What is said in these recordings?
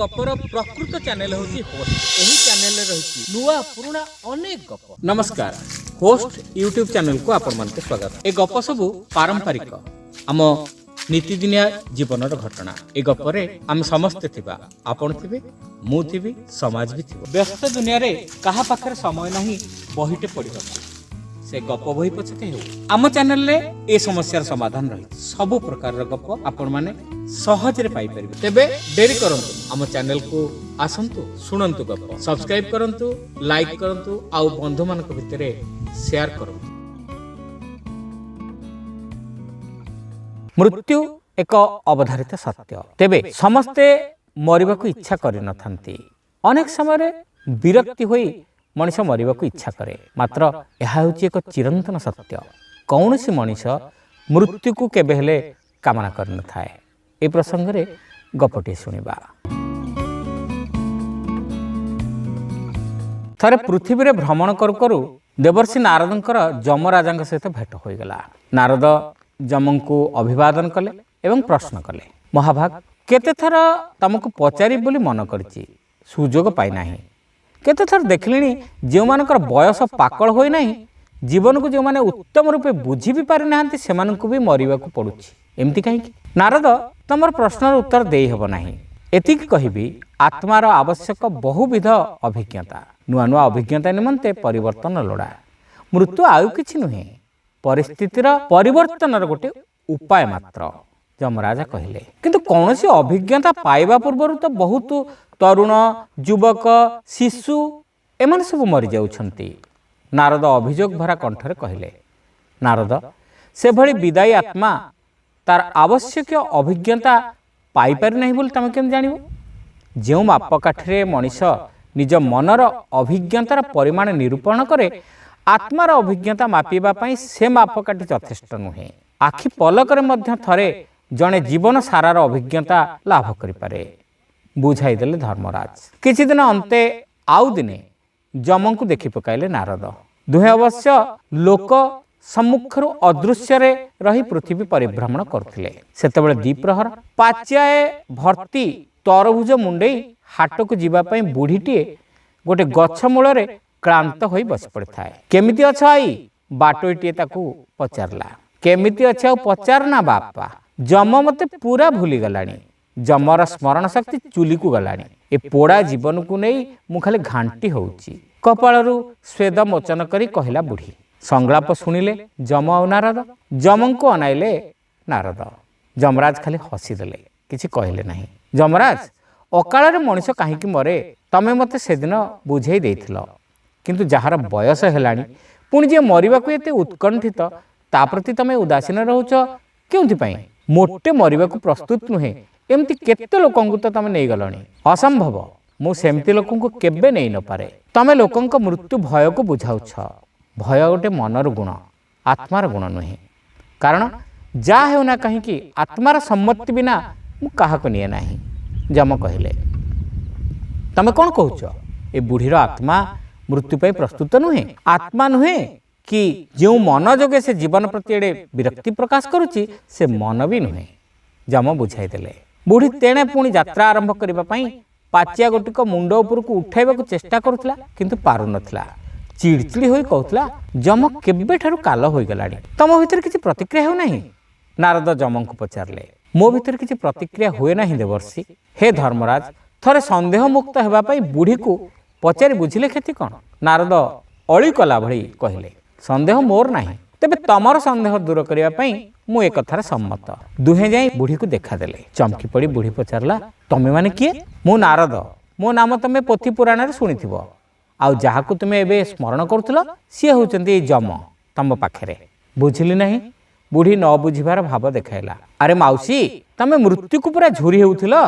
गपर प्रकृत चैनल होची होस्ट। एही चैनल रे रहिची नुवा पुराना अनेक गप। नमस्कार, होस्ट यूट्यूब चैनल को आपण मानते स्वागत। ए गप सब पारंपरिक आम नीतिदिनिया जीवनर घटना। ए गपरे आम समस्त थिबा, आपण थिबे, मु थिबी, समाज भी थिबो। व्यस्त दुनिया रे कहा पाखरे समय नहीं बहिटे पड़िबा से गप बही पछके हो। आम चैनल रे ए समस्यार समाधान रही सब प्रकार गप आपण माने सहज रे पाई परिबे। तेबे डेरी करंतु, आम चैनल को आसंतु, सुनंतु गप, सब्सक्राइब करंतु, लाइक करंतु, आउ बंधु मानक भितरे शेयर करंतु। मृत्यु एक अवधारित सत्य। तेबे समस्ते मरिबाकू इच्छा करि नथांती। अनेक समय विरक्ति होई मनुष्य मरिबाकू इच्छा करे, मात्र यह होची एक चिरंतन सत्य। कौनसी मनुष्य मृत्यु को केबे हेले कामना कर न थाए। ए प्रसंग रे गपटी सुनिबा। थरे पृथ्वी रे भ्रमण करू करू देवर्षि नारदंकर जमराजांक सहित भेट होई गला। नारद जमंकु अभिवादन कले एवं प्रश्न कले, महाभाग केते थर तमको पचारि बोली मन करछि, सुजोग पाई नाही। केते थर देखलिनी जो मानकर बयस पाकल होई नाही, जीवन को जो माने उत्तम रूपे बुझी भी पारि नाहंती सेमानंकु भी मरिबाकू पडुछि। एमती काहेकि? नारद, तमर प्रश्नर उत्तर देई हबो नाही। एतिक कहिबी, आत्मार आवश्यक बहुविध अभिज्ञता। नुआ नुआ अभिज्ञता निमंते परिवर्तन लोड़ा। मृत्यु आयु किछि नुहे, परिस्थितिर परिवर्तनर गोटे उपाय मात्र, जमराजा कहिले। किंतु कौनसी अभिज्ञता पाइबा पूर्व तो बहुत तरुण, युवक, शिशु एमान सब मरि जाउछंती। नारद अभियोग भरा कंठरे कहिले, नारद, से भली विदायी आत्मा तार आवश्यक अभिज्ञता पाई पारि नाही बोली तमे केम जानिबो? जेउ मापकाठिरे मनीष निज मनर अभिज्ञतार परिमाण निरूपण करे, आत्मार अभिज्ञता मापिबा पई से मापकाठी यथेष्ट नुहे। आखि पलकरे मध्य थरे जणे जीवन सारार अभिज्ञता लाभ करि पारे, बुझाई देले धर्मराज। किछि दिन अंते आउ दिने जमंकु देखि पकाइले नारद। दुहे अवश्य लोक सम्मुखर अदृश्य रे रही पृथ्वी परिभ्रमण करथिले। सेतेबेले दीप्रहर पाचियाए भर्ती तरभुज मुंडेई हाटक जीवा पई बुढ़ीटीए गोटे गछ मूଳରେ क्लांत होई बस पड़िथाए। केमिति अछ आई? बाटोईटीए ताकू पचारला। केमिति अछ आ पचार ना बापा, जम मते पूरा भूली गलानी। जमर स्मरण शक्ति चुली को गलानी। ए पोड़ा जीवन को नहीं मु खाली घांटी होउची। कपाळरू स्वेद मोचन करी कहिला बुढ़ी। संगलाप सुनिले जम और नारद। जमंको अनाइले नारद। जमराज खाली हसी देले, किछि कहिले नाही। जमराज, अकाल रे मनुष्य काहेकि मरे तमे मते सेदिन बुझेई देइथिलो, किंतु जहार बयस हेलानी पुणी जे मरिबाकू एते उत्कंठित ता प्रति तमे उदासीन रहउछ केउथि पई? मोटे मरिबाकू प्रस्तुत नुहे एमती केते लोकंकु तो तमे नै गलणी। असंभव, मु सेमती लोकंकु केबे नै न पारे। तमे लोकंक मृत्यु भय को बुझाउछ। भय गोटे मनर गुण, आत्मार गुण नुहे। कारण जा हेउ ना काहेकि आत्मार सम्मति बिना मु काहाको निये नाही। जम कहिले, तमे कोन कहउछ? ए बुढ़ीर आत्मा मृत्यु पई प्रस्तुत नुहे। आत्मा नुहे कि जो मन जोगे से जीवन प्रति एडे विरक्ति प्रकाश करुची, से मन भी नुहे। जम बुझाई देले। बुढ़ी तेणे पुणी यात्रा आरंभ करबा पई पाचिया गोटिक मुंड उपर को उठाइबाकू चेष्टा करुथला, किंतु पारु नथला। चिड़चिड़ी होई कहउथला, जम केबे ठारू काल होई गलाडी, तम भितर किछि प्रतिक्रिया हो नाही? नारद जमंकु पचारले, मो भितर किछि प्रतिक्रिया होए नाही देवर्षि। हे धर्मराज, थरे संदेह मुक्त हेबा पई बुढ़ी को पचारि बुझिले क्षति कोन? नारद अळी कला भଳି कहिले, संदेह मोर नाही, तेबे तमर संदेह दूर करिया पई मु एक कथार सम्मत। दुहे जाई बुढ़ी को देखा देले। चमकी पड़ी बुढ़ी पचारला, तमे माने किए? मु नारद, मो नाम तमे पोथी पुराण रे सुनिथिबो। आउ जाहाकू तुमे एबे स्मरण करुथलो सिए होचंती जम तम पाखरे। बुझिली नाही? बुढ़ी न बुझिबार भाव देखाइला। अरे माउसी, तमे मृत्यु को पूरा झुरी हेउथिलो।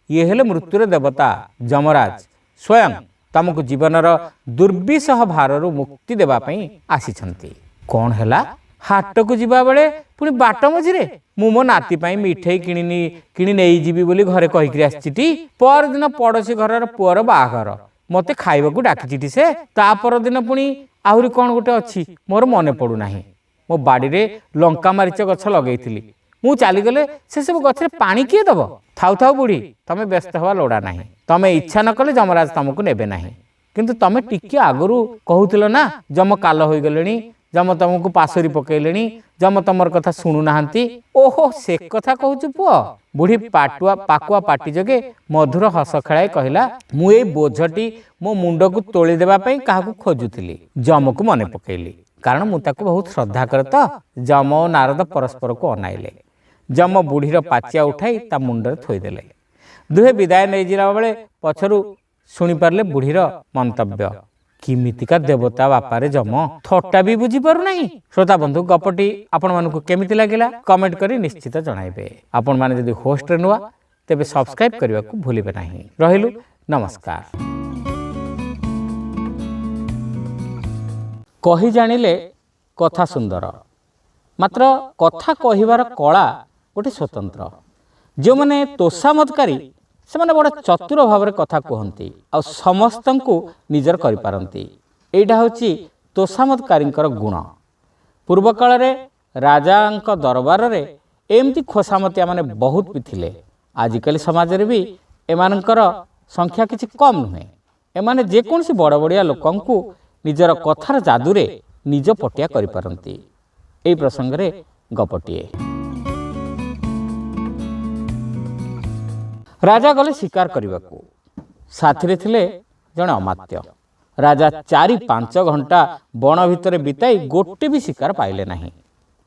ये हेले मृत्युर देवता जमराज स्वयं तमको जीवनर दुर्विसह भारु मुक्ति देबा पई आसीछंती। कौन हैला? हाट को जीवा बेले पुणी बाट मझिरे मु मो नाती पाई मिठाई किणी नहीं जीवी बोली घरे कहिकरी आसीचिटी। पर दिन पड़ोसी घरर पुअर बाहाघर, मते खाइबाकू डाकिचिटी से। ता पर दिन पुणी आहुरी कौन गोटे अछि, मोर मने पड़ू नाही। मो बाड़ी रे लंका मरीच गछ लगेइथिली, ମୁଁ ଚାଲିଗଲେ ସେସବୁ ଗଛରେ ପାଣି କିଏ ଦେବ? ଥାଉ ଥାଉ ବୁଢ଼ୀ, ତମେ ବ୍ୟସ୍ତ ହେବା ଲୋଡ଼ା ନାହିଁ। ତମେ ଇଚ୍ଛା ନ କଲେ ଯମରାଜ ତମକୁ ନେବେ ନାହିଁ। କିନ୍ତୁ ତମେ ଟିକେ ଆଗରୁ କହୁଥିଲ ନା ଯମ କାଲ ହୋଇଗଲେଣି, ଯମ ତମକୁ ପାଶୋରି ପକେଇଲେଣି, ଯମ ତମର କଥା ଶୁଣୁନାହାନ୍ତି। ଓହୋ, ସେ କଥା କହୁଛୁ ପୁଅ? ବୁଢ଼ୀ ପାକୁଆ ପାଟି ଯୋଗେ ମଧୁର ହସ ଖେଳାଇ କହିଲା, ମୁଁ ଏଇ ବୋଝଟି ମୋ ମୁଣ୍ଡକୁ ତୋଳି ଦେବା ପାଇଁ କାହାକୁ ଖୋଜୁଥିଲି। ଯମକୁ ମନେ ପକେଇଲି, କାରଣ ମୁଁ ତାକୁ ବହୁତ ଶ୍ରଦ୍ଧା କରେ ତ। ଯମ ଓ ନାରଦ ପରସ୍ପରକୁ ଅନାଇଲେ। ଯମ ବୁଢ଼ୀର ପାଚିଆ ଉଠାଇ ତା ମୁଣ୍ଡରେ ଥୋଇଦେଲେ। ଦୁହେଁ ବିଦାୟ ନେଇଯିବା ବେଳେ ପଛରୁ ଶୁଣିପାରିଲେ ବୁଢ଼ୀର ମନ୍ତବ୍ୟ, କିମିତିକା ଦେବତା ବାପାରେ ଯମ, ଥଟ୍ଟା ବି ବୁଝିପାରୁନାହିଁ। ଶ୍ରୋତା ବନ୍ଧୁ, ଗପଟି ଆପଣମାନଙ୍କୁ କେମିତି ଲାଗିଲା କମେଣ୍ଟ କରି ନିଶ୍ଚିତ ଜଣାଇବେ। ଆପଣମାନେ ଯଦି ହୋଷ୍ଟରେ ନୂଆ, ତେବେ ସବସ୍କ୍ରାଇବ୍ କରିବାକୁ ଭୁଲିବେ ନାହିଁ। ରହିଲୁ, ନମସ୍କାର। କହି ଜାଣିଲେ କଥା ସୁନ୍ଦର, ମାତ୍ର କଥା କହିବାର କଳା ଗୋଟେ ସ୍ୱତନ୍ତ୍ର। ଯେଉଁମାନେ ତୋଷାମଦକାରୀ ସେମାନେ ବଡ଼ ଚତୁର ଭାବରେ କଥା କୁହନ୍ତି ଆଉ ସମସ୍ତଙ୍କୁ ନିଜର କରିପାରନ୍ତି। ଏଇଟା ହେଉଛି ତୋଷାମଦକାରୀଙ୍କର ଗୁଣ। ପୂର୍ବକାଳରେ ରାଜାଙ୍କ ଦରବାରରେ ଏମିତି ଖୋସାମତିଆ ମାନେ ବହୁତ ବି ଥିଲେ। ଆଜିକାଲି ସମାଜରେ ବି ଏମାନଙ୍କର ସଂଖ୍ୟା କିଛି କମ୍ ନୁହେଁ। ଏମାନେ ଯେକୌଣସି ବଡ଼ ବଡ଼ିଆ ଲୋକଙ୍କୁ ନିଜର କଥାର ଯାଦୁରେ ନିଜ ପଟିଆ କରିପାରନ୍ତି। ଏହି ପ୍ରସଙ୍ଗରେ ଗପଟିଏ। ରାଜା ଗଲେ ଶିକାର କରିବାକୁ। ସାଥିରେ ଥିଲେ ଜଣେ ଅମାତ୍ୟ। ରାଜା 4-5 ଘଣ୍ଟା ବଣ ଭିତରେ ବିତାଇ ଗୋଟେ ବି ଶିକାର ପାଇଲେ ନାହିଁ।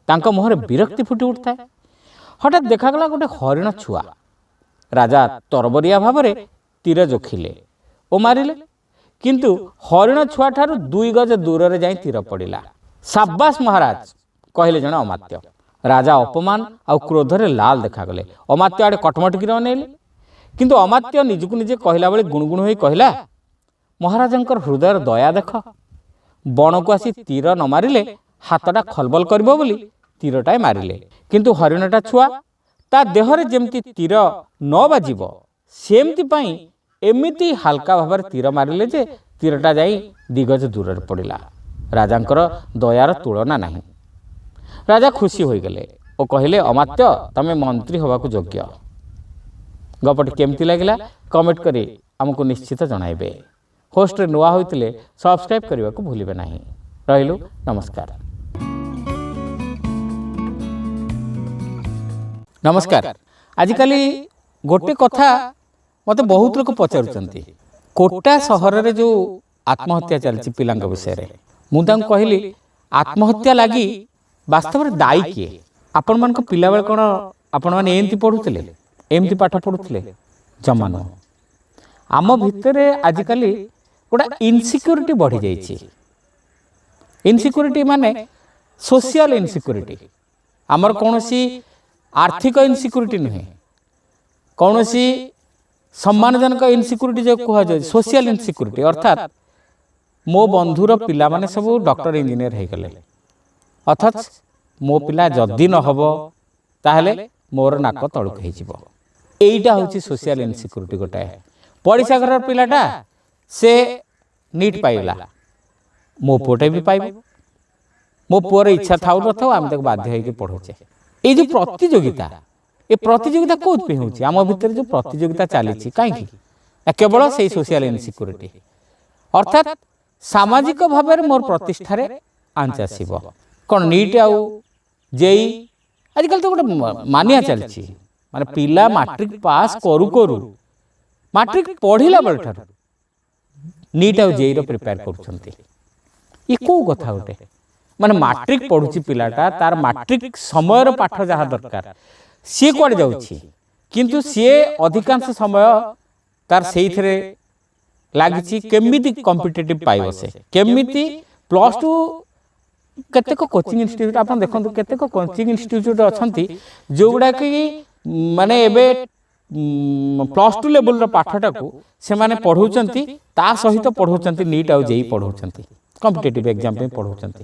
ତାଙ୍କ ମୁହଁରେ ବିରକ୍ତି ଫୁଟି ଉଠୁଥାଏ। ହଠାତ୍ ଦେଖାଗଲା ଗୋଟେ ହରିଣ ଛୁଆ। ରାଜା ତରବରିଆ ଭାବରେ ତୀର ଯୋଖିଲେ ଓ ମାରିଲେ, କିନ୍ତୁ ହରିଣ ଛୁଆଠାରୁ 2 ଗଜ ଦୂରରେ ଯାଇ ତୀର ପଡ଼ିଲା। ସାବାସ ମହାରାଜ, କହିଲେ ଜଣେ ଅମାତ୍ୟ। ରାଜା ଅପମାନ ଆଉ କ୍ରୋଧରେ ଲାଲ ଦେଖାଗଲେ। ଅମାତ୍ୟ ଆଡ଼େ କଟମଟିକିରେ ଅନେଇଲେ, କିନ୍ତୁ ଅମାତ୍ୟ ନିଜକୁ ନିଜେ କହିଲା ବେଳେ ଗୁଣୁଗୁଣୁ ହୋଇ କହିଲା, ମହାରାଜଙ୍କର ହୃଦୟର ଦୟା ଦେଖ। ବଣକୁ ଆସି ତୀର ନ ମାରିଲେ ହାତଟା ଖଲବଲ କରିବ ବୋଲି ତୀରଟାଏ ମାରିଲେ, କିନ୍ତୁ ହରିଣଟା ଛୁଆ, ତା ଦେହରେ ଯେମିତି ତୀର ନ ବାଜିବ ସେମିତି ପାଇଁ ଏମିତି ହାଲକା ଭାବରେ ତୀର ମାରିଲେ ଯେ ତୀରଟା ଯାଇ 2 ଗଜ ଦୂରରେ ପଡ଼ିଲା। ରାଜାଙ୍କର ଦୟାର ତୁଳନା ନାହିଁ। ରାଜା ଖୁସି ହୋଇଗଲେ ଓ କହିଲେ, ଅମାତ୍ୟ, ତମେ ମନ୍ତ୍ରୀ ହେବାକୁ ଯୋଗ୍ୟ। ଗପଟି କେମିତି ଲାଗିଲା କମେଣ୍ଟ କରି ଆମକୁ ନିଶ୍ଚିତ ଜଣାଇବେ। ହୋଷ୍ଟରେ ନୂଆ ହୋଇଥିଲେ ସବସ୍କ୍ରାଇବ୍ କରିବାକୁ ଭୁଲିବେ ନାହିଁ। ରହିଲୁ, ନମସ୍କାର। ନମସ୍କାର। ଆଜିକାଲି ଗୋଟେ କଥା ମୋତେ ବହୁତ ଲୋକ ପଚାରୁଛନ୍ତି, କୋଟା ସହରରେ ଯେଉଁ ଆତ୍ମହତ୍ୟା ଚାଲିଛି ପିଲାଙ୍କ ବିଷୟରେ। ମୁଁ ତାଙ୍କୁ କହିଲି, ଆତ୍ମହତ୍ୟା ଲାଗି ବାସ୍ତବରେ ଦାୟୀ କିଏ? ଆପଣମାନଙ୍କ ପିଲାବେଳେ କ'ଣ ଆପଣମାନେ ଏମିତି ପଢ଼ୁଥିଲେ, ଏମିତି ପାଠ ପଢ଼ୁଥିଲେ? ଜମା ନୁହଁ। ଆମ ଭିତରେ ଆଜିକାଲି ଗୋଟେ ଇନସିକ୍ୟୁରିଟି ବଢ଼ିଯାଇଛି। ଇନସିକ୍ୟୁରିଟି ମାନେ ସୋସିଆଲ ଇନସିକ୍ୟୁରିଟି। ଆମର କୌଣସି ଆର୍ଥିକ ଇନସିକ୍ୟୁରିଟି ନୁହେଁ, କୌଣସି ସମ୍ମାନଜନକ ଇନସିକ୍ୟୁରିଟି ଯେଉଁ କୁହାଯାଉଛି ସୋସିଆଲ ଇନସିକ୍ୟୁରିଟି। ଅର୍ଥାତ୍ ମୋ ବନ୍ଧୁର ପିଲାମାନେ ସବୁ ଡକ୍ଟର ଇଞ୍ଜିନିୟର ହେଇଗଲେ, ଅଥଚ ମୋ ପିଲା ଯଦି ନ ହେବ ତାହେଲେ ମୋର ନାକ ତଳକୁ ହେଇଯିବ। এইটা হচ্ছে সোশিয়াল ইনসিক্ୟୁରିଟି। গোটাଏ পড়িশা ঘরের পিলাটা সে নিট পাইলা, মো পুଅটা ବି পাইব। ମୋ ପୁଅର ଇଚ୍ଛା ଥାଉ ନଥାଉ ଆମେ ତାକୁ ବାଧ୍ୟ ହେଇକି ପଢ଼ଉଛେ। এই ଯେଉଁ ପ୍ରତିଯୋଗିତା, ଏ ପ୍ରତିଯୋଗିତା କେଉଁଥିପାଇଁ ହେଉଛି? ଆମ ଭିତରେ ଯେଉଁ ପ୍ରତିଯୋଗିତା ଚାଲିଛି କାହିଁକି? କେବଳ ସେଇ ସୋସିଆଲ ଇନସିକ୍ୟୁରିଟି। ଅର୍ଥାତ୍ ସାମାଜିକ ଭାବରେ ମୋର ପ୍ରତିଷ୍ଠାରେ ଆଞ୍ଚ ଆସିବ। କ'ଣ ନିଟ୍ ଆଉ ଜେଇ ଆଜିକାଲି ତ ଗୋଟେ ମାନିଆ ଚାଲିଛି। ମାନେ ପିଲା ମାଟ୍ରିକ ପାସ୍ କରୁ କରୁ, ମାଟ୍ରିକ ପଢ଼ିଲା ବେଳଠାରୁ ନିଟ୍ ଆଉ ଜେଇର ପ୍ରିପେୟାର କରୁଛନ୍ତି। ଏ କେଉଁ କଥା ଗୋଟେ? ମାନେ ମାଟ୍ରିକ ପଢ଼ୁଛି ପିଲାଟା, ତାର ମାଟ୍ରିକ ସମୟର ପାଠ ଯାହା ଦରକାର ସିଏ କୁଆଡ଼େ ଯାଉଛି, କିନ୍ତୁ ସିଏ ଅଧିକାଂଶ ସମୟ ତାର ସେଇଥିରେ ଲାଗିଛି କେମିତି କମ୍ପିଟେଟିଭ୍ ପାଇବ, ସେ କେମିତି +2। କେତେକ କୋଚିଂ ଇନଷ୍ଟିଚ୍ୟୁଟ୍ ଆପଣ ଦେଖନ୍ତୁ, କେତେକ କୋଚିଂ ଇନଷ୍ଟିଚ୍ୟୁଟ୍ ଅଛନ୍ତି ଯେଉଁଗୁଡ଼ାକି ମାନେ ଏବେ +2 ଲେବୁଲ୍ର ପାଠଟାକୁ ସେମାନେ ପଢ଼ଉଛନ୍ତି, ତା ସହିତ ପଢ଼ଉଛନ୍ତି ନିଟ୍ ଆଉ ଜେଇ ପଢ଼ଉଛନ୍ତି, କମ୍ପିଟେଟିଭ୍ ଏକ୍ଜାମ୍ ପାଇଁ ପଢ଼ଉଛନ୍ତି।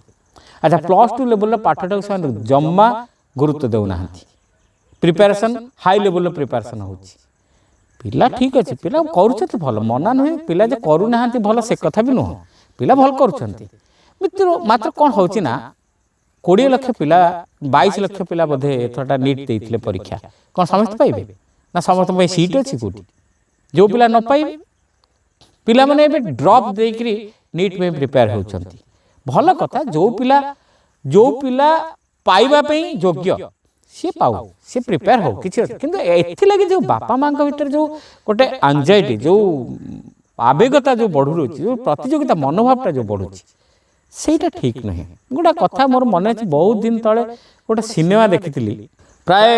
ଆଚ୍ଛା, +2 ଲେବୁଲ୍ର ପାଠଟାକୁ ସେମାନେ ଜମା ଗୁରୁତ୍ୱ ଦେଉନାହାନ୍ତି। ପ୍ରିପାରେସନ୍ ହାଇ ଲେବୁଲ୍ର ପ୍ରିପାରେସନ୍ ହେଉଛି। ପିଲା ଠିକ୍ ଅଛି, ପିଲା କରୁଛନ୍ତି ଭଲ, ମନା ନୁହେଁ। ପିଲା ଯେ କରୁନାହାନ୍ତି ଭଲ ସେ କଥା ବି ନୁହଁ, ପିଲା ଭଲ କରୁଛନ୍ତି। ମାତ୍ର କ'ଣ ହେଉଛି ନା, 20 ଲକ୍ଷ ପିଲା 22 ଲକ୍ଷ ପିଲା ବୋଧେ ଏଥରଟା ନିଟ୍ ଦେଇଥିଲେ ପରୀକ୍ଷା କ'ଣ ସମସ୍ତେ ପାଇବେ ନା ସମସ୍ତଙ୍କ ପାଇଁ ସିଟ୍ ଅଛି କେଉଁଠି ଯେଉଁ ପିଲା ନ ପାଇବେ ପିଲାମାନେ ଏବେ ଡ୍ରପ୍ ଦେଇକରି ନିଟ୍ ପାଇଁ ପ୍ରିପେୟାର ହେଉଛନ୍ତି ଭଲ କଥା ଯେଉଁ ପିଲା ପାଇବା ପାଇଁ ଯୋଗ୍ୟ सी पाऊ सी प्रिपेयर हो किसी किंतु एथिलागि जो बापा माँ भीतर जो गोटे एंजाइटी जो आवेगता जो बढ़ू रही जो प्रतियोगिता मनोभावटा जो बढ़ुची ସେଇଟା ଠିକ୍ ନୁହେଁ ଗୋଟା କଥା ମୋର ମନେ ଅଛି ବହୁତ ଦିନ ତଳେ ଗୋଟେ ସିନେମା ଦେଖିଥିଲି ପ୍ରାୟ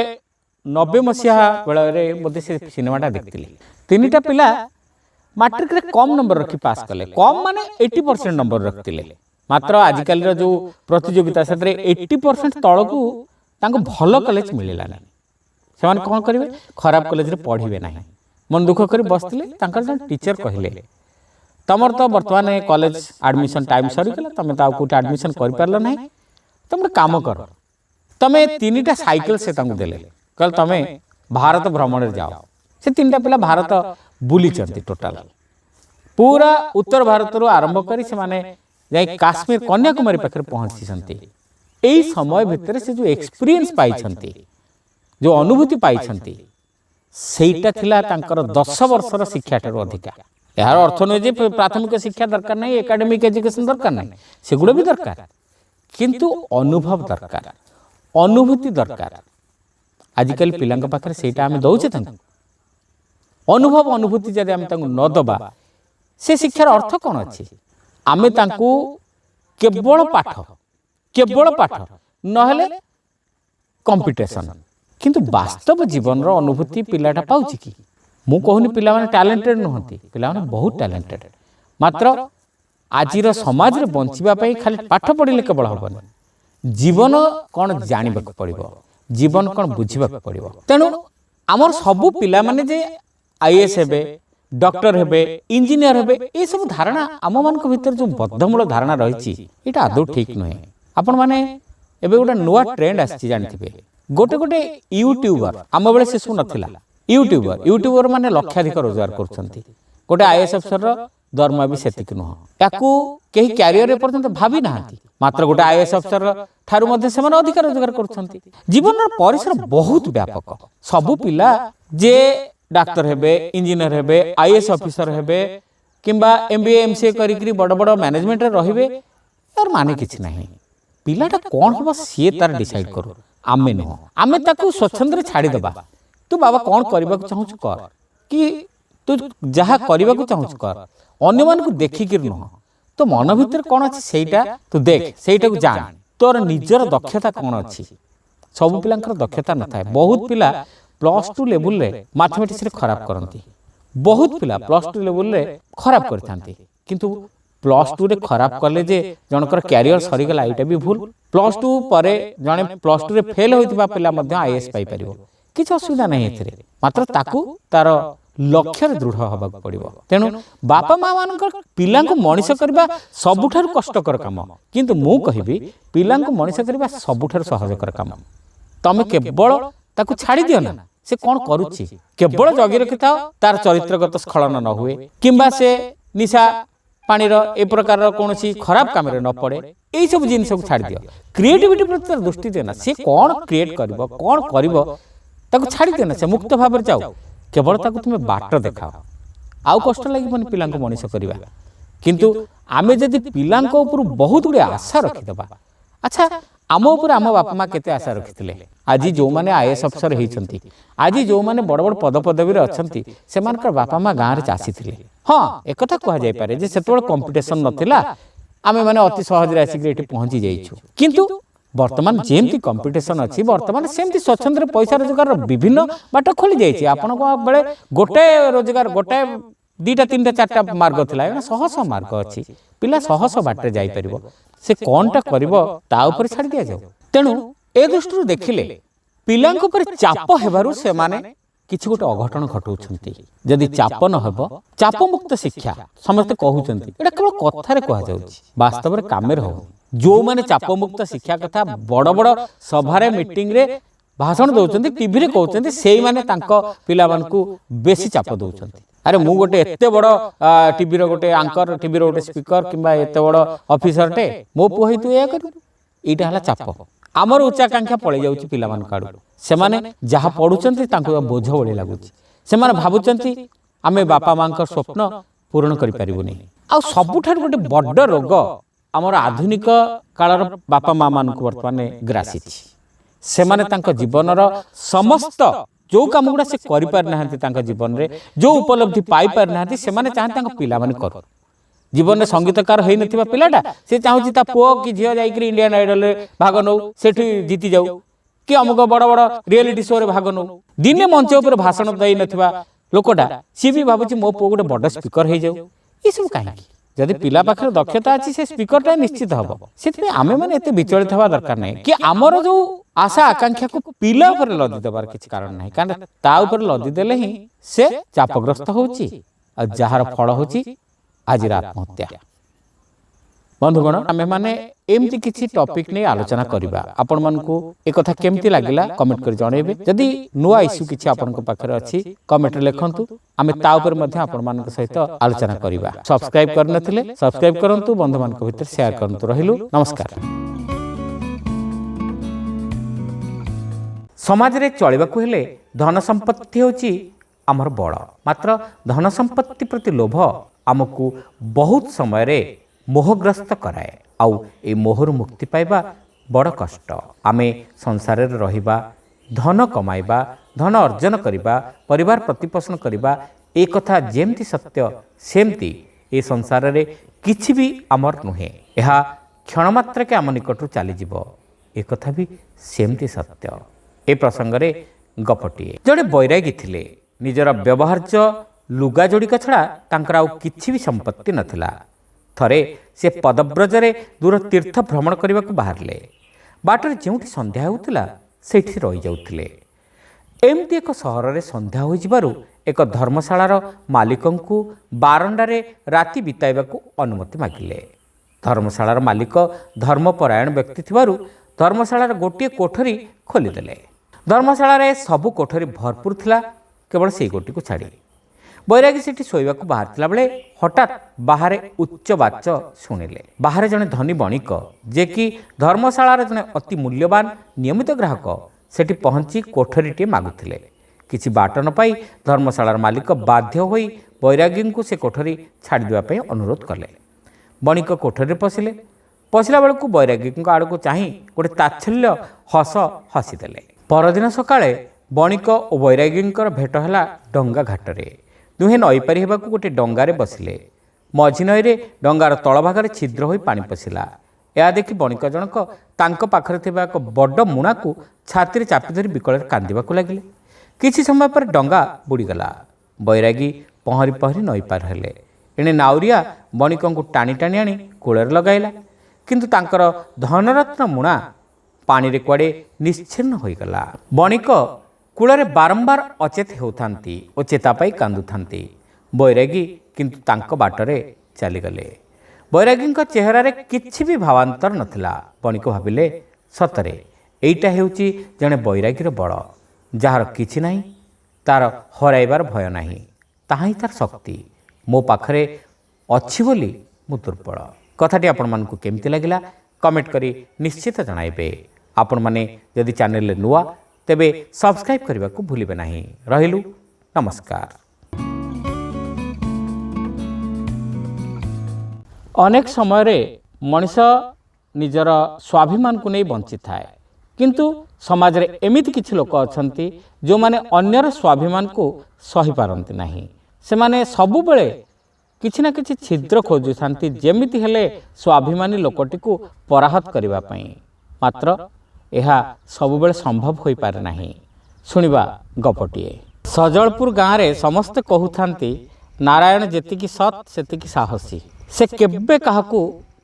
90 ମସିହା ବେଳରେ ବୋଧେ ସେ ସିନେମାଟା ଦେଖିଥିଲି ତିନିଟା ପିଲା ମାଟ୍ରିକରେ କମ୍ ନମ୍ବର ରଖି ପାସ୍ କଲେ କମ୍ ମାନେ 80% ନମ୍ବର ରଖିଥିଲେ ମାତ୍ର ଆଜିକାଲିର ଯେଉଁ ପ୍ରତିଯୋଗିତା ସେଥିରେ 80% ତଳକୁ ତାଙ୍କୁ ଭଲ କଲେଜ ମିଳିଲା ନାହିଁ ସେମାନେ କ'ଣ କରିବେ ଖରାପ କଲେଜରେ ପଢ଼ିବେ ନାହିଁ ମନ ଦୁଃଖ କରି ବସିଥିଲେ ତାଙ୍କର ଜଣେ ଟିଚର କହିଲେ ତମର ତ ବର୍ତ୍ତମାନ କଲେଜ ଆଡମିସନ ଟାଇମ୍ ସରିଗଲା ତମେ ତ ଆଉ କୋଉଠି ଆଡମିସନ କରିପାରିଲ ନାହିଁ ତମେ ଗୋଟେ କାମ କର ତମେ ତିନିଟା ସାଇକେଲ ସେ ତାଙ୍କୁ ଦେଲେ କହିଲେ ତମେ ଭାରତ ଭ୍ରମଣରେ ଯାଅ ସେ ତିନିଟା ପିଲା ଭାରତ ବୁଲିଛନ୍ତି ଟୋଟାଲ ପୁରା ଉତ୍ତର ଭାରତରୁ ଆରମ୍ଭ କରି ସେମାନେ ଯାଇ କାଶ୍ମୀର କନ୍ୟାକୁମାରୀ ପାଖରେ ପହଞ୍ଚିଛନ୍ତି এই সময় ভিতরে সে যে এক্সপিরিয়েন্স পাইছন্তি যে অনুভূতি পাইছন্তি সেইটা থিলা তাঙ্কর 10 বর্ষর শিক্ষাঠার অধিকা এর অর্থ নয় যে প্রাথমিক শিক্ষা দরকার নাই একাডেমিক এডুকেশন দরকার নাই সেগুলো বি দরকার কিন্তু অনুভব দরকার অনুভূতি দরকার আজকাল পিলাঙ্ক পাখরে সেইটা আমি দউছে তাঙ্কু অনুভব অনুভূতি যদি আমি তাঙ্কু ন দবা সে শিক্ষার অর্থ কোন আছে আমি তাঙ্কু কেবল পাঠ নহলে কম্পিটিশন কিন্তু বাস্তব জীবনর অনুভূতি পিলাটা পাউছি কি মু কহুনি পিলা মানে ট্যালেন্টেড নহতি পিলা মানে বহুত ট্যালেন্টেড মাত্র আজির সমাজরে বঞ্চিবা পাই খালি পাঠ পড়িলে কেবল হবনি জীবন কোন জানিবাক পড়িব জীবন কোন বুঝিবাক পড়িব তেণু আমার সবু পিলা মানে যে আইএএস হেবে ডক্টর হেবে ইঞ্জিনিয়ার হেবে এই সব ধারণা আম মানক ভিতর যে বদ্ধমূল ধারণা রয়েছে এটা আদৌ ঠিক নহে आपण माने एबे गोटे नुआ ट्रेंड आछि जानथिबे गोटे गोटे यूट्यूबर आम बेले से सुन नथिला यूट्यूबर माने लक्षाधिक रोजगार करछंती गोटे आईएएस अफसर रो दरमा भी सेतिक नुह याकू केही कैरियर रे पर्यंत भाबी नाहंती मात्र गोटे आईएएस अफसर ठारू मध्ये से माने अधिक रोजगार करछंती जीवन रो परिसर बहुत व्यापक सबु पिला जे डाक्टर हेबे इंजीनियर हेबे आईएएस ऑफिसर हेबे किंबा एमबीए एमसीए करी करी बड़ बड़ मैनेजमेंट रे रहिबे यार माने किछ नाही पिलाटा कौन हम सी तार डिसाइड करू आमे नुह आमे ताकू स्वच्छंद छाड़ी दबा तू बाबा कौन करबा को चाहू कर कि तू जहा करबा को चाहू कर अन्य मान को देखि कि नुह तो मन भीतर कौन अछि सेटा तू देख सेटा को जान तोर निजर दक्षता कौन अछि सब पिलांकर दक्षता न थाए बहुत पिला +2 लेवल रे मैथमेटिक्स रे खराब करंती बहुत पिला +2 लेवल रे खराब करथांती किंतु +2 रे खराब कले जे जनकर कैरियर सरी गला एटा भी भूल +2 परे जने +2 रे फेल होइतिबा पिला मध्ये आईएएस पाई परिबो किछ असुविधा नै एथिरे मात्र ताकू तार लक्ष्य रे दृढ़ होबा पड़िबो तेनु बापा मां मानकर पिला को मनिष करबा सबुठार कष्टकर काम किंतु मु कहिबी पिला को मनिष करबा सबुठार सहजकर काम तमे केवल ताकू छाड़ी दियो ना से कोन करूची केवल जगी रखिताओ तार चरित्रगत स्खलन न हुए किंबा से निशा पानी ए प्रकार कौन खराब काम न पड़े यही सब जिन सब छाड़ दियो क्रिएटिविटी प्रति दृष्टि देना सी कौन क्रिएट करिवो कौन करिवो ताको छाड़ी देना से मुक्त भाव जाओ केवल ताको तुम बाट देखाओ आउ कष्ट लागिबनी पिला को मनिष करबा किंतु आमे जदि पिला ऊपर बहुत गुड़े आशा रखिदबा अच्छा आम ऊपर आम बापा माँ केते आशा रखिथिले आज जो माने आईएएस अफसर होइछंती आज जो माने बड़ बड़ पद पदवी रे अछंती सेमानकर बापा माँ गाँव रे चासी थिले हाँ एक कथा कह जाय पारे जे सेतोळ कंपटीशन नथिला आमे माने अति सहज रे आसी एठी पहुंची जाइछु किंतु वर्तमान जेमती कंपटीशन अछि वर्तमान सेमती स्वच्छंद रे पैसा रोजगार विभिन्न बाट खोली जाइछि आपन को बेले गोटे रोजगार गोटे दीटा तीनटा चारटा मार्ग थिला एना सहस मार्ग अछि पिला सहस बाटे जाई परिबो से कोनटा करिवो ता ऊपर छाड़ दिया जाऊ तेनु ए दृष्टि देखिले पिलांक ऊपर चाप हेबारु से माने किछि गोटे अघटन घटौछंती जदि चाप न हेबो चाप मुक्त शिक्षा समस्त कहउछंती एटा केवल कथारे कहा जाउछि वास्तव रे कामे हो जो माने चाप मुक्त शिक्षा कथा बड़ बड़ सभा रे मीटिंग रे भाषण दउछंती टीवी रे कहउछंती सेई माने तांको पिला मानकू बेसी चाप दउछंती अरे मु गोटे एते बड़ टीवी रो गोटे एंकर टीवी रो गोटे स्पीकर किबा एते बड़ ऑफिसर टे मो पुहै तू ए करू ଏଇଟା ହେଲା ଚାପ। ଆମର ଉଚ୍ଚାକାଂକ୍ଷା ପଳେଇ ଯାଉଛି ପିଲାମାନଙ୍କ ଆଡ଼କୁ। ସେମାନେ ଯାହା ପଢ଼ୁଛନ୍ତି ତାଙ୍କୁ ବୋଝ ଭଳି ଲାଗୁଛି। ସେମାନେ ଭାବୁଛନ୍ତି ଆମେ ବାପା ମାଆଙ୍କର ସ୍ୱପ୍ନ ପୂରଣ କରିପାରିବୁନି। ଆଉ ସବୁଠାରୁ ଗୋଟେ ବଡ଼ ରୋଗ ଆମର ଆଧୁନିକ କାଳର ବାପା ମାଆମାନଙ୍କୁ ବର୍ତ୍ତମାନ ଗ୍ରାସିଛି। ସେମାନେ ତାଙ୍କ ଜୀବନର ସମସ୍ତ ଯେଉଁ କାମଗୁଡ଼ା ସେ କରିପାରିନାହାନ୍ତି, ତାଙ୍କ ଜୀବନରେ ଯେଉଁ ଉପଲବ୍ଧି ପାଇପାରିନାହାନ୍ତି, ସେମାନେ ଚାହାନ୍ତି ତାଙ୍କ ପିଲାମାନେ କରୁ। ଜୀବନରେ ସଙ୍ଗୀତକାର ହୋଇନଥିବା ପିଲାଟା ସେ ଚାହୁଁଛି ତା ପୁଅ କି ଝିଅ ଯାଇକରି ଇଣ୍ଡିଆନ୍ ଆଇଡଲରେ ଭାଗ ନେଉ, ସେଠି ଜିତି ଯାଉ, କି ଅମୁକ ବଡ଼ ବଡ଼ ରିଆଲିଟି ଶୋରେ ଭାଗ ନେଉ। ଦିନେ ମଞ୍ଚ ଉପରେ ଭାଷଣ ଦେଇନଥିବା ଲୋକଟା ସିଏ ବି ଭାବୁଛି ମୋ ପୁଅ ଗୋଟେ ବଡ଼ ସ୍ପିକର ହେଇଯାଉ। ଏସବୁ କାହିଁକି? ଯଦି ପିଲା ପାଖରେ ଦକ୍ଷତା ଅଛି ସେ ସ୍ପିକରଟା ନିଶ୍ଚିତ ହେବ। ସେଥିପାଇଁ ଆମେମାନେ ଏତେ ବିଚଳିତ ହେବା ଦରକାର ନାହିଁ କି ଆମର ଯେଉଁ ଆଶା ଆକାଂକ୍ଷାକୁ ପିଲା ଉପରେ ଲଦି ଦେବାର କିଛି କାରଣ ନାହିଁ। କାରଣ ତା ଉପରେ ଲଦି ଦେଲେ ହିଁ ସେ ଚାପଗ୍ରସ୍ତ ହେଉଛି, ଆଉ ଯାହାର ଫଳ ହେଉଛି ଆଜିର ଆତ୍ମହତ୍ୟା। ବନ୍ଧୁଗଣ, ଆମେମାନେ ଏମିତି କିଛି ଟପିକ୍ ନେଇ ଆଲୋଚନା କରିବା। ଆପଣମାନଙ୍କୁ ଏକଥା କେମିତି ଲାଗିଲା କମେଣ୍ଟ କରି ଜଣାଇବେ। ଯଦି ନୂଆ ଇସ୍ୟୁ କିଛି ଆପଣଙ୍କ ପାଖରେ ଅଛି କମେଣ୍ଟରେ ଲେଖନ୍ତୁ, ଆମେ ତା ଉପରେ ମଧ୍ୟ ଆପଣମାନଙ୍କ ସହିତ ଆଲୋଚନା କରିବା। ସବସ୍କ୍ରାଇବ୍ କରିନଥିଲେ ସବସ୍କ୍ରାଇବ୍ କରନ୍ତୁ, ବନ୍ଧୁମାନଙ୍କ ଭିତରେ ସେୟାର କରନ୍ତୁ। ରହିଲୁ, ନମସ୍କାର। ସମାଜରେ ଚଳିବାକୁ ହେଲେ ଧନ ସମ୍ପତ୍ତି ହେଉଛି ଆମର ବଳ। ମାତ୍ର ଧନ ସମ୍ପତ୍ତି ପ୍ରତି ଲୋଭ ଆମକୁ ବହୁତ ସମୟରେ ମୋହଗ୍ରସ୍ତ କରାଏ। ଆଉ এই ମୋହରୁ ମୁକ୍ତି ପାଇବା ବଡ଼ କଷ୍ଟ। ଆମେ ସଂସାରରେ ରହିବା, ଧନ କମାଇବା, ଧନ ଅର୍ଜନ କରିବା, ପରିବାର ପ୍ରତିପୋଷଣ କରିବା, ଏ କଥା ଯେମିତି ସତ୍ୟ ସେମିତି ଏ ସଂସାରରେ କିଛି ବି ଆମର ନୁହେଁ। ଏହା କ୍ଷଣମାତ୍ରକେ ଆମ ନିକଟରୁ ଚାଲିଯିବ, ଏ କଥା ବି ସେମିତି ସତ୍ୟ। ଏ ପ୍ରସଙ୍ଗରେ ଗପଟିଏ। ଜଣେ ବୈରାଗୀ ଥିଲେ। ନିଜର ବ୍ୟବହାର୍ଯ୍ୟ ଲୁଗା ଯୋଡ଼ିକ ଛଡ଼ା ତାଙ୍କର ଆଉ କିଛି ବି ସମ୍ପତ୍ତି ନଥିଲା। ଥରେ ସେ ପଦବ୍ରଜରେ ଦୂର ତୀର୍ଥ ଭ୍ରମଣ କରିବାକୁ ବାହାରିଲେ। ବାଟରେ ଯେଉଁଠି ସନ୍ଧ୍ୟା ହେଉଥିଲା ସେଇଠି ରହିଯାଉଥିଲେ। ଏମିତି ଏକ ସହରରେ ସନ୍ଧ୍ୟା ହୋଇଯିବାରୁ ଏକ ଧର୍ମଶାଳାର ମାଲିକଙ୍କୁ ବାରଣ୍ଡାରେ ରାତି ବିତାଇବାକୁ ଅନୁମତି ମାଗିଲେ। ଧର୍ମଶାଳାର ମାଲିକ ଧର୍ମପରାୟଣ ବ୍ୟକ୍ତି ଥିବାରୁ ଧର୍ମଶାଳାର ଗୋଟିଏ କୋଠରୀ ଖୋଲିଦେଲେ। ଧର୍ମଶାଳାରେ ସବୁ କୋଠରୀ ଭରପୁର ଥିଲା, କେବଳ ସେଇ ଗୋଟିକୁ ଛାଡ଼ି। ବୈରାଗୀ ସେଠି ଶୋଇବାକୁ ବାହାରିଥିଲା ବେଳେ ହଠାତ୍ ବାହାରେ ଉଚ୍ଚ ବାଚ ଶୁଣିଲେ। ବାହାରେ ଜଣେ ଧନୀ ବଣିକ, ଯିଏକି ଧର୍ମଶାଳାର ଜଣେ ଅତି ମୂଲ୍ୟବାନ ନିୟମିତ ଗ୍ରାହକ, ସେଠି ପହଞ୍ଚି କୋଠରୀଟିଏ ମାଗୁଥିଲେ। କିଛି ବାଟ ନ ପାଇ ଧର୍ମଶାଳାର ମାଲିକ ବାଧ୍ୟ ହୋଇ ବୈରାଗୀଙ୍କୁ ସେ କୋଠରୀ ଛାଡ଼ିଦେବା ପାଇଁ ଅନୁରୋଧ କଲେ। ବଣିକ କୋଠରୀରେ ପଶିଲେ। ପଶିଲା ବେଳକୁ ବୈରାଗୀଙ୍କ ଆଡ଼କୁ ଚାହିଁ ଗୋଟେ ତାଚ୍ଛଲ୍ୟ ହସ ହସିଦେଲେ। ପରଦିନ ସକାଳେ ବଣିକ ଓ ବୈରାଗୀଙ୍କର ଭେଟ ହେଲା ଡଙ୍ଗା ଘାଟରେ। ଦୁହେଁ ନଈପାରି ହେବାକୁ ଗୋଟିଏ ଡଙ୍ଗାରେ ବସିଲେ। ମଝି ନଈରେ ଡଙ୍ଗାର ତଳଭାଗରେ ଛିଦ୍ର ହୋଇ ପାଣି ପଶିଲା। ଏହା ଦେଖି ବଣିକ ଜଣକ ତାଙ୍କ ପାଖରେ ଥିବା ଏକ ବଡ଼ ମୁଣାକୁ ଛାତିରେ ଚାପି ଧରି ବିକଳରେ କାନ୍ଦିବାକୁ ଲାଗିଲେ। କିଛି ସମୟ ପରେ ଡଙ୍ଗା ବୁଡ଼ିଗଲା। ବୈରାଗୀ ପହଁରି ପହଁରି ନଈପାର ହେଲେ। ଏଣେ ନାଉରିଆ ବଣିକଙ୍କୁ ଟାଣି ଟାଣି ଆଣି କୂଳରେ ଲଗାଇଲା। କିନ୍ତୁ ତାଙ୍କର ଧନରତ୍ନ ମୁଣା ପାଣିରେ କୁଆଡ଼େ ନିଶ୍ଚିହ୍ନ ହୋଇଗଲା। ବଣିକ କୂଳରେ ବାରମ୍ବାର ଅଚେତ ହେଉଥାନ୍ତି ଓ ଚେତା ପାଇ କାନ୍ଦୁଥାନ୍ତି। ବୈରାଗୀ କିନ୍ତୁ ତାଙ୍କ ବାଟରେ ଚାଲିଗଲେ। ବୈରାଗୀଙ୍କ ଚେହେରାରେ କିଛି ବି ଭାବାନ୍ତର ନଥିଲା। ବଣିକ ଭାବିଲେ, ସତରେ ଏଇଟା ହେଉଛି ଜଣେ ବୈରାଗୀର ବଳ। ଯାହାର କିଛି ନାହିଁ, ତାର ହରାଇବାର ଭୟ ନାହିଁ, ତାହା ହିଁ ତାର ଶକ୍ତି। ମୋ ପାଖରେ ଅଛି ବୋଲି ମୁଁ ଦୁର୍ବଳ। କଥାଟି ଆପଣମାନଙ୍କୁ କେମିତି ଲାଗିଲା କମେଣ୍ଟ କରି ନିଶ୍ଚିତ ଜଣାଇବେ। ଆପଣମାନେ ଯଦି ଚ୍ୟାନେଲରେ ନୂଆ ତେବେ ସବସ୍କ୍ରାଇବ୍ କରିବାକୁ ଭୁଲିବେ ନାହିଁ। ରହିଲୁ, ନମସ୍କାର। ଅନେକ ସମୟରେ ମଣିଷ ନିଜର ସ୍ୱାଭିମାନକୁ ନେଇ ବଞ୍ଚିଥାଏ, କିନ୍ତୁ ସମାଜରେ ଏମିତି କିଛି ଲୋକ ଅଛନ୍ତି ଯେଉଁମାନେ ଅନ୍ୟର ସ୍ୱାଭିମାନକୁ ସହିପାରନ୍ତି ନାହିଁ। ସେମାନେ ସବୁବେଳେ କିଛି ନା କିଛି ଛିଦ୍ର ଖୋଜୁଥାନ୍ତି, ଯେମିତି ହେଲେ ସ୍ୱାଭିମାନୀ ଲୋକଟିକୁ ପରାହତ କରିବା ପାଇଁ। ମାତ୍ର ଏହା ସବୁବେଳେ ସମ୍ଭବ ହୋଇପାରେ ନାହିଁ। ଶୁଣିବା ଗପଟିଏ। ସଜଳପୁର ଗାଁରେ ସମସ୍ତେ କହୁଥାନ୍ତି, ନାରାୟଣ ଯେତିକି ସତ୍ ସେତିକି ସାହସୀ। ସେ କେବେ କାହାକୁ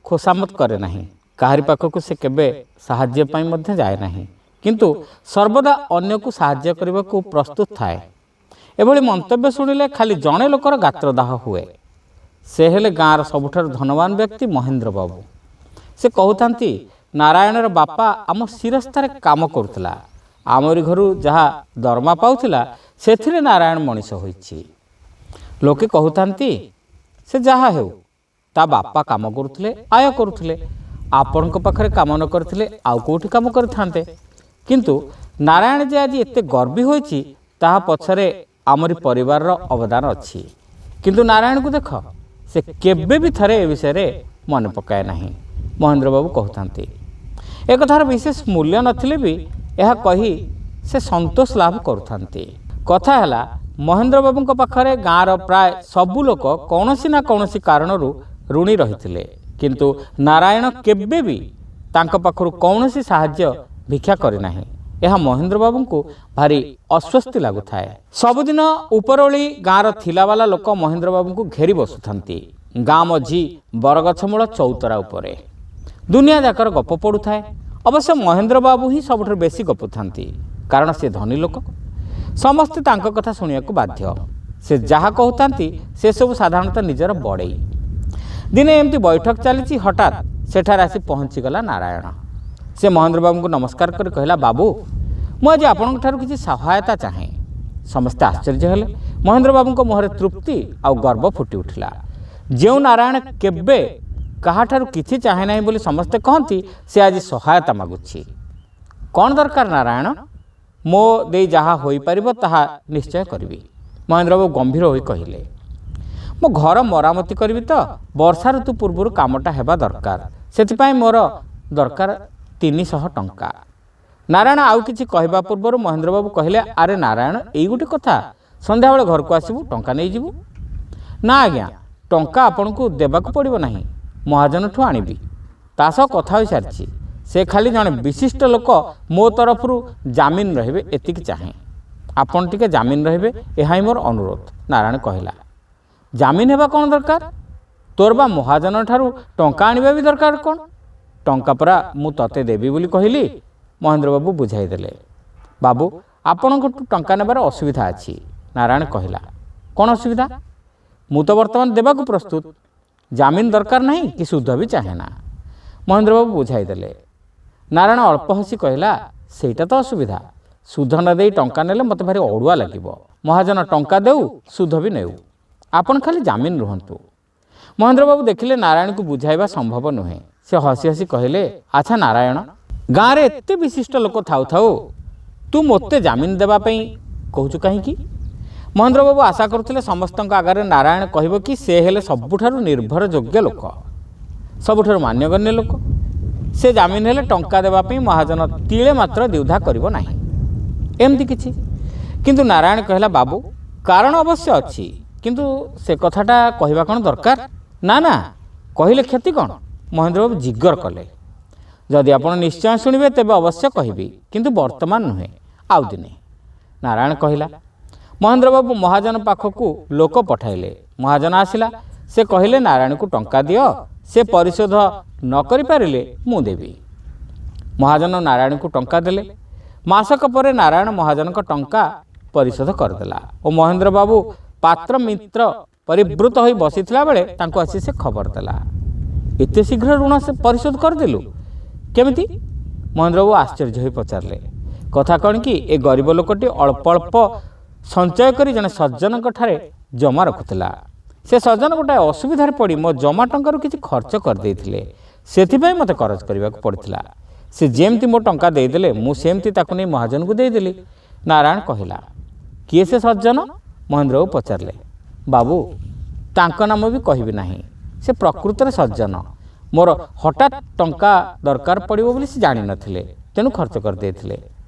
ଖୋସାମତ କରେ ନାହିଁ, କାହାରି ପାଖକୁ ସେ କେବେ ସାହାଯ୍ୟ ପାଇଁ ମଧ୍ୟ ଯାଏ ନାହିଁ, କିନ୍ତୁ ସର୍ବଦା ଅନ୍ୟକୁ ସାହାଯ୍ୟ କରିବାକୁ ପ୍ରସ୍ତୁତ ଥାଏ। ଏଭଳି ମନ୍ତବ୍ୟ ଶୁଣିଲେ ଖାଲି ଜଣେ ଲୋକର ଗାତ୍ରଦାହ ହୁଏ। ସେ ହେଲେ ଗାଁର ସବୁଠାରୁ ଧନବାନ ବ୍ୟକ୍ତି ମହେନ୍ଦ୍ର ବାବୁ। ସେ କହୁଥାନ୍ତି, ନାରାୟଣର ବାପା ଆମ ଶିରସ୍ତାରେ କାମ କରୁଥିଲା। ଆମରି ଘରୁ ଯାହା ଦରମା ପାଉଥିଲା ସେଥିରେ ନାରାୟଣ ମଣିଷ ହୋଇଛି। ଲୋକେ କହୁଥାନ୍ତି, ସେ ଯାହା ହେଉ ତା ବାପା କାମ କରୁଥିଲେ, ଆୟ କରୁଥିଲେ। ଆପଣଙ୍କ ପାଖରେ କାମ ନ କରିଥିଲେ ଆଉ କେଉଁଠି କାମ କରିଥାନ୍ତେ। କିନ୍ତୁ ନାରାୟଣ ଯେ ଆଜି ଏତେ ଗର୍ବୀ ହୋଇଛି ତାହା ପଛରେ ଆମରି ପରିବାରର ଅବଦାନ ଅଛି। କିନ୍ତୁ ନାରାୟଣକୁ ଦେଖ, ସେ କେବେ ବି ଥରେ ଏ ବିଷୟରେ ମନେ ପକାଏ ନାହିଁ। ମହେନ୍ଦ୍ରବାବୁ କହୁଥାନ୍ତି। ଏ କଥାର ବିଶେଷ ମୂଲ୍ୟ ନଥିଲେ ବି ଏହା କହି ସେ ସନ୍ତୋଷ ଲାଭ କରୁଥାନ୍ତି। କଥା ହେଲା, ମହେନ୍ଦ୍ରବାବୁଙ୍କ ପାଖରେ ଗାଁର ପ୍ରାୟ ସବୁ ଲୋକ କୌଣସି ନା କୌଣସି କାରଣରୁ ଋଣୀ ରହିଥିଲେ। କିନ୍ତୁ ନାରାୟଣ କେବେ ବି ତାଙ୍କ ପାଖରୁ କୌଣସି ସାହାଯ୍ୟ ଭିକ୍ଷା କରିନାହିଁ। ଏହା ମହେନ୍ଦ୍ରବାବୁଙ୍କୁ ଭାରି ଅସ୍ୱସ୍ତି ଲାଗୁଥାଏ। ସବୁଦିନ ଉପରଓଳି ଗାଁର ଥିଲାବାଲା ଲୋକ ମହେନ୍ଦ୍ରବାବୁଙ୍କୁ ଘେରି ବସୁଥାନ୍ତି। ଗାଁ ମଝି ବରଗଛ ମୂଳ ଚଉତରା ଉପରେ ଦୁନିଆ ଯାକର ଗପ ପଡ଼ୁଥାଏ। ଅବଶ୍ୟ ମହେନ୍ଦ୍ରବାବୁ ହିଁ ସବୁଠାରୁ ବେଶୀ ଗପୁଥାନ୍ତି, କାରଣ ସେ ଧନୀ ଲୋକ। ସମସ୍ତେ ତାଙ୍କ କଥା ଶୁଣିବାକୁ ବାଧ୍ୟ। ସେ ଯାହା କହୁଥାନ୍ତି ସେସବୁ ସାଧାରଣତଃ ନିଜର ବଡ଼େଇ। ଦିନେ ଏମିତି ବୈଠକ ଚାଲିଛି, ହଠାତ୍ ସେଠାରେ ଆସି ପହଞ୍ଚିଗଲା ନାରାୟଣ। ସେ ମହେନ୍ଦ୍ରବାବୁଙ୍କୁ ନମସ୍କାର କରି କହିଲା, ବାବୁ, ମୁଁ ଆଜି ଆପଣଙ୍କ ଠାରୁ କିଛି ସହାୟତା ଚାହେଁ। ସମସ୍ତେ ଆଶ୍ଚର୍ଯ୍ୟ ହେଲେ। ମହେନ୍ଦ୍ରବାବୁଙ୍କ ମୁହଁରେ ତୃପ୍ତି ଆଉ ଗର୍ବ ଫୁଟି ଉଠିଲା। ଯେଉଁ ନାରାୟଣ କେବେ କାହାଠାରୁ କିଛି ଚାହେଁ ନାହିଁ ବୋଲି ସମସ୍ତେ କହନ୍ତି, ସେ ଆଜି ସହାୟତା ମାଗୁଛି। କ'ଣ ଦରକାର ନାରାୟଣ? ମୋ ଦେଇ ଯାହା ହୋଇପାରିବ ତାହା ନିଶ୍ଚୟ କରିବି। ମହେନ୍ଦ୍ରବାବୁ ଗମ୍ଭୀର ହୋଇ କହିଲେ, ମୋ ଘର ମରାମତି କରିବି ତ, ବର୍ଷା ଋତୁ ପୂର୍ବରୁ କାମଟା ହେବା ଦରକାର। ସେଥିପାଇଁ ମୋର ଦରକାର 300 ଟଙ୍କା। ନାରାୟଣ ଆଉ କିଛି କହିବା ପୂର୍ବରୁ ମହେନ୍ଦ୍ରବାବୁ କହିଲେ, ଆରେ ନାରାୟଣ, ଏଇ ଗୋଟେ କଥା, ସନ୍ଧ୍ୟାବେଳେ ଘରକୁ ଆସିବୁ, ଟଙ୍କା ନେଇଯିବୁ। ନା ଆଜ୍ଞା, ଟଙ୍କା ଆପଣଙ୍କୁ ଦେବାକୁ ପଡ଼ିବ ନାହିଁ, ମହାଜନଠୁ ଆଣିବି। ତା ସହ କଥା ହୋଇସାରିଛି। ସେ ଖାଲି ଜଣେ ବିଶିଷ୍ଟ ଲୋକ ମୋ ତରଫରୁ ଜାମିନ ରହିବେ, ଏତିକି ଚାହେଁ। ଆପଣ ଟିକେ ଜାମିନ ରହିବେ, ଏହା ହିଁ ମୋର ଅନୁରୋଧ। ନାରାୟଣ କହିଲା, ଜାମିନ ହେବା କ'ଣ ଦରକାର? ତୋର ବା ମହାଜନଠାରୁ ଟଙ୍କା ଆଣିବା ବି ଦରକାର କ'ଣ? ଟଙ୍କା ପରା ମୁଁ ତତେ ଦେବି ବୋଲି କହିଲି। ମହେନ୍ଦ୍ରବାବୁ ବୁଝାଇ ଦେଲେ। ବାବୁ, ଆପଣଙ୍କଠୁ ଟଙ୍କା ନେବାର ଅସୁବିଧା ଅଛି। ନାରାୟଣ କହିଲା, କ'ଣ ଅସୁବିଧା? ମୁଁ ତ ବର୍ତ୍ତମାନ ଦେବାକୁ ପ୍ରସ୍ତୁତ। ଜାମିନ ଦରକାର ନାହିଁ କି ସୁଧ ବି ଚାହେଁ ନା। ମହେନ୍ଦ୍ରବାବୁ ବୁଝାଇ ଦେଲେ। ନାରାୟଣ ଅଳ୍ପ ହସି କହିଲା, ସେଇଟା ତ ଅସୁବିଧା। ସୁଧ ନ ଦେଇ ଟଙ୍କା ନେଲେ ମୋତେ ଭାରି ଅଡ଼ୁଆ ଲାଗିବ। ମହାଜନ ଟଙ୍କା ଦେଉ, ସୁଧ ବି ନେଉ। ଆପଣ ଖାଲି ଜାମିନ ରୁହନ୍ତୁ। ମହେନ୍ଦ୍ରବାବୁ ଦେଖିଲେ ନାରାୟଣକୁ ବୁଝାଇବା ସମ୍ଭବ ନୁହେଁ। ସେ ହସି ହସି କହିଲେ, ଆଚ୍ଛା ନାରାୟଣ, ଗାଁରେ ଏତେ ବିଶିଷ୍ଟ ଲୋକ ଥାଉ ଥାଉ ତୁ ମୋତେ ଜାମିନ ଦେବା ପାଇଁ କହୁଛୁ କାହିଁକି? ମହେନ୍ଦ୍ରବାବୁ ଆଶା କରୁଥିଲେ ସମସ୍ତଙ୍କ ଆଗରେ ନାରାୟଣ କହିବ କି ସେ ହେଲେ ସବୁଠାରୁ ନିର୍ଭରଯୋଗ୍ୟ ଲୋକ, ସବୁଠାରୁ ମାନ୍ୟଗଣ୍ୟ ଲୋକ। ସେ ଜାମିନ ହେଲେ ଟଙ୍କା ଦେବା ପାଇଁ ମହାଜନ ତିଳେ ମାତ୍ର ଦ୍ୱିଧା କରିବ ନାହିଁ, ଏମିତି କିଛି। କିନ୍ତୁ ନାରାୟଣ କହିଲା, ବାବୁ, କାରଣ ଅବଶ୍ୟ ଅଛି, କିନ୍ତୁ ସେ କଥାଟା କହିବା କ'ଣ ଦରକାର? ନା ନା, କହିଲେ କ୍ଷତି କ'ଣ? ମହେନ୍ଦ୍ରବାବୁ ଜିଗର କଲେ। ଯଦି ଆପଣ ନିଶ୍ଚୟ ଶୁଣିବେ ତେବେ ଅବଶ୍ୟ କହିବି, କିନ୍ତୁ ବର୍ତ୍ତମାନ ନୁହେଁ, ଆଉ ଦିନେ। ନାରାୟଣ କହିଲା। ମହେନ୍ଦ୍ରବାବୁ ମହାଜନ ପାଖକୁ ଲୋକ ପଠାଇଲେ। ମହାଜନ ଆସିଲା। ସେ କହିଲେ, ନାରାୟଣକୁ ଟଙ୍କା ଦିଅ, ସେ ପରିଶୋଧ ନ କରିପାରିଲେ ମୁଁ ଦେବି। ମହାଜନ ନାରାୟଣକୁ ଟଙ୍କା ଦେଲେ। ମାସକ ପରେ ନାରାୟଣ ମହାଜନଙ୍କ ଟଙ୍କା ପରିଶୋଧ କରିଦେଲା ଓ ମହେନ୍ଦ୍ରବାବୁ ପାତ୍ର ମିତ୍ର ପରିବୃତ ହୋଇ ବସିଥିଲା ବେଳେ ତାଙ୍କୁ ଆସି ସେ ଖବର ଦେଲା, ଏତେ ଶୀଘ୍ର ଋଣ ସେ ପରିଶୋଧ କରିଦେଲୁ? କେମିତି? ମହେନ୍ଦ୍ରବାବୁ ଆଶ୍ଚର୍ଯ୍ୟ ହୋଇ ପଚାରିଲେ। କଥା କ'ଣ କି, ଏ ଗରିବ ଲୋକଟି ଅଳ୍ପ ଅଳ୍ପ ସଞ୍ଚୟ କରି ଜଣେ ସଜ୍ଜନଙ୍କଠାରେ ଜମା ରଖୁଥିଲା। ସେ ସଜ୍ଜନ ଗୋଟାଏ ଅସୁବିଧାରେ ପଡ଼ି ମୋ ଜମା ଟଙ୍କାରୁ କିଛି ଖର୍ଚ୍ଚ କରିଦେଇଥିଲେ। ସେଥିପାଇଁ ମୋତେ କରଜ କରିବାକୁ ପଡ଼ିଥିଲା। ସେ ଯେମିତି ମୋ ଟଙ୍କା ଦେଇଦେଲେ, ମୁଁ ସେମିତି ତାକୁ ନେଇ ମହାଜନକୁ ଦେଇଦେଲି। ନାରାୟଣ କହିଲା। କିଏ ସେ ସଜ୍ଜନ? ମହେନ୍ଦ୍ରବାବୁ ପଚାରିଲେ। ବାବୁ, ତାଙ୍କ ନାମ ବି କହିବି ନାହିଁ। ସେ ପ୍ରକୃତରେ ସଜ୍ଜନ। ମୋର ହଠାତ୍ ଟଙ୍କା ଦରକାର ପଡ଼ିବ ବୋଲି ସେ ଜାଣିନଥିଲେ, ତେଣୁ ଖର୍ଚ୍ଚ କରିଦେଇଥିଲେ।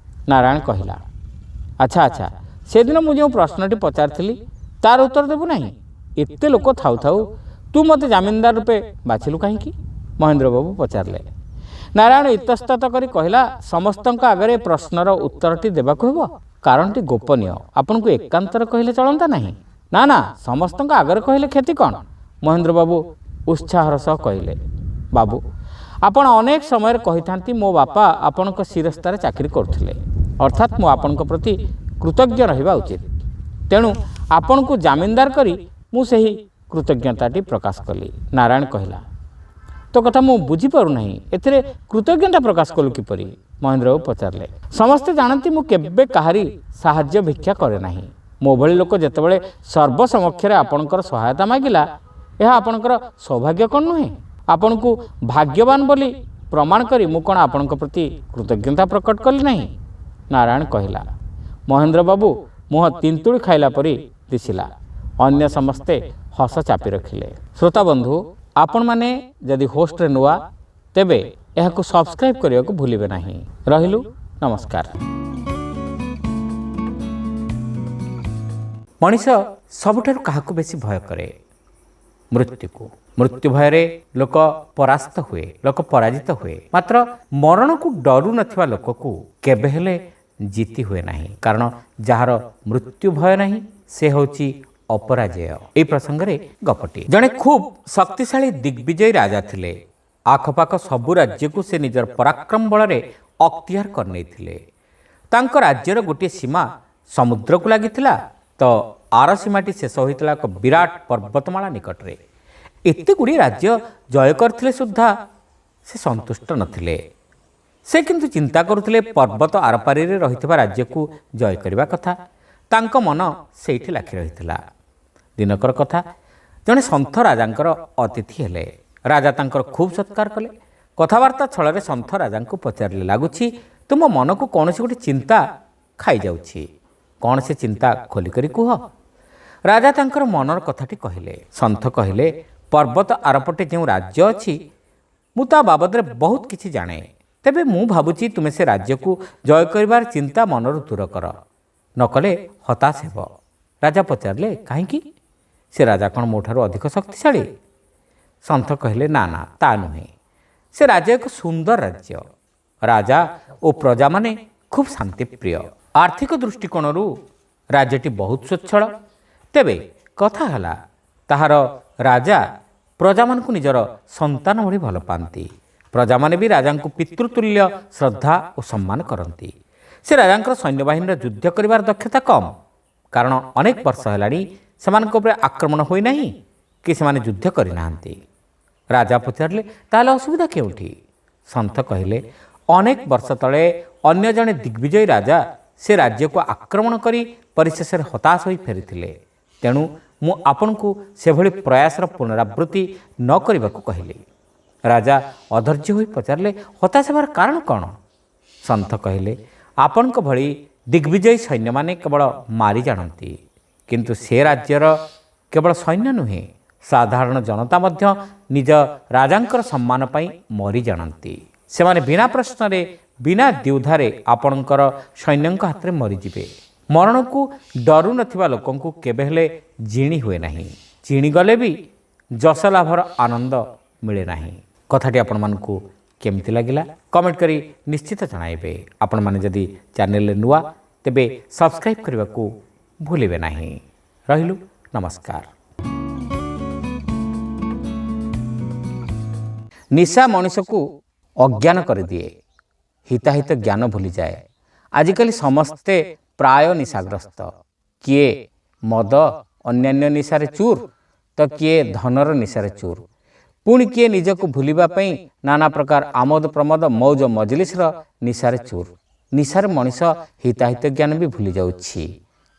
ନାରାୟଣ କହିଲା, ଆଚ୍ଛା ଆଚ୍ଛା, ସେଦିନ ମୁଁ ଯେଉଁ ପ୍ରଶ୍ନଟି ପଚାରିଥିଲି ତାର ଉତ୍ତର ଦେବୁ ନାହିଁ? ଏତେ ଲୋକ ଥାଉ ଥାଉ ତୁ ମୋତେ ଜାମିନଦାର ରୂପେ ବାଛିଲୁ କାହିଁକି? ମହେନ୍ଦ୍ରବାବୁ ପଚାରିଲେ। ନାରାୟଣ ଇତସ୍ତତ କରି କହିଲା, ସମସ୍ତଙ୍କ ଆଗରେ ପ୍ରଶ୍ନର ଉତ୍ତରଟି ଦେବାକୁ ହେବ। କାରଣଟି ଗୋପନୀୟ। ଆପଣଙ୍କୁ ଏକାନ୍ତରେ କହିଲେ ଚଳନ୍ତା ନାହିଁ? ନା ନା, ସମସ୍ତଙ୍କ ଆଗରେ କହିଲେ କ୍ଷତି କ'ଣ? ମହେନ୍ଦ୍ରବାବୁ ଉତ୍ସାହର ସହ କହିଲେ। ବାବୁ, ଆପଣ ଅନେକ ସମୟରେ କହିଥାନ୍ତି ମୋ ବାପା ଆପଣଙ୍କ ଶିରସ୍ତାରେ ଚାକିରି କରୁଥିଲେ, ଅର୍ଥାତ୍ ମୁଁ ଆପଣଙ୍କ ପ୍ରତି କୃତଜ୍ଞ ରହିବା ଉଚିତ। ତେଣୁ ଆପଣଙ୍କୁ ଜାମିନଦାର କରି ମୁଁ ସେହି କୃତଜ୍ଞତାଟି ପ୍ରକାଶ କଲି। ନାରାୟଣ କହିଲା, ତୋ କଥା ମୁଁ ବୁଝିପାରୁନାହିଁ, ଏଥିରେ କୃତଜ୍ଞତା ପ୍ରକାଶ କଲୁ କିପରି? ମହେନ୍ଦ୍ରବାବୁ ପଚାରିଲେ। ସମସ୍ତେ ଜାଣନ୍ତି ମୁଁ କେବେ କାହାରି ସାହାଯ୍ୟ ଭିକ୍ଷା କରେ ନାହିଁ। ମୋ ଭଳି ଲୋକ ଯେତେବେଳେ ସର୍ବସମକ୍ଷରେ ଆପଣଙ୍କର ସହାୟତା ମାଗିଲା, ଏହା ଆପଣଙ୍କର ସୌଭାଗ୍ୟ କ'ଣ ନୁହେଁ? ଆପଣଙ୍କୁ ଭାଗ୍ୟବାନ ବୋଲି ପ୍ରମାଣ କରି ମୁଁ କ'ଣ ଆପଣଙ୍କ ପ୍ରତି କୃତଜ୍ଞତା ପ୍ରକଟ କଲି ନାହିଁ? ନାରାୟଣ କହିଲା, ମହେନ୍ଦ୍ର ବାବୁ ମୁହଁ ତିନ୍ତୁଳି ଖାଇଲା ପରି ଦିଶିଲା। ଅନ୍ୟ ସମସ୍ତେ ହସ ଚାପି ରଖିଲେ। ଶ୍ରୋତାବନ୍ଧୁ, ଆପଣମାନେ ଯଦି ହୋଷ୍ଟରେ ନୂଆ, ତେବେ ଏହାକୁ ସବସ୍କ୍ରାଇବ୍ କରିବାକୁ ଭୁଲିବେ ନାହିଁ। ରହିଲୁ, ନମସ୍କାର। ମଣିଷ ସବୁଠାରୁ କାହାକୁ ବେଶୀ ଭୟ କରେ? ମୃତ୍ୟୁକୁ। ମୃତ୍ୟୁ ଭୟରେ ଲୋକ ପରାସ୍ତ ହୁଏ, ଲୋକ ପରାଜିତ ହୁଏ। ମାତ୍ର ମରଣକୁ ଡରୁ ନଥିବା ଲୋକକୁ କେବେ ହେଲେ ଜିତି ହୁଏ ନାହିଁ। କାରଣ ଯାହାର ମୃତ୍ୟୁ ଭୟ ନାହିଁ ସେ ହେଉଛି ଅପରାଜେୟ। ଏହି ପ୍ରସଙ୍ଗରେ ଗପଟିଏ। ଜଣେ ଖୁବ୍ ଶକ୍ତିଶାଳୀ ଦିଗ୍ବିଜୟୀ ରାଜା ଥିଲେ। ଆଖପାଖ ସବୁ ରାଜ୍ୟକୁ ସେ ନିଜର ପରାକ୍ରମ ବଳରେ ଅକ୍ତିଆର କରିନେଇଥିଲେ। ତାଙ୍କ ରାଜ୍ୟର ଗୋଟିଏ ସୀମା ସମୁଦ୍ରକୁ ଲାଗିଥିଲା, ତ ଆର ସୀମାଟି ଶେଷ ହୋଇଥିଲା ଏକ ବିରାଟ ପର୍ବତମାଳା ନିକଟରେ। ଏତେ ଗୁଡ଼ିଏ ରାଜ୍ୟ ଜୟ କରିଥିଲେ ସୁଦ୍ଧା ସେ ସନ୍ତୁଷ୍ଟ ନଥିଲେ। ସେ କିନ୍ତୁ ଚିନ୍ତା କରୁଥିଲେ ପର୍ବତ ଆରପାରିରେ ରହିଥିବା ରାଜ୍ୟକୁ ଜୟ କରିବା କଥା। ତାଙ୍କ ମନ ସେଇଠି ଲାଖି ରହିଥିଲା। ଦିନକର କଥା, ଜଣେ ସନ୍ଥ ରାଜାଙ୍କର ଅତିଥି ହେଲେ। ରାଜା ତାଙ୍କର ଖୁବ୍ ସତ୍କାର କଲେ। କଥାବାର୍ତ୍ତା ଛଳରେ ସନ୍ଥ ରାଜାଙ୍କୁ ପଚାରିଲେ, ଲାଗୁଛି ତୁମ ମନକୁ କୌଣସି ଗୋଟିଏ ଚିନ୍ତା ଖାଇଯାଉଛି। କ'ଣ ସେ ଚିନ୍ତା ଖୋଲିକରି କୁହ। ରାଜା ତାଙ୍କର ମନର କଥାଟି କହିଲେ। ସନ୍ଥ କହିଲେ, ପର୍ବତ ଆରପଟେ ଯେଉଁ ରାଜ୍ୟ ଅଛି ମୁଁ ତା ବାବଦରେ ବହୁତ କିଛି ଜାଣେ। ତେବେ ମୁଁ ଭାବୁଛି ତୁମେ ସେ ରାଜ୍ୟକୁ ଜୟ କରିବାର ଚିନ୍ତା ମନରୁ ଦୂର କର, ନକଲେ ହତାଶ ହେବ। ରାଜା ପଚାରିଲେ, କାହିଁକି? ସେ ରାଜା କ'ଣ ମୋ ଠାରୁ ଅଧିକ ଶକ୍ତିଶାଳୀ? ସନ୍ଥ କହିଲେ, ନା ନା, ତା ନୁହେଁ। ସେ ରାଜ୍ୟ ଏକ ସୁନ୍ଦର ରାଜ୍ୟ। ରାଜା ଓ ପ୍ରଜାମାନେ ଖୁବ୍ ଶାନ୍ତିପ୍ରିୟ। ଆର୍ଥିକ ଦୃଷ୍ଟିକୋଣରୁ ରାଜ୍ୟଟି ବହୁତ ସ୍ୱଚ୍ଛଳ। ତେବେ କଥା ହେଲା, ତାହାର ରାଜା ପ୍ରଜାମାନଙ୍କୁ ନିଜର ସନ୍ତାନ ଭଳି ଭଲ ପାଆନ୍ତି। ପ୍ରଜାମାନେ ବି ରାଜାଙ୍କୁ ପିତୃତୁଲ୍ୟ ଶ୍ରଦ୍ଧା ଓ ସମ୍ମାନ କରନ୍ତି। ସେ ରାଜାଙ୍କର ସୈନ୍ୟବାହିନୀର ଯୁଦ୍ଧ କରିବାର ଦକ୍ଷତା କମ୍, କାରଣ ଅନେକ ବର୍ଷ ହେଲାଣି ସେମାନଙ୍କ ଉପରେ ଆକ୍ରମଣ ହୋଇନାହିଁ କି ସେମାନେ ଯୁଦ୍ଧ କରିନାହାନ୍ତି। ରାଜା ପଚାରିଲେ, ତାହେଲେ ଅସୁବିଧା କେଉଁଠି? ସନ୍ଥ କହିଲେ, ଅନେକ ବର୍ଷ ତଳେ ଅନ୍ୟ ଜଣେ ଦିଗ୍ବିଜୟୀ ରାଜା ସେ ରାଜ୍ୟକୁ ଆକ୍ରମଣ କରି ପରିଶେଷରେ ହତାଶ ହୋଇ ଫେରିଥିଲେ। ତେଣୁ ମୁଁ ଆପଣଙ୍କୁ ସେଭଳି ପ୍ରୟାସର ପୁନରାବୃତ୍ତି ନ କରିବାକୁ କହିଲି। ରାଜା ଅଧୈର୍ଯ୍ୟ ହୋଇ ପଚାରିଲେ, ହତାଶ ହେବାର କାରଣ କ'ଣ? ସନ୍ଥ କହିଲେ, ଆପଣଙ୍କ ଭଳି ଦିଗ୍ବିଜୟୀ ସୈନ୍ୟମାନେ କେବଳ ମାରି ଜାଣନ୍ତି, କିନ୍ତୁ ସେ ରାଜ୍ୟର କେବଳ ସୈନ୍ୟ ନୁହେଁ, ସାଧାରଣ ଜନତା ମଧ୍ୟ ନିଜ ରାଜାଙ୍କର ସମ୍ମାନ ପାଇଁ ମରି ଜାଣନ୍ତି। ସେମାନେ ବିନା ପ୍ରଶ୍ନରେ, ବିନା ଦ୍ୱିଧାରେ ଆପଣଙ୍କର ସୈନ୍ୟଙ୍କ ହାତରେ ମରିଯିବେ। ମରଣକୁ ଡରୁ ନଥିବା ଲୋକଙ୍କୁ କେବେ ହେଲେ ଜିଣି ହୁଏ ନାହିଁ। ଜିଣିଗଲେ ବି ଯଶ ଲାଭର ଆନନ୍ଦ ମିଳେ ନାହିଁ। କଥାଟି ଆପଣମାନଙ୍କୁ କେମିତି ଲାଗିଲା କମେଣ୍ଟ କରି ନିଶ୍ଚିତ ଜଣାଇବେ। ଆପଣମାନେ ଯଦି ଚ୍ୟାନେଲରେ ନୂଆ, ତେବେ ସବସ୍କ୍ରାଇବ୍ କରିବାକୁ ଭୁଲିବେ ନାହିଁ। ରହିଲୁ, ନମସ୍କାର। ନିଶା ମଣିଷକୁ ଅଜ୍ଞାନ କରିଦିଏ, ହିତାହିତ ଜ୍ଞାନ ଭୁଲିଯାଏ। ଆଜିକାଲି ସମସ୍ତେ ପ୍ରାୟ ନିଶାଗ୍ରସ୍ତ। କିଏ ମଦ ଅନ୍ୟାନ୍ୟ ନିଶାରେ ଚୁର, ତ କିଏ ଧନର ନିଶାରେ ଚୁର। ପୁଣି କିଏ ନିଜକୁ ଭୁଲିବା ପାଇଁ ନାନା ପ୍ରକାର ଆମୋଦ ପ୍ରମୋଦ ମୌଜ ମଜଲିସର ନିଶାରେ ଚୁର। ନିଶାରେ ମଣିଷ ହିତାହିତ ଜ୍ଞାନ ବି ଭୁଲି ଯାଉଛି।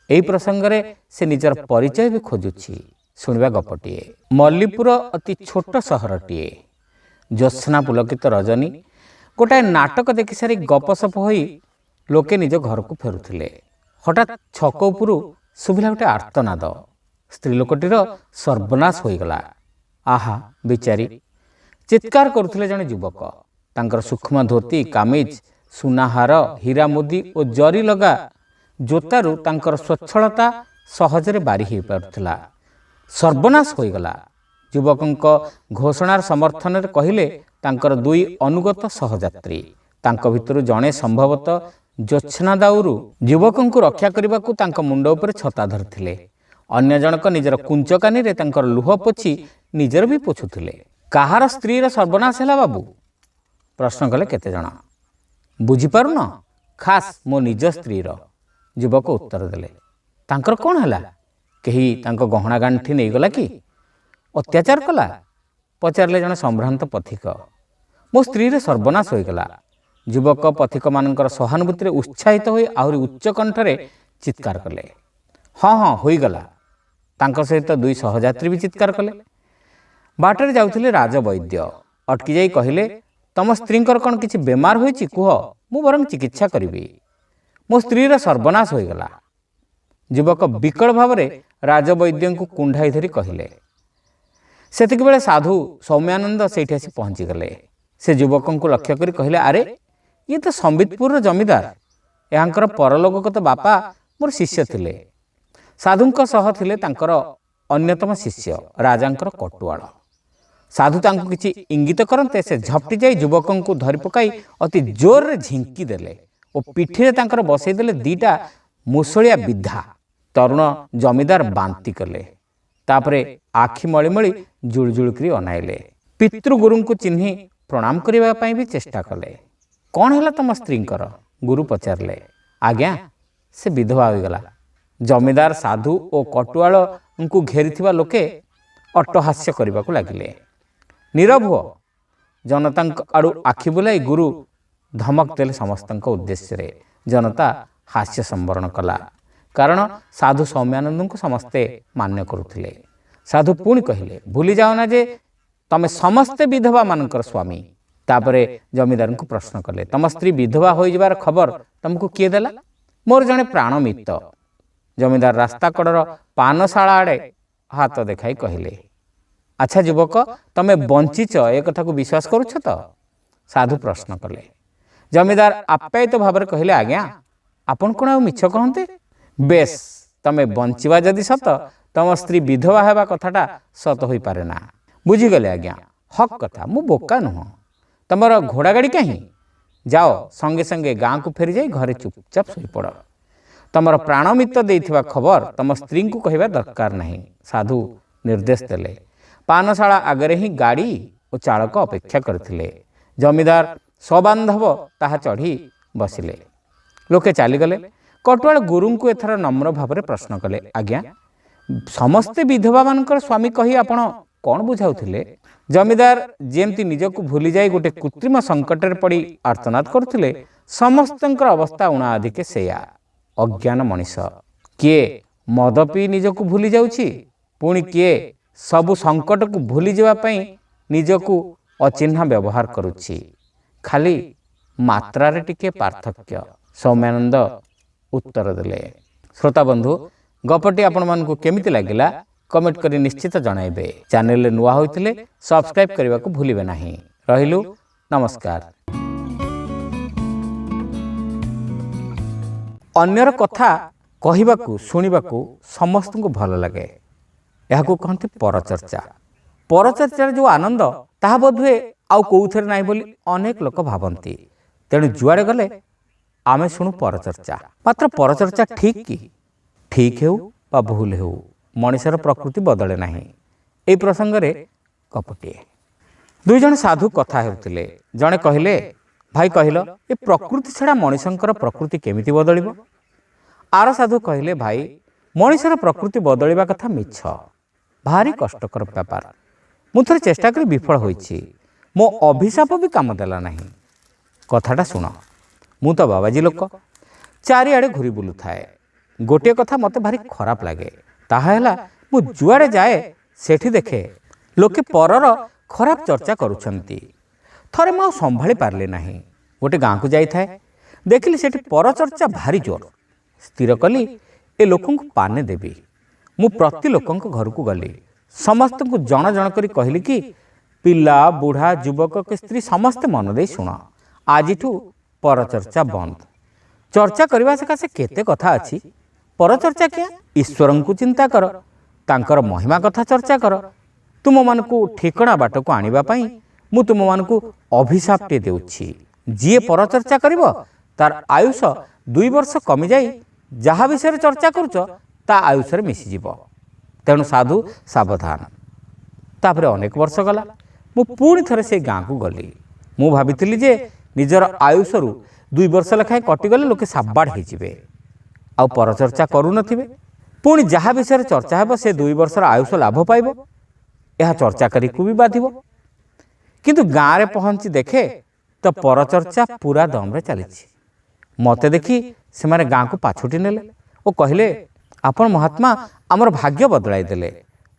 ଏହି ପ୍ରସଙ୍ଗରେ ସେ ନିଜର ପରିଚୟ ବି ଖୋଜୁଛି। ଶୁଣିବା ଗପଟିଏ। ମଲ୍ଲୀପୁର ଅତି ଛୋଟ ସହରଟିଏ। ଜ୍ୟୋତ୍ସ୍ନା ପୁଲକିତ ରଜନୀ। ଗୋଟାଏ ନାଟକ ଦେଖିସାରି ଗପସପ ହୋଇ ଲୋକେ ନିଜ ଘରକୁ ଫେରୁଥିଲେ। ହଠାତ୍ ଛକ ଉପରୁ ଶୁଭିଲା ଗୋଟେ ଆର୍ତ୍ତନାଦ। ସ୍ତ୍ରୀ ଲୋକଟିର ସର୍ବନାଶ ହୋଇଗଲା। ଆହା ବିଚାରୀ, ଚିତ୍କାର କରୁଥିଲେ ଜଣେ ଯୁବକ। ତାଙ୍କର ସୂକ୍ଷ୍ମ ଧୋତି, କାମିଜ, ସୁନାହାର, ହୀରା ମୁଦି ଓ ଜରି ଲଗା ଜୋତାରୁ ତାଙ୍କର ସ୍ୱଚ୍ଛଳତା ସହଜରେ ବାରି ହୋଇପାରୁଥିଲା। ସର୍ବନାଶ ହୋଇଗଲା। ଯୁବକଙ୍କ ଘୋଷଣାର ସମର୍ଥନରେ କହିଲେ ତାଙ୍କର ଦୁଇ ଅନୁଗତ ସହଯାତ୍ରୀ। ତାଙ୍କ ଭିତରୁ ଜଣେ ସମ୍ଭବତଃ ଜ୍ୟୋତ୍ସ୍ନା ଦାଉରୁ ଯୁବକଙ୍କୁ ରକ୍ଷା କରିବାକୁ ତାଙ୍କ ମୁଣ୍ଡ ଉପରେ ଛତା ଧରିଥିଲେ। ଅନ୍ୟ ଜଣକ ନିଜର କୁଞ୍ଚକାନିରେ ତାଙ୍କର ଲୁହ ପୋଛି ନିଜର ବି ପୋଛୁଥିଲେ। କାହାର ସ୍ତ୍ରୀର ସର୍ବନାଶ ହେଲା ବାବୁ? ପ୍ରଶ୍ନ କଲେ କେତେଜଣ। ବୁଝିପାରୁନ? ଖାସ୍ ମୋ ନିଜ ସ୍ତ୍ରୀର, ଯୁବକ ଉତ୍ତର ଦେଲେ। ତାଙ୍କର କ'ଣ ହେଲା? କେହି ତାଙ୍କ ଗହଣା ଗାଣ୍ଠି ନେଇଗଲା କି? ଅତ୍ୟାଚାର କଲା? ପଚାରିଲେ ଜଣେ ସମ୍ଭ୍ରାନ୍ତ ପଥିକ। ମୋ ସ୍ତ୍ରୀର ସର୍ବନାଶ ହୋଇଗଲା। ଯୁବକ ପଥିକମାନଙ୍କର ସହାନୁଭୂତିରେ ଉତ୍ସାହିତ ହୋଇ ଆହୁରି ଉଚ୍ଚ କଣ୍ଠରେ ଚିତ୍କାର କଲେ। ହଁ ହଁ, ହୋଇଗଲା। ତାଙ୍କ ସହିତ ଦୁଇ ସହଯାତ୍ରୀ ବି ଚିତ୍କାର କଲେ। ବାଟରେ ଯାଉଥିଲେ ରାଜବୈଦ୍ୟ। ଅଟକି ଯାଇ କହିଲେ, ତମ ସ୍ତ୍ରୀଙ୍କର କ'ଣ କିଛି ବେମାର ହୋଇଛି କୁହ, ମୁଁ ବରଂ ଚିକିତ୍ସା କରିବି। ମୋ ସ୍ତ୍ରୀର ସର୍ବନାଶ ହୋଇଗଲା। ଯୁବକ ବିକଳ ଭାବରେ ରାଜବୈଦ୍ୟଙ୍କୁ କୁଣ୍ଢାଇ ଧରି କହିଲେ। ସେତିକିବେଳେ ସାଧୁ ସୌମ୍ୟାନନ୍ଦ ସେଇଠି ଆସି ପହଞ୍ଚିଗଲେ। ସେ ଯୁବକଙ୍କୁ ଲକ୍ଷ୍ୟ କରି କହିଲେ, ଆରେ ଇଏ ତ ସମ୍ବିତପୁରର ଜମିଦାର। ଏହାଙ୍କର ପରଲୋକଗତ ବାପା ମୋର ଶିଷ୍ୟ ଥିଲେ। ସାଧୁଙ୍କ ସହ ଥିଲେ ତାଙ୍କର ଅନ୍ୟତମ ଶିଷ୍ୟ ରାଜାଙ୍କର କଟୁଆଳ। ସାଧୁ ତାଙ୍କୁ କିଛି ଇଙ୍ଗିତ କରନ୍ତେ ସେ ଝପଟି ଯାଇ ଯୁବକଙ୍କୁ ଧରି ପକାଇ ଅତି ଜୋରରେ ଝିଙ୍କି ଦେଲେ ଓ ପିଠିରେ ତାଙ୍କର ବସେଇ ଦେଲେ ଦିଟା ମୁଷଳିଆ ବିଧା। ତରୁଣ ଜମିଦାର ବାନ୍ତି କଲେ। ତାପରେ ଆଖି ମଳି ମଳି ଜୁଳୁଜୁଳୁ କରି ଅନାଇଲେ। ପିତୃଗୁରୁଙ୍କୁ ଚିହ୍ନି ପ୍ରଣାମ କରିବା ପାଇଁ ବି ଚେଷ୍ଟା କଲେ। କ'ଣ ହେଲା ତମ ସ୍ତ୍ରୀଙ୍କର? ଗୁରୁ ପଚାରିଲେ। ଆଜ୍ଞା, ସେ ବିଧବା ହୋଇଗଲା। ଜମିଦାର, ସାଧୁ ଓ କଟୁଆଳଙ୍କୁ ଘେରିଥିବା ଲୋକେ ଅଟ୍ଟହାସ୍ୟ କରିବାକୁ ଲାଗିଲେ। ନୀରବ ହୁଅ। ଜନତାଙ୍କ ଆଡ଼ୁ ଆଖି ବୁଲାଇ ଗୁରୁ ଧମକ ଦେଲେ ସମସ୍ତଙ୍କ ଉଦ୍ଦେଶ୍ୟରେ। ଜନତା ହାସ୍ୟ ସମ୍ବରଣ କଲା, କାରଣ ସାଧୁ ସୌମ୍ୟାନନ୍ଦଙ୍କୁ ସମସ୍ତେ ମାନ୍ୟ କରୁଥିଲେ। ସାଧୁ ପୁଣି କହିଲେ, ଭୁଲି ଯାଅ ନା ଯେ ତମେ ସମସ୍ତେ ବିଧବାମାନଙ୍କର ସ୍ୱାମୀ। ତାପରେ ଜମିଦାରଙ୍କୁ ପ୍ରଶ୍ନ କଲେ, ତମ ସ୍ତ୍ରୀ ବିଧବା ହୋଇଯିବାର ଖବର ତମକୁ କିଏ ଦେଲା? ମୋର ଜଣେ ପ୍ରାଣ ମିତ୍ର। ଜମିଦାର ରାସ୍ତା କଡ଼ର ପାନଶାଳା ଆଡ଼େ ହାତ ଦେଖାଇ କହିଲେ। ଆଚ୍ଛା ଯୁବକ, ତମେ ବଞ୍ଚିଛ ଏ କଥାକୁ ବିଶ୍ୱାସ କରୁଛ ତ? ସାଧୁ ପ୍ରଶ୍ନ କଲେ। ଜମିଦାର ଆପ୍ୟାୟିତ ଭାବରେ କହିଲେ, ଆଜ୍ଞା, ଆପଣ କ'ଣ ଆଉ ମିଛ କହନ୍ତେ? ବେଶ୍, ତମେ ବଞ୍ଚିବା ଯଦି ସତ, ତମ ସ୍ତ୍ରୀ ବିଧବା ହେବା କଥାଟା ସତ ହୋଇପାରେ ନା। ବୁଝିଗଲେ ଆଜ୍ଞା, ହକ୍ କଥା, ମୁଁ ବୋକା ନୁହଁ। ତମର ଘୋଡ଼ା ଗାଡ଼ି କାହିଁ? ଯାଅ, ସଙ୍ଗେ ସଙ୍ଗେ ଗାଁକୁ ଫେରିଯାଇ ଘରେ ଚୁପଚାପ ଶୋଇପଡ଼। ତମର ପ୍ରାଣମିତ୍ର ଦେଇଥିବା ଖବର ତମ ସ୍ତ୍ରୀଙ୍କୁ କହିବା ଦରକାର ନାହିଁ। ସାଧୁ ନିର୍ଦ୍ଦେଶ ଦେଲେ। ପାନଶାଳା ଆଗରେ ହିଁ ଗାଡ଼ି ଓ ଚାଳକ ଅପେକ୍ଷା କରିଥିଲେ। ଜମିଦାର ସବାନ୍ଧବ ତାହା ଚଢ଼ି ବସିଲେ। ଲୋକେ ଚାଲିଗଲେ। କଟୁଆଳ ଗୁରୁଙ୍କୁ ଏଥର ନମ୍ର ଭାବରେ ପ୍ରଶ୍ନ କଲେ, ଆଜ୍ଞା, ସମସ୍ତେ ବିଧବାମାନଙ୍କର ସ୍ୱାମୀ କହି ଆପଣ କ'ଣ ବୁଝାଉଥିଲେ? ଜମିଦାର ଯେମିତି ନିଜକୁ ଭୁଲିଯାଇ ଗୋଟେ କୃତ୍ରିମ ସଙ୍କଟରେ ପଡ଼ି ଆର୍ତ୍ତନାଦ କରୁଥିଲେ, ସମସ୍ତଙ୍କର ଅବସ୍ଥା ଉଣା ଅଧିକେ ସେଇଆ। ଅଜ୍ଞାନ ମଣିଷ। କିଏ ମଦ ପିଇ ନିଜକୁ ଭୁଲି ଯାଉଛି, ପୁଣି କିଏ ସବୁ ସଙ୍କଟକୁ ଭୁଲିଯିବା ପାଇଁ ନିଜକୁ ଅଚିହ୍ନା ବ୍ୟବହାର କରୁଛି। ଖାଲି ମାତ୍ରାରେ ଟିକେ ପାର୍ଥକ୍ୟ। ସୌମ୍ୟାନନ୍ଦ ଉତ୍ତର ଦେଲେ। ଶ୍ରୋତାବନ୍ଧୁ, ଗପଟି ଆପଣମାନଙ୍କୁ କେମିତି ଲାଗିଲା କମେଣ୍ଟ କରି ନିଶ୍ଚିତ ଜଣାଇବେ। ଚ୍ୟାନେଲରେ ନୂଆ ହୋଇଥିଲେ ସବସ୍କ୍ରାଇବ୍ କରିବାକୁ ଭୁଲିବେ ନାହିଁ। ରହିଲୁ, ନମସ୍କାର। ଅନ୍ୟର କଥା କହିବାକୁ ଶୁଣିବାକୁ ସମସ୍ତଙ୍କୁ ଭଲ ଲାଗେ। ଏହାକୁ କହନ୍ତି ପରଚର୍ଚ୍ଚା। ପରଚର୍ଚ୍ଚାର ଯେଉଁ ଆନନ୍ଦ, ତାହା ବୋଧହୁଏ ଆଉ କେଉଁଥିରେ ନାହିଁ ବୋଲି ଅନେକ ଲୋକ ଭାବନ୍ତି। ତେଣୁ ଯୁଆଡ଼େ ଗଲେ ଆମେ ଶୁଣୁ ପରଚର୍ଚ୍ଚା। ମାତ୍ର ପରଚର୍ଚ୍ଚା ଠିକ୍ କି? ଠିକ୍ ହେଉ ବା ଭୁଲ ହେଉ, ମଣିଷର ପ୍ରକୃତି ବଦଳେ ନାହିଁ। ଏହି ପ୍ରସଙ୍ଗରେ ଗପଟିଏ। ଦୁଇ ଜଣ ସାଧୁ କଥା ହେଉଥିଲେ। ଜଣେ କହିଲେ, ଭାଇ କହିଲ, ଏ ପ୍ରକୃତି ଛଡ଼ା ମଣିଷଙ୍କର ପ୍ରକୃତି କେମିତି ବଦଳିବ? ଆର ସାଧୁ କହିଲେ, ଭାଇ, ମଣିଷର ପ୍ରକୃତି ବଦଳିବା କଥା ମିଛ। ଭାରି କଷ୍ଟକର ବ୍ୟାପାର। ମୁଁ ଥରେ ଚେଷ୍ଟା କରି ବିଫଳ ହୋଇଛି। ମୋ ଅଭିଶାପ ବି କାମ ଦେଲା ନାହିଁ। କଥାଟା ଶୁଣ। ମୁଁ ତ ବାବାଜୀ ଲୋକ, ଚାରିଆଡ଼େ ଘୁରି ବୁଲୁଥାଏ। ଗୋଟିଏ କଥା ମୋତେ ଭାରି ଖରାପ ଲାଗେ। ତାହା ହେଲା, ମୁଁ ଯୁଆଡ଼େ ଯାଏ ସେଠି ଦେଖେ ଲୋକେ ପରର ଖରାପ ଚର୍ଚ୍ଚା କରୁଛନ୍ତି। ଥରେ ମୁଁ ଆଉ ସମ୍ଭାଳି ପାରିଲି ନାହିଁ। ଗୋଟେ ଗାଁକୁ ଯାଇଥାଏ। ଦେଖିଲି ସେଠି ପରଚର୍ଚ୍ଚା ଭାରି ଜୋର। ସ୍ଥିର କଲି ଏ ଲୋକଙ୍କୁ ପାନେ ଦେବି। ମୁଁ ପ୍ରତି ଲୋକଙ୍କ ଘରକୁ ଗଲି। ସମସ୍ତଙ୍କୁ ଜଣ ଜଣ କରି କହିଲି କି, ପିଲା, ବୁଢ଼ା, ଯୁବକ କି ସ୍ତ୍ରୀ ସମସ୍ତେ ମନ ଦେଇ ଶୁଣ। ଆଜିଠୁ ପରଚର୍ଚ୍ଚା ବନ୍ଦ। ଚର୍ଚ୍ଚା କରିବା ସକାଶେ କେତେ କଥା ଅଛି। ପରଚର୍ଚ୍ଚା କିଆ? ଈଶ୍ୱରଙ୍କୁ ଚିନ୍ତା କର, ତାଙ୍କର ମହିମା କଥା ଚର୍ଚ୍ଚା କର। ତୁମମାନଙ୍କୁ ଠିକଣା ବାଟକୁ ଆଣିବା ପାଇଁ ମୁଁ ତୁମମାନଙ୍କୁ ଅଭିଶାପଟିଏ ଦେଉଛି। ଯିଏ ପରଚର୍ଚ୍ଚା କରିବ ତାର ଆୟୁଷ 2 ବର୍ଷ କମିଯାଇ ଯାହା ବିଷୟରେ ଚର୍ଚ୍ଚା କରୁଛ ତା ଆୟୁଷରେ ମିଶିଯିବ। ତେଣୁ ସାଧୁ ସାବଧାନ। ତାପରେ ଅନେକ ବର୍ଷ ଗଲା। ମୁଁ ପୁଣି ଥରେ ସେଇ ଗାଁକୁ ଗଲି। ମୁଁ ଭାବିଥିଲି ଯେ ନିଜର ଆୟୁଷରୁ 2 ବର୍ଷ ଲେଖାଏଁ କଟିଗଲେ ଲୋକେ ସାବାଡ଼ ହୋଇଯିବେ, ଆଉ ପରଚର୍ଚ୍ଚା କରୁନଥିବେ। ପୁଣି ଯାହା ବିଷୟରେ ଚର୍ଚ୍ଚା ହେବ ସେ 2 ବର୍ଷର ଆୟୁଷ ଲାଭ ପାଇବ। ଏହା ଚର୍ଚ୍ଚାକାରୀକୁ ବି ବାଧିବ। କିନ୍ତୁ ଗାଁରେ ପହଞ୍ଚି ଦେଖେ ତ ପରଚର୍ଚ୍ଚା ପୁରା ଦମରେ ଚାଲିଛି। ମୋତେ ଦେଖି ସେମାନେ ଗାଁକୁ ପାଛୋଟି ନେଲେ ଓ କହିଲେ, ଆପଣ ମହାତ୍ମା ଆମର ଭାଗ୍ୟ ବଦଳାଇ ଦେଲେ।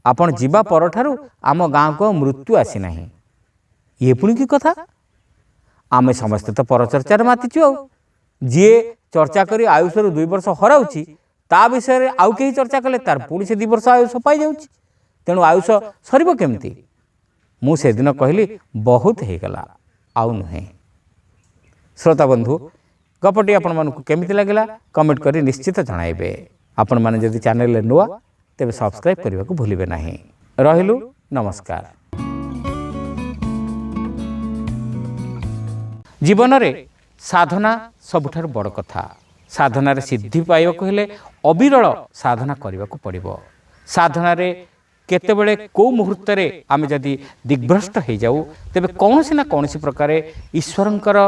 ଆପଣ ଯିବା ପରଠାରୁ ଆମ ଗାଁକୁ ଆଉ ମୃତ୍ୟୁ ଆସିନାହିଁ। ଇଏ ପୁଣି କି କଥା? आमे समस्ते तो परचर्चार मातिचु आउ जी चर्चा करी आयुष 2 वर्ष हराऊँच ता विषय आउ कहीं चर्चा कले तार पुणी से 2 वर्ष आयुष पाई जाऊँ तेणु आयुष सर केमती मुझे दिन कहली बहुत हो गला आउ नुहे। श्रोता बंधु गपटी आपण मानक केमिति लागला कमेंट करी निश्चित जणाइबे। आपण माने जदि चैनल नुआ तेबे सब्सक्राइब करने को भूलिबे नहीं। रहिलु नमस्कार। जीवन रे साधना सबुठार बड़ कथा। साधनार सिद्धि पाइबाकु हेले अविरल साधना करने पड़िबो। साधनारे केतेबेले को मुहूर्त रे आमे जदि दिग्भ्रष्ट हो जाऊ तेबे कौनसी ना कौनसी प्रकार ईश्वरंकर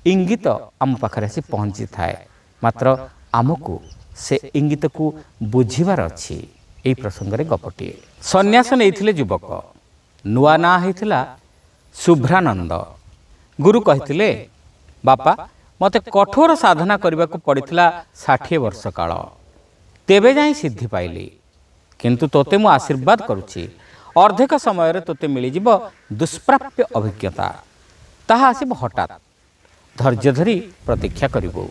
इंगित आम पाखरे आसी पहुँची थाए मात्र आमको से इंगित को बुझीबार अच्छी। यही प्रसंग में गपटी सन्यास नहीं युवक नुआ ना होता शुभ्रानंद। गुरु कहते बापा मते कठोर साधना करने को पड़ता 60 वर्ष काल तेबे जाई सिद्धि पाइली किंतु तोते मु आशीर्वाद करुछि अर्धेक समय रे तोते मिली जीव दुष्प्राप्य अभिज्ञता ताहा आसीब हठात धैर्य धरी प्रतीक्षा करिबो।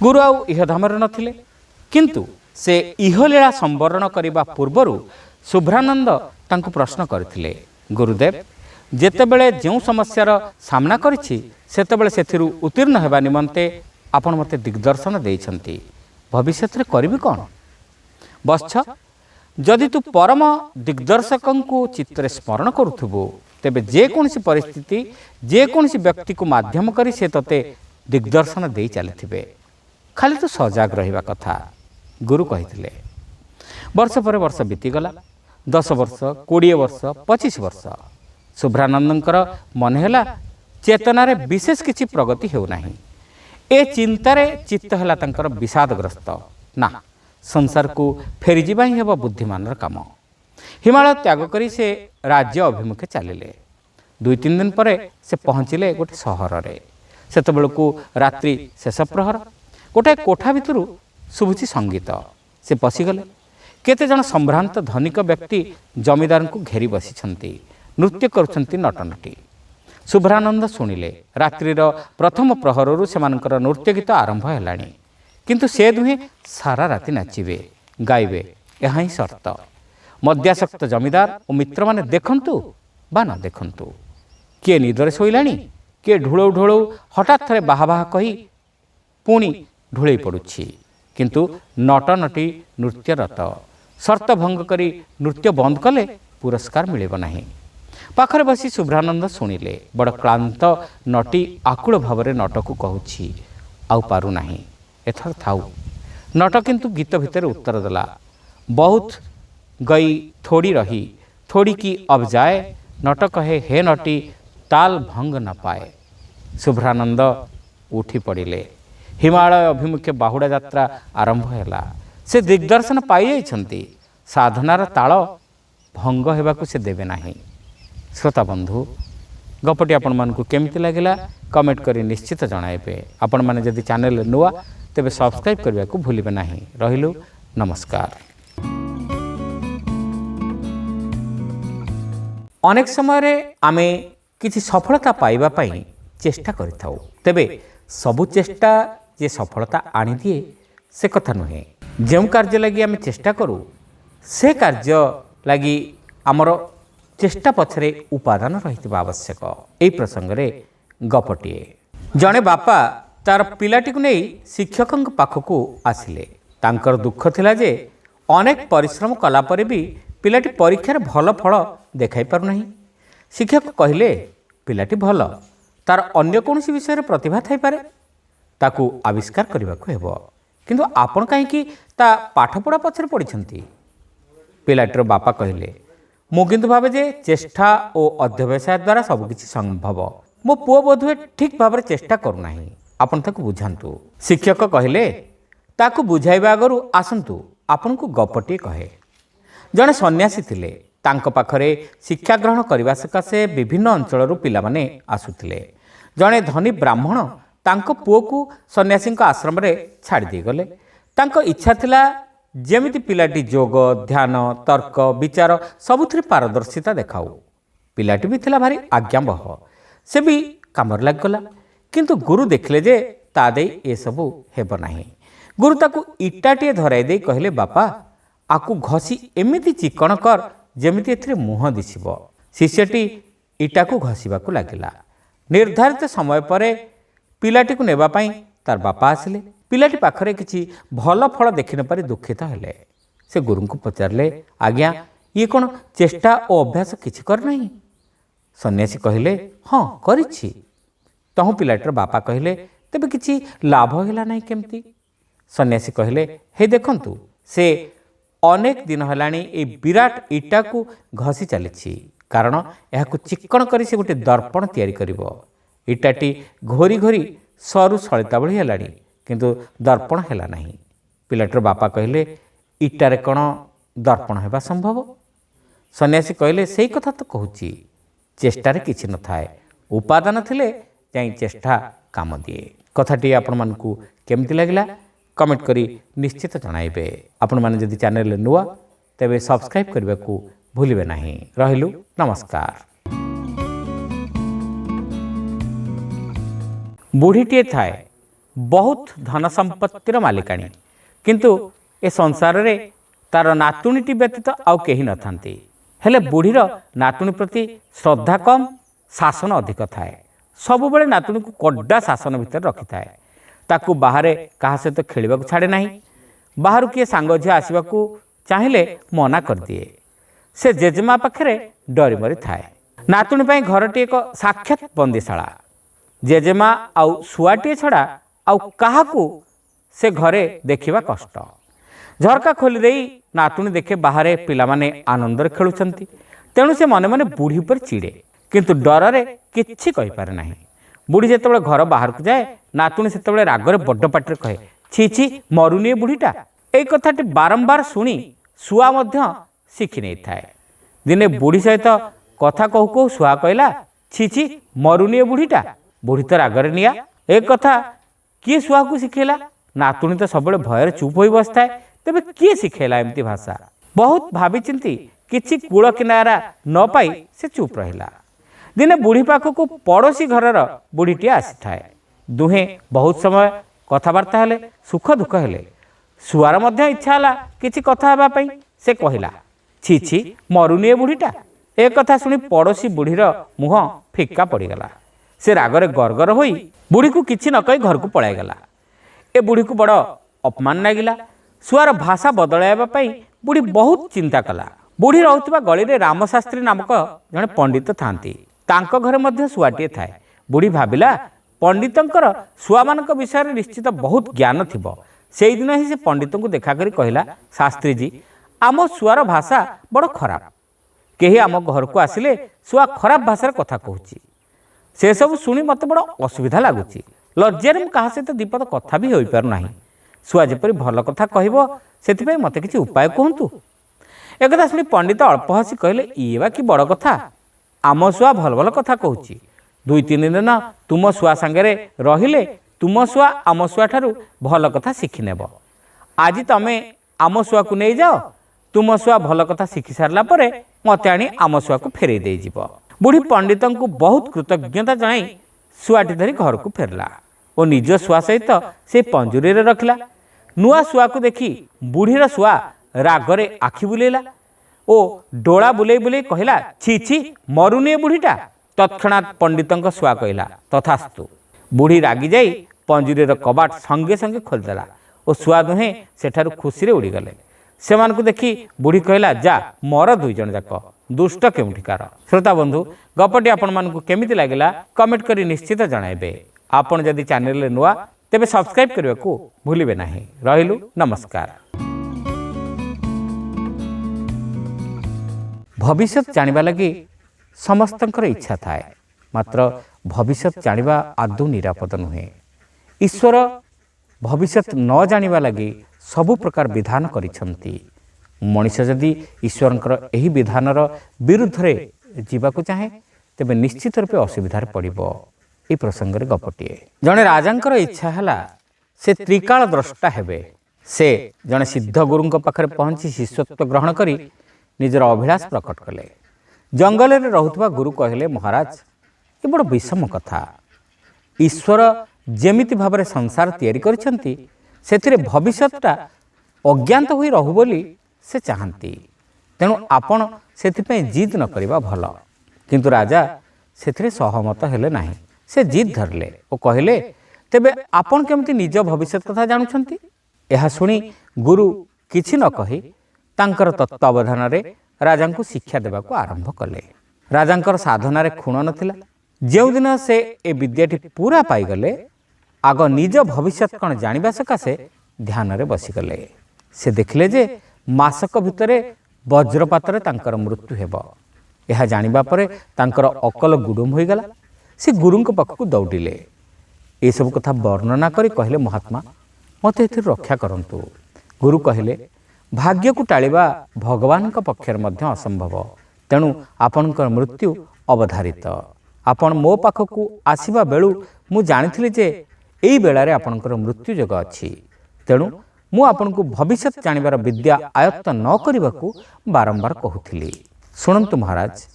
गुरु आउ इहधामरे नथिले किंतु से इहलीला संवरण करने पूर्वर शुभ्रानंद तांको प्रश्न करथिले गुरुदेव जेतेबेले जो समस्यार सामना करिछि सेतेबेले सेथिरु उत्तीर्ण हेबा निमंते आपण मते दिग्दर्शन देइछंती भविष्य रे करिबि कोन बच्छ जदि तू परम दिग्दर्शक को चित्तरे स्मरण करुथुबो तेबे जेकोसी परिस्थिति जेकोसी व्यक्ति को माध्यम करी से तते दिग्दर्शन दे चली खाली तो सजाग रहिबा कथा गुरु कहिथिले। वर्ष पर वर्ष बीतीगला 10 वर्ष 20 वर्ष 25 वर्ष शुभ्रानंदंकर मन हैला चेतनारे विशेष किछि प्रगति हेउ नाही। ए चिंतारे चित्त हैला तंकर विषादग्रस्त ना संसार को फेरी जीवा ही हेबा बुद्धिमान काम। हिमालय त्याग करी से राज्य अभिमुखे चलिले 2-3 दिन पर से पहुँचिले गोटे सहर रे। सेतबेलकु रात्रि शेष प्रहर गोटे कोठा भितरु शुभुची संगीत से पशिगले। केते जन संभ्रांत धनिक व्यक्ति जमीदार को घेरी बसिछंती नृत्य करुछंती नटनटी। शुभ्रानंद शुणिले रात्रिर प्रथम प्रहररू सेमानकर नृत्य गीत आरंभ हेलाणी किंतु से दुहे सारा राति नाचिबे गाइबे यह ही शर्त। मद्यासक्त जमीदार और मित्र माने देखंतु बा न देखंतु किए निदरे शोइलाणी किए ढुलौ ढुलौ हठात थरे बाहा बाहा कही पुणी ढुलई पड़ुछि किंतु नटनटी नृत्यरत शर्त भंग करी नृत्य बंद कले पुरस्कार मिलिब नाही। पाखरे बसी शुभ्रानंद शुणिले बड़ क्लांत नटी आकुल भाव नट को कहूछि आउ पारु नाही एथर थाउ। नट किंतु गीत भितर उत्तर देला बहुत गई थोड़ी रही थोड़ी की अब जाए नट कहे हे नटी ताल भंग न पाए। शुभ्रानंद उठी पड़िले। हिमालय अभिमुखे बाहुड़ा यात्रा आरंभ हैला। से दिग्दर्शन पाई जाइछंती साधनार ताल भंग हेबाकु से देबे नाही। श्रोता बंधु गपटी आपण मानकु केमिति लागिला कमेंट करी निश्चित जणाइबे। आपण माने जदि चैनल नुआ तेबे सब्सक्राइब करने को भूलिबे नहीं। रहिलु नमस्कार। अनेक समय आमे किछि सफलता पाइबा पई चेष्टा करिथाउ तेबे सबु चेष्टा जे सफलता आनी दिए से कथा नुहे। जो कार्य लगी आमे चेष्टा करू से कार्य लगी आमर चेष्टा पछरे उपादान रहितबा आवश्यक। एई प्रसंग रे गपटिए जणे बापा तार पिलाटी को नहीं शिक्षकों पाखकू आसिले। तांकर दुख थिला जे अनेक परिश्रम कला परे भी पिलाटी परीक्षार भल फल देखाई पारु नहीं। शिक्षक कहिले पिलाटी भल तार अन्य कौनसी विषय प्रतिभा थाई पारे ताकू आविष्कार करने को हेबो किंतु आपण कहीं ता पाठपढ़ा पछरे पड़िछंती। पिलाटीर बापा कहिले मु किंतु भावे जे चेष्टा और अध्यवसाय द्वारा सबकिछि संभव। मो पुओ बोधुए ठीक भाव चेष्टा करूना आपण ताकू बुझांतु। शिक्षक कहिले ताकू बुझाइबा आगरु आसंतु आपण को गपटी कहे। जड़े सन्यासी थिले तांको पाखरे शिक्षा ग्रहण करने सकाशे विभिन्न अंचल पिला माने आसुथिले। जड़े धनी ब्राह्मण तांको पुओ को सन्यासी आश्रम रे छाड़ी दे गले। तांको इच्छा थिला जेमिति पिलाटी जोग ध्यान तर्क विचार सबुथिरे पारदर्शिता देखाऊ। पिलाटी भी थिला भारी आज्ञाबह। से भी କାମରେ ଲାଗିଗଲା। କିନ୍ତୁ ଗୁରୁ ଦେଖିଲେ ଯେ ତା ଦେଇ ଏସବୁ ହେବ ନାହିଁ। ଗୁରୁ ତାକୁ ଇଟାଟିଏ ଧରାଇ ଦେଇ କହିଲେ, ବାପା ଆକୁ ଘଷି ଏମିତି ଚିକଣ କର ଯେମିତି ଏଥିରେ ମୁହଁ ଦିଶିବ। ଶିଷ୍ୟଟି ଇଟାକୁ ଘଷିବାକୁ ଲାଗିଲା। ନିର୍ଦ୍ଧାରିତ ସମୟ ପରେ ପିଲାଟିକୁ ନେବା ପାଇଁ ତାର ବାପା ଆସିଲେ। ପିଲାଟି ପାଖରେ କିଛି ଭଲ ଫଳ ଦେଖିନପାରି ଦୁଃଖିତ ହେଲେ। ସେ ଗୁରୁଙ୍କୁ ପଚାରିଲେ, ଆଜ୍ଞା ଇଏ କ'ଣ ଚେଷ୍ଟା ଓ ଅଭ୍ୟାସ କିଛି କରିନାହିଁ? ସନ୍ନ୍ୟାସୀ କହିଲେ, ହଁ କରିଛି। ତହୁଁ ପିଲାଟିର ବାପା କହିଲେ, ତେବେ କିଛି ଲାଭ ହେଲା ନାହିଁ କେମିତି? ସନ୍ନ୍ୟାସୀ କହିଲେ, ହେ ଦେଖନ୍ତୁ, ସେ ଅନେକ ଦିନ ହେଲାଣି ଏହି ବିରାଟ ଇଟାକୁ ଘଷି ଚାଲିଛି, କାରଣ ଏହାକୁ ଚିକ୍କଣ କରି ସେ ଗୋଟିଏ ଦର୍ପଣ ତିଆରି କରିବ। ଇଟାଟି ଘୋରି ଘୋରି ସରୁ ସଳିତା ଭଳି ହେଲାଣି, କିନ୍ତୁ ଦର୍ପଣ ହେଲା ନାହିଁ। ପିଲାଟିର ବାପା କହିଲେ, ଇଟାରେ କ'ଣ ଦର୍ପଣ ହେବା ସମ୍ଭବ? ସନ୍ନ୍ୟାସୀ କହିଲେ, ସେଇ କଥା ତ କହୁଛି, ଚେଷ୍ଟାରେ କିଛି ନଥାଏ, ଉପାଦାନ ଥିଲେ ଯାଇ ଚେଷ୍ଟା କାମ ଦିଏ। କଥାଟି ଆପଣମାନଙ୍କୁ କେମିତି ଲାଗିଲା କମେଣ୍ଟ କରି ନିଶ୍ଚିତ ଜଣାଇବେ। ଆପଣମାନେ ଯଦି ଚ୍ୟାନେଲରେ ନୂଆ ତେବେ ସବସ୍କ୍ରାଇବ୍ କରିବାକୁ ଭୁଲିବେ ନାହିଁ। ରହିଲୁ, ନମସ୍କାର। ବୁଢ଼ୀଟିଏ ଥାଏ, ବହୁତ ଧନ ସମ୍ପତ୍ତିର ମାଲିକାଣୀ, କିନ୍ତୁ ଏ ସଂସାରରେ ତାର ନାତୁଣୀଟି ବ୍ୟତୀତ ଆଉ କେହି ନଥାନ୍ତି। ହେଲେ ବୁଢ଼ୀର ନାତୁଣୀ ପ୍ରତି ଶ୍ରଦ୍ଧା କମ୍, ଶାସନ ଅଧିକ ଥାଏ। ସବୁବେଳେ ନାତୁଣୀକୁ କଡ଼ା ଶାସନ ଭିତରେ ରଖିଥାଏ। ତାକୁ ବାହାରେ କାହା ସହିତ ଖେଳିବାକୁ ଛାଡ଼େ ନାହିଁ। ବାହାରୁ କିଏ ସାଙ୍ଗ ଝିଅ ଆସିବାକୁ ଚାହିଁଲେ ମନା କରିଦିଏ। ସେ ଜେଜେମା ପାଖରେ ଡରି ମରି ଥାଏ। ନାତୁଣୀ ପାଇଁ ଘରଟି ଏକ ସାକ୍ଷାତ ବନ୍ଦୀଶାଳା। ଜେଜେମା ଆଉ ଶୁଆଟିଏ ଛଡ଼ା ଆଉ କାହାକୁ ସେ ଘରେ ଦେଖିବା କଷ୍ଟ। ଝରକା ଖୋଲି ଦେଇ ନାତୁଣୀ ଦେଖେ ବାହାରେ ପିଲାମାନେ ଆନନ୍ଦରେ ଖେଳୁଛନ୍ତି। ତେଣୁ ସେ ମନେ ମନେ ବୁଢ଼ୀ ଉପରେ ଚିଡ଼େ, କିନ୍ତୁ ଡରରେ କିଛି କହିପାରେ ନାହିଁ। ବୁଢ଼ୀ ଯେତେବେଳେ ଘର ବାହାରକୁ ଯାଏ, ନାତୁଣୀ ସେତେବେଳେ ରାଗରେ ବଡ଼ ପାଟିରେ କହେ, ଛି ଛି ମରୁନି ଏ ବୁଢ଼ୀଟା। ଏଇ କଥାଟି ବାରମ୍ବାର ଶୁଣି ଶୁଆ ମଧ୍ୟ ଶିଖି ନେଇଥାଏ। ଦିନେ ବୁଢ଼ୀ ସହିତ କଥା କହୁ କହୁ ଶୁଆ କହିଲା, ଛି ଛି ମରୁନି ଏ ବୁଢ଼ୀଟା। ବୁଢ଼ୀ ତ ରାଗରେ ନିଆଁ। ଏ କଥା କିଏ ଶୁଆକୁ ଶିଖେଇଲା? ନାତୁଣୀ ତ ସବୁବେଳେ ଭୟରେ ଚୁପ୍ ହୋଇ ବସିଥାଏ। ତେବେ କିଏ ଶିଖେଇଲା ଏମିତି ଭାଷା? ବହୁତ ଭାବିଚିନ୍ତି କିଛି କୂଳ କିନାରା ନ ପାଇ ସେ ଚୁପ୍ ରହିଲା। ଦିନେ ବୁଢ଼ୀ ପାଖକୁ ପଡ଼ୋଶୀ ଘରର ବୁଢ଼ୀଟିଏ ଆସିଥାଏ। ଦୁହେଁ ବହୁତ ସମୟ କଥାବାର୍ତ୍ତା ହେଲେ, ସୁଖ ଦୁଃଖ ହେଲେ। ଶୁଆର ମଧ୍ୟ ଇଚ୍ଛା ହେଲା କିଛି କଥା ହେବା ପାଇଁ। ସେ କହିଲା, ଛି ଛି ମରୁନି ଏ ବୁଢ଼ୀଟା। ଏ କଥା ଶୁଣି ପଡ଼ୋଶୀ ବୁଢ଼ୀର ମୁହଁ ଫିକା ପଡ଼ିଗଲା। ସେ ରାଗରେ ଗରଗର ହୋଇ ବୁଢ଼ୀକୁ କିଛି ନ କହି ଘରକୁ ପଳାଇଗଲା। ଏ ବୁଢ଼ୀକୁ ବଡ଼ ଅପମାନ ଲାଗିଲା। ଶୁଆର ଭାଷା ବଦଳାଇବା ପାଇଁ ବୁଢ଼ୀ ବହୁତ ଚିନ୍ତା କଲା। ବୁଢ଼ୀ ରହୁଥିବା ଗଳିରେ ରାମଶାସ୍ତ୍ରୀ ନାମକ ଜଣେ ପଣ୍ଡିତ ଥାନ୍ତି। ତାଙ୍କ ଘରେ ମଧ୍ୟ ଶୁଆଟିଏ ଥାଏ। ବୁଢ଼ୀ ଭାବିଲା, ପଣ୍ଡିତଙ୍କର ଶୁଆମାନଙ୍କ ବିଷୟରେ ନିଶ୍ଚିତ ବହୁତ ଜ୍ଞାନ ଥିବ। ସେଇଦିନ ହିଁ ସେ ପଣ୍ଡିତଙ୍କୁ ଦେଖା କରି କହିଲା, ଶାସ୍ତ୍ରୀଜୀ, ଆମ ଶୁଆର ଭାଷା ବଡ଼ ଖରାପ। କେହି ଆମ ଘରକୁ ଆସିଲେ ଶୁଆ ଖରାପ ଭାଷାରେ କଥା କହୁଛି। ସେସବୁ ଶୁଣି ମୋତେ ବଡ଼ ଅସୁବିଧା ଲାଗୁଛି। ଲଜ୍ଜାରେ ମୁଁ କାହା ସହିତ ଦିପଦ କଥା ବି ହୋଇପାରୁନାହିଁ। ଶୁଆ ଯେପରି ଭଲ କଥା କହିବ, ସେଥିପାଇଁ ମୋତେ କିଛି ଉପାୟ କୁହନ୍ତୁ। ଏକଥା ଶୁଣି ପଣ୍ଡିତ ଅଳ୍ପ ହସି କହିଲେ, ଇଏ ବା କି ବଡ଼ କଥା। ଆମ ଶୁଆ ଭଲ ଭଲ କଥା କହୁଛି। 2-3 ଦିନ ତୁମ ଶୁଆ ସାଙ୍ଗରେ ରହିଲେ ତୁମ ଶୁଆ ଆମ ଶୁଆଠାରୁ ଭଲ କଥା ଶିଖିନେବ। ଆଜି ତମେ ଆମ ଶୁଆକୁ ନେଇଯାଅ। ତୁମ ଶୁଆ ଭଲ କଥା ଶିଖି ସାରିଲା ପରେ ମୋତେ ଆଣି ଆମ ଶୁଆକୁ ଫେରାଇ ଦେଇଯିବ। ବୁଢ଼ୀ ପଣ୍ଡିତଙ୍କୁ ବହୁତ କୃତଜ୍ଞତା ଜଣାଇ ଶୁଆଟି ଧରି ଘରକୁ ଫେରିଲା ଓ ନିଜ ଶୁଆ ସହିତ ସେ ପଞ୍ଜୁରୀରେ ରଖିଲା। ନୂଆ ଶୁଆକୁ ଦେଖି ବୁଢ଼ୀର ଶୁଆ ରାଗରେ ଆଖି ବୁଲେଇଲା ଓ ଡୋଳା ବୁଲେଇ ବୁଲେଇ କହିଲା, ଛି ଛି ମରୁନି ଏ ବୁଢ଼ୀଟା। ତତ୍କ୍ଷଣାତ୍ ପଣ୍ଡିତଙ୍କ ଶୁଆ କହିଲା, ତଥାସ୍ତୁ। ବୁଢ଼ୀ ରାଗି ଯାଇ ପଞ୍ଜୁରୀର କବାଟ ସଙ୍ଗେ ସଙ୍ଗେ ଖୋଲିଦେଲା ଓ ଶୁଆ ଦୁହେଁ ସେଠାରୁ ଖୁସିରେ ଉଡ଼ିଗଲେ। ସେମାନଙ୍କୁ ଦେଖି ବୁଢ଼ୀ କହିଲା, ଯା ମର 2 ଜଣ ଯାକ, ଦୁଷ୍ଟ କେଉଁଠିକାର। ଶ୍ରୋତା ବନ୍ଧୁ, ଗପଟି ଆପଣମାନଙ୍କୁ କେମିତି ଲାଗିଲା କମେଣ୍ଟ କରି ନିଶ୍ଚିତ ଜଣାଇବେ। ଆପଣ ଯଦି ଚ୍ୟାନେଲରେ ନୂଆ ତେବେ ସବସ୍କ୍ରାଇବ୍ କରିବାକୁ ଭୁଲିବେ ନାହିଁ। ରହିଲୁ, ନମସ୍କାର। ଭବିଷ୍ୟତ ଜାଣିବା ଲାଗି ସମସ୍ତଙ୍କର ଇଚ୍ଛା ଥାଏ, ମାତ୍ର ଭବିଷ୍ୟତ ଜାଣିବା ଆଦୌ ନିରାପଦ ନୁହେଁ। ଈଶ୍ୱର ଭବିଷ୍ୟତ ନ ଜାଣିବା ଲାଗି ସବୁ ପ୍ରକାର ବିଧାନ କରିଛନ୍ତି। ମଣିଷ ଯଦି ଈଶ୍ୱରଙ୍କର ଏହି ବିଧାନର ବିରୁଦ୍ଧରେ ଯିବାକୁ ଚାହେଁ, ତେବେ ନିଶ୍ଚିତ ରୂପେ ଅସୁବିଧାରେ ପଡ଼ିବ। ଏହି ପ୍ରସଙ୍ଗରେ ଗପଟିଏ। ଜଣେ ରାଜାଙ୍କର ଇଚ୍ଛା ହେଲା ସେ ତ୍ରିକାଳ ଦ୍ରଷ୍ଟା ହେବେ। ସେ ଜଣେ ସିଦ୍ଧ ଗୁରୁଙ୍କ ପାଖରେ ପହଞ୍ଚି ଶିଷ୍ୟତ୍ୱ ଗ୍ରହଣ କରି ନିଜର ଅଭିଳାଷ ପ୍ରକଟ କଲେ। ଜଙ୍ଗଲରେ ରହୁଥିବା ଗୁରୁ କହିଲେ, ମହାରାଜ, ଏ ବଡ଼ ବିଷମ କଥା। ईश्वर जेमिति भाव संसार तैयारी करिसेंती सेथिरे भविष्यतटा अज्ञात होई रहु बोली से चाहती। तेणु आपण सेथिपई जिद न करिबा भल। किंतु राजा सेथिरे सहमत हेले नाही। से जिद धरले और कहले तेबे आपण केमती निज भविष्यत कथा जानुछंती। यह शुणी गुरु किछि न कहि तांकर तत्वावधान रे राजा को शिक्षा देबाको आरंभ कले। राजांकर साधनारे खुण नथिला। जेउ दिन से ए विद्याटी पूरा पाईगले आग निज भविष्यत कण जानिबा सकाशे ध्यान रे बसिगले। से देखिले जे मासक भितरे वज्रपातरे तांकर मृत्यु हेब। यह जानिबा परे तांकर अकल गुडुम होईगला। से गुरुंक पाखकु दौड़िले। ए सब कथा वर्णना करी कहले महात्मा मते एथि रक्षा करंतु। गुरु कहले भाग्य को टाळिबा भगवान पक्षर मध्य असंभव। तेणु आपणकर मृत्यु अवधारित। आपण मो पाखकु आसीबा बेलू मु जानिथिली जे एई बेलारे आपणकर मृत्यु जग अछि। तेणु मु आपणकु भविष्यत जानिबार विद्या आयत्त न करिबाकू बारंबार कहूथिली। सुनंतु महाराज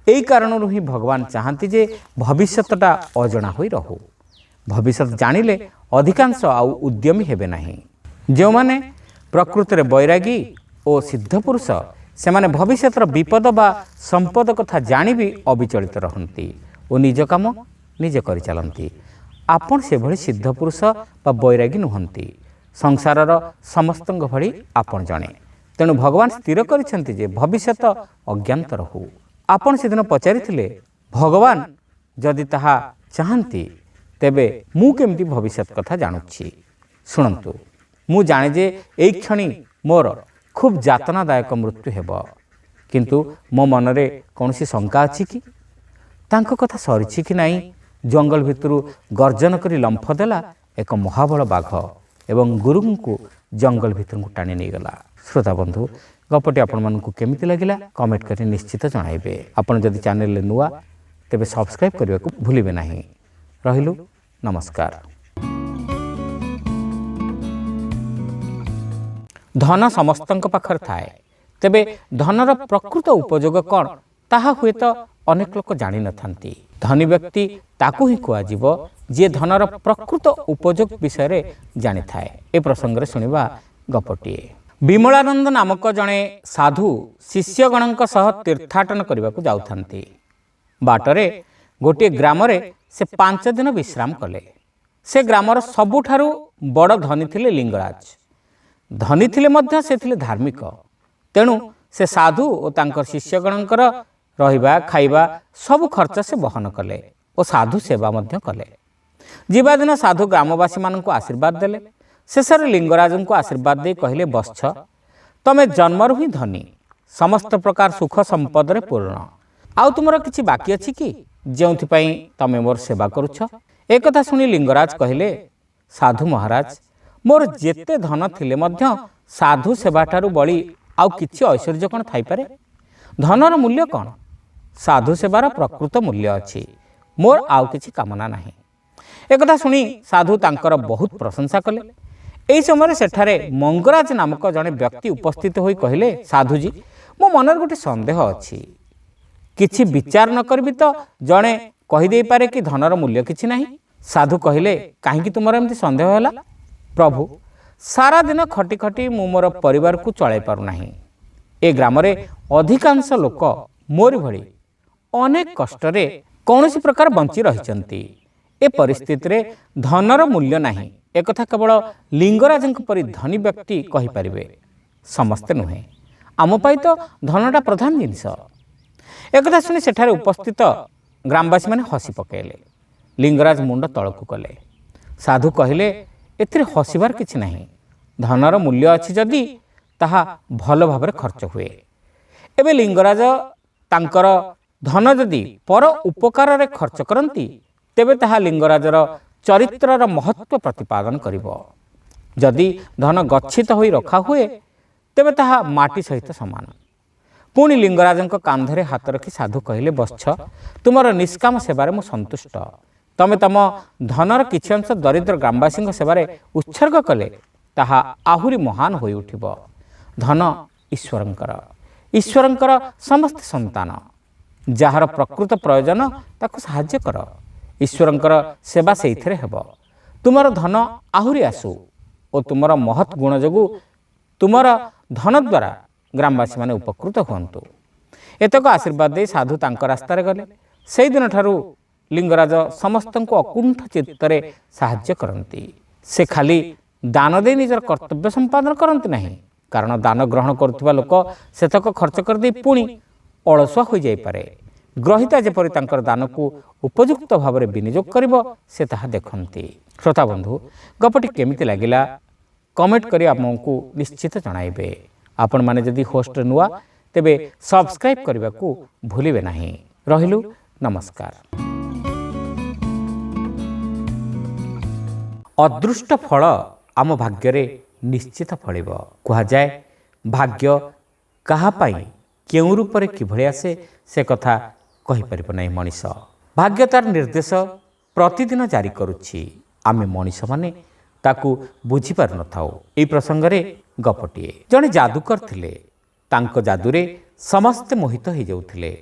एई कारणरु ही भगवान चाहती जे भविष्यतटा अजणा होई रहू। भविष्यत जानिले अधिकांश आउ उद्यमी हेबे नाही। जो माने प्रकृति रे बैरागी और सिद्ध पुरुष से माने भविष्यतर विपद बा संपद कथा जानी भी अविचलित रहंती और निज काम निजे करि चलंती। आपण से भली सिद्ध पुरुष बा बैरागी नुहंती। संसारर समस्तंग भली आपण जणे। तेणु भगवान स्थिर करिसेंती जे भविष्यत अज्ञात रहू। आपण सेदिन पचारिथिले भगवान जदि ताहा चाहंती तेबे मु केमती भविष्यत कथा जानुछि। शुणंतु मु जाने जे एई क्षणी मोर खूब यातनादायक मृत्यु हेब। किंतु मो मनरे कौनसी शंका अछि कि तांको कथा सरिछि कि नाही। जंगल भितरु गर्जन करी लंफ देला एक महाबल बाघ एवं गुरुं को जंगल भितर टाणी नहीं गला। श्रोता बंधु गपटी आपण मानकु केमिति लागिला कमेंट करी निश्चित जणाइबे। आपण जदि चैनल नुआ तेबे सब्सक्राइब करबा को भूलिबे नाही। रहिलु नमस्कार। धन समस्तंक पाखर थाए तेबे धनर प्रकृत उपयोग कौन ताहा हुए तो अनेक लोक जानी नथांती। धनी व्यक्ति ताकू ही कुआजिबो जे धनर प्रकृत उपयोग विषय रे जानी थाए। ए प्रसंग रे सुनिबा गपटिए। विमलानंद नामक जणे साधु शिष्यगणक सह तीर्थाटन करबाकू जाउथांती। बाटरे गोटे ग्राम रे से 5 दिन विश्राम कले। से ग्रामर सबुठारु बड़ धनी थिले लिंगराज। धनी थिले मध्य से थिले धार्मिक। तेणु से साधु और तांकर शिष्यगणकर रहिबा खाइबा सब खर्च से बहन कले और साधु सेवा मध्य कले। जीवा दिन साधु ग्रामवासी मानक आशीर्वाद देले। शेष लिंगराज को आशीर्वाद दे कहले बस्छ तमे जन्मरु ही धनी समस्त प्रकार सुख संपद रे पूर्ण। आउ तुमर किछि बाकी अछि कि जेउथिपई तमे मोर सेवा करूछ। एक कथा सुनी लिंगराज कहले साधु महाराज मोर जेते धन थिले मध्य साधु सेवा ठारू बळी आउ किछि ऐश्वर्य कोन थाई पारे। धनर मूल्य कोन साधु सेवार प्रकृत मूल्य अछि। मोर आउ किछि कामना नाही। एक कथा सुनी साधु तांकर बहुत प्रशंसा कले। एही समय सेठारे मंगराज नामक जने व्यक्ति उपस्थित होई कहले साधुजी मो मनर गोटे संदेह अछि। किछि विचार न करबी तो जणे कहि देई पारे कि धनर मूल्य किछि नाही। साधु कहले काहेकि तुमर एमती संदेह होला। प्रभु सारा दिन खटी खटी मु मोर परिवार को चलाई पारु नाही। ए ग्राम रे अधिकांश लोक मोरी भली अनेक कष्ट रे कौनसी प्रकार बंची रहिचंती। ए परिस्थिति रे धनर मूल्य नाही एक कथा केवल लिंगराजंक परि धनी व्यक्ति कहि परिबे समस्ते नुहे। आम पाई तो धनटा प्रधान जिनिस। एक कथा सुनी सेठारे उपस्थित ग्रामवासी माने हसी पकेले। लिंगराज मुंड तळकु कले। साधु कहले एथिरे हसिबार किछि नाही। धनर मूल्य अछि जदि ताहा भल भाबरे खर्च हुए। एबे लिंगराज तांकर धन जदि पर उपकार रे खर्च करंती तेबे ताहा लिंगराजर चरित्रर महत्व प्रतिपादन करिवो। जदि धन गच्छित होई रखा हुए तेबे ताहा माटी सहित समान। पुणी लिंगराजंक कांधरे हाथ रखी साधु कहले बस्छ तुमर निष्काम सेवारे मु संतुष्ट। तमे तम धनर किछि अंश दरिद्र ग्रामवासी सेवारे उत्सर्ग कले ताहा आहुरी महान होई उठिबो। धन ईश्वरंकर समस्त संतान। जार प्रकृत प्रयोजन ताको साहाय्य कर। ଈଶ୍ୱରଙ୍କର ସେବା ସେଇଥିରେ ହେବ। ତୁମର ଧନ ଆହୁରି ଆସୁ ଓ ତୁମର ମହତ୍ ଗୁଣ ଯୋଗୁଁ ତୁମର ଧନ ଦ୍ୱାରା ଗ୍ରାମବାସୀମାନେ ଉପକୃତ ହୁଅନ୍ତୁ। ଏତକ ଆଶୀର୍ବାଦ ଦେଇ ସାଧୁ ତାଙ୍କ ରାସ୍ତାରେ ଗଲେ। ସେହିଦିନଠାରୁ ଲିଙ୍ଗରାଜ ସମସ୍ତଙ୍କୁ ଅକୁଣ୍ଠ ଚିତ୍ତରେ ସାହାଯ୍ୟ କରନ୍ତି। ସେ ଖାଲି ଦାନ ଦେଇ ନିଜର କର୍ତ୍ତବ୍ୟ ସମ୍ପାଦନ କରନ୍ତି ନାହିଁ, କାରଣ ଦାନ ଗ୍ରହଣ କରୁଥିବା ଲୋକ ସେତକ ଖର୍ଚ୍ଚ କରିଦେଇ ପୁଣି ଅଳସୁଆ ହୋଇଯାଇପାରେ। ଗ୍ରହିତା ଯେପରି ତାଙ୍କର ଦାନକୁ ଉପଯୁକ୍ତ ଭାବରେ ବିନିଯୋଗ କରିବ ସେ ତାହା ଦେଖନ୍ତି। ଶ୍ରୋତାବନ୍ଧୁ, ଗପଟି କେମିତି ଲାଗିଲା କମେଣ୍ଟ କରି ଆମକୁ ନିଶ୍ଚିତ ଜଣାଇବେ। ଆପଣମାନେ ଯଦି ହୋଷ୍ଟରେ ନୂଆ ତେବେ ସବସ୍କ୍ରାଇବ୍ କରିବାକୁ ଭୁଲିବେ ନାହିଁ। ରହିଲୁ, ନମସ୍କାର। ଅଦୃଷ୍ଟ ଫଳ ଆମ ଭାଗ୍ୟରେ ନିଶ୍ଚିତ ଫଳିବ। କୁହାଯାଏ ଭାଗ୍ୟ କାହା ପାଇଁ କେଉଁ ରୂପରେ କିଭଳି ଆସେ ସେ କଥା କହିପାରିବ ନାହିଁ ମଣିଷ। ଭାଗ୍ୟ ତାର ନିର୍ଦ୍ଦେଶ ପ୍ରତିଦିନ ଜାରି କରୁଛି, ଆମେ ମଣିଷମାନେ ତାକୁ ବୁଝିପାରୁନଥାଉ। ଏହି ପ୍ରସଙ୍ଗରେ ଗପଟିଏ। ଜଣେ ଯାଦୁକର ଥିଲେ। ତାଙ୍କ ଯାଦୁରେ ସମସ୍ତେ ମୋହିତ ହୋଇଯାଉଥିଲେ।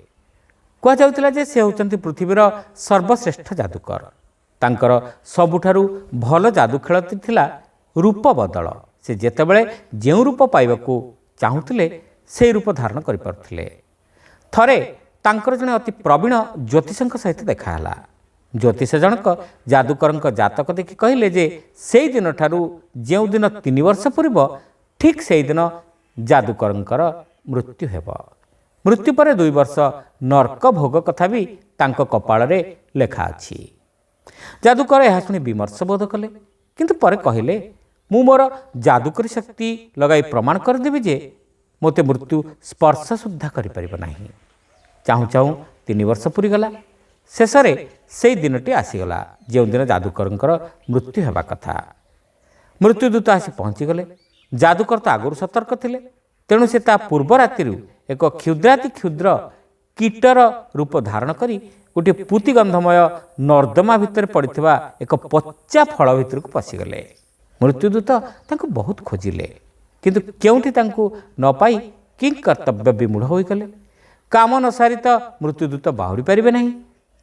କୁହାଯାଉଥିଲା ଯେ ସେ ହେଉଛନ୍ତି ପୃଥିବୀର ସର୍ବଶ୍ରେଷ୍ଠ ଯାଦୁକର। ତାଙ୍କର ସବୁଠାରୁ ଭଲ ଯାଦୁ ଖେଳଟି ଥିଲା ରୂପ ବଦଳ। ସେ ଯେତେବେଳେ ଯେଉଁ ରୂପ ପାଇବାକୁ ଚାହୁଁଥିଲେ ସେହି ରୂପ ଧାରଣ କରିପାରୁଥିଲେ। ଥରେ ତାଙ୍କର ଜଣେ ଅତି ପ୍ରବୀଣ ଜ୍ୟୋତିଷଙ୍କ ସହିତ ଦେଖାହେଲା। ଜ୍ୟୋତିଷ ଜଣକ ଯାଦୁକରଙ୍କ ଜାତକ ଦେଖି କହିଲେ ଯେ ସେହିଦିନଠାରୁ ଯେଉଁଦିନ 3 ବର୍ଷ ପୂର୍ବ ଠିକ୍ ସେହିଦିନ ଯାଦୁକରଙ୍କର ମୃତ୍ୟୁ ହେବ। ମୃତ୍ୟୁ ପରେ 2 ବର୍ଷ ନର୍କ ଭୋଗ କଥା ବି ତାଙ୍କ କପାଳରେ ଲେଖା ଅଛି। ଯାଦୁକର ଏହା ଶୁଣି ବିମର୍ଷ ବୋଧ କଲେ, କିନ୍ତୁ ପରେ କହିଲେ ମୁଁ ମୋର ଯାଦୁକରୀ ଶକ୍ତି ଲଗାଇ ପ୍ରମାଣ କରିଦେବି ଯେ ମୋତେ ମୃତ୍ୟୁ ସ୍ପର୍ଶ ସୁଦ୍ଧା କରିପାରିବ ନାହିଁ। ଚାହୁଁ ଚାହୁଁ 3 ବର୍ଷ ପୂରିଗଲା। ଶେଷରେ ସେହି ଦିନଟି ଆସିଗଲା ଯେଉଁଦିନ ଯାଦୁକରଙ୍କର ମୃତ୍ୟୁ ହେବା କଥା। ମୃତ୍ୟୁଦୂତ ଆସି ପହଞ୍ଚିଗଲେ। ଯାଦୁକର ତ ଆଗରୁ ସତର୍କ ଥିଲେ, ତେଣୁ ସେ ତା ପୂର୍ବ ରାତିରୁ ଏକ କ୍ଷୁଦ୍ରାତି କ୍ଷୁଦ୍ର କୀଟର ରୂପ ଧାରଣ କରି ଗୋଟିଏ ପୂତିଗନ୍ଧମୟ ନର୍ଦ୍ଦମା ଭିତରେ ପଡ଼ିଥିବା ଏକ ପଚା ଫଳ ଭିତରକୁ ପଶିଗଲେ। ମୃତ୍ୟୁଦୂତ ତାଙ୍କୁ ବହୁତ ଖୋଜିଲେ, କିନ୍ତୁ କେଉଁଠି ତାଙ୍କୁ ନ ପାଇ କିଂକର୍ତ୍ତବ୍ୟ ବିମୂଢ଼ ହୋଇଗଲେ। କାମ ନ ସାରି ତ ମୃତ୍ୟୁଦୂତ ବାହୁଡ଼ି ପାରିବେ ନାହିଁ,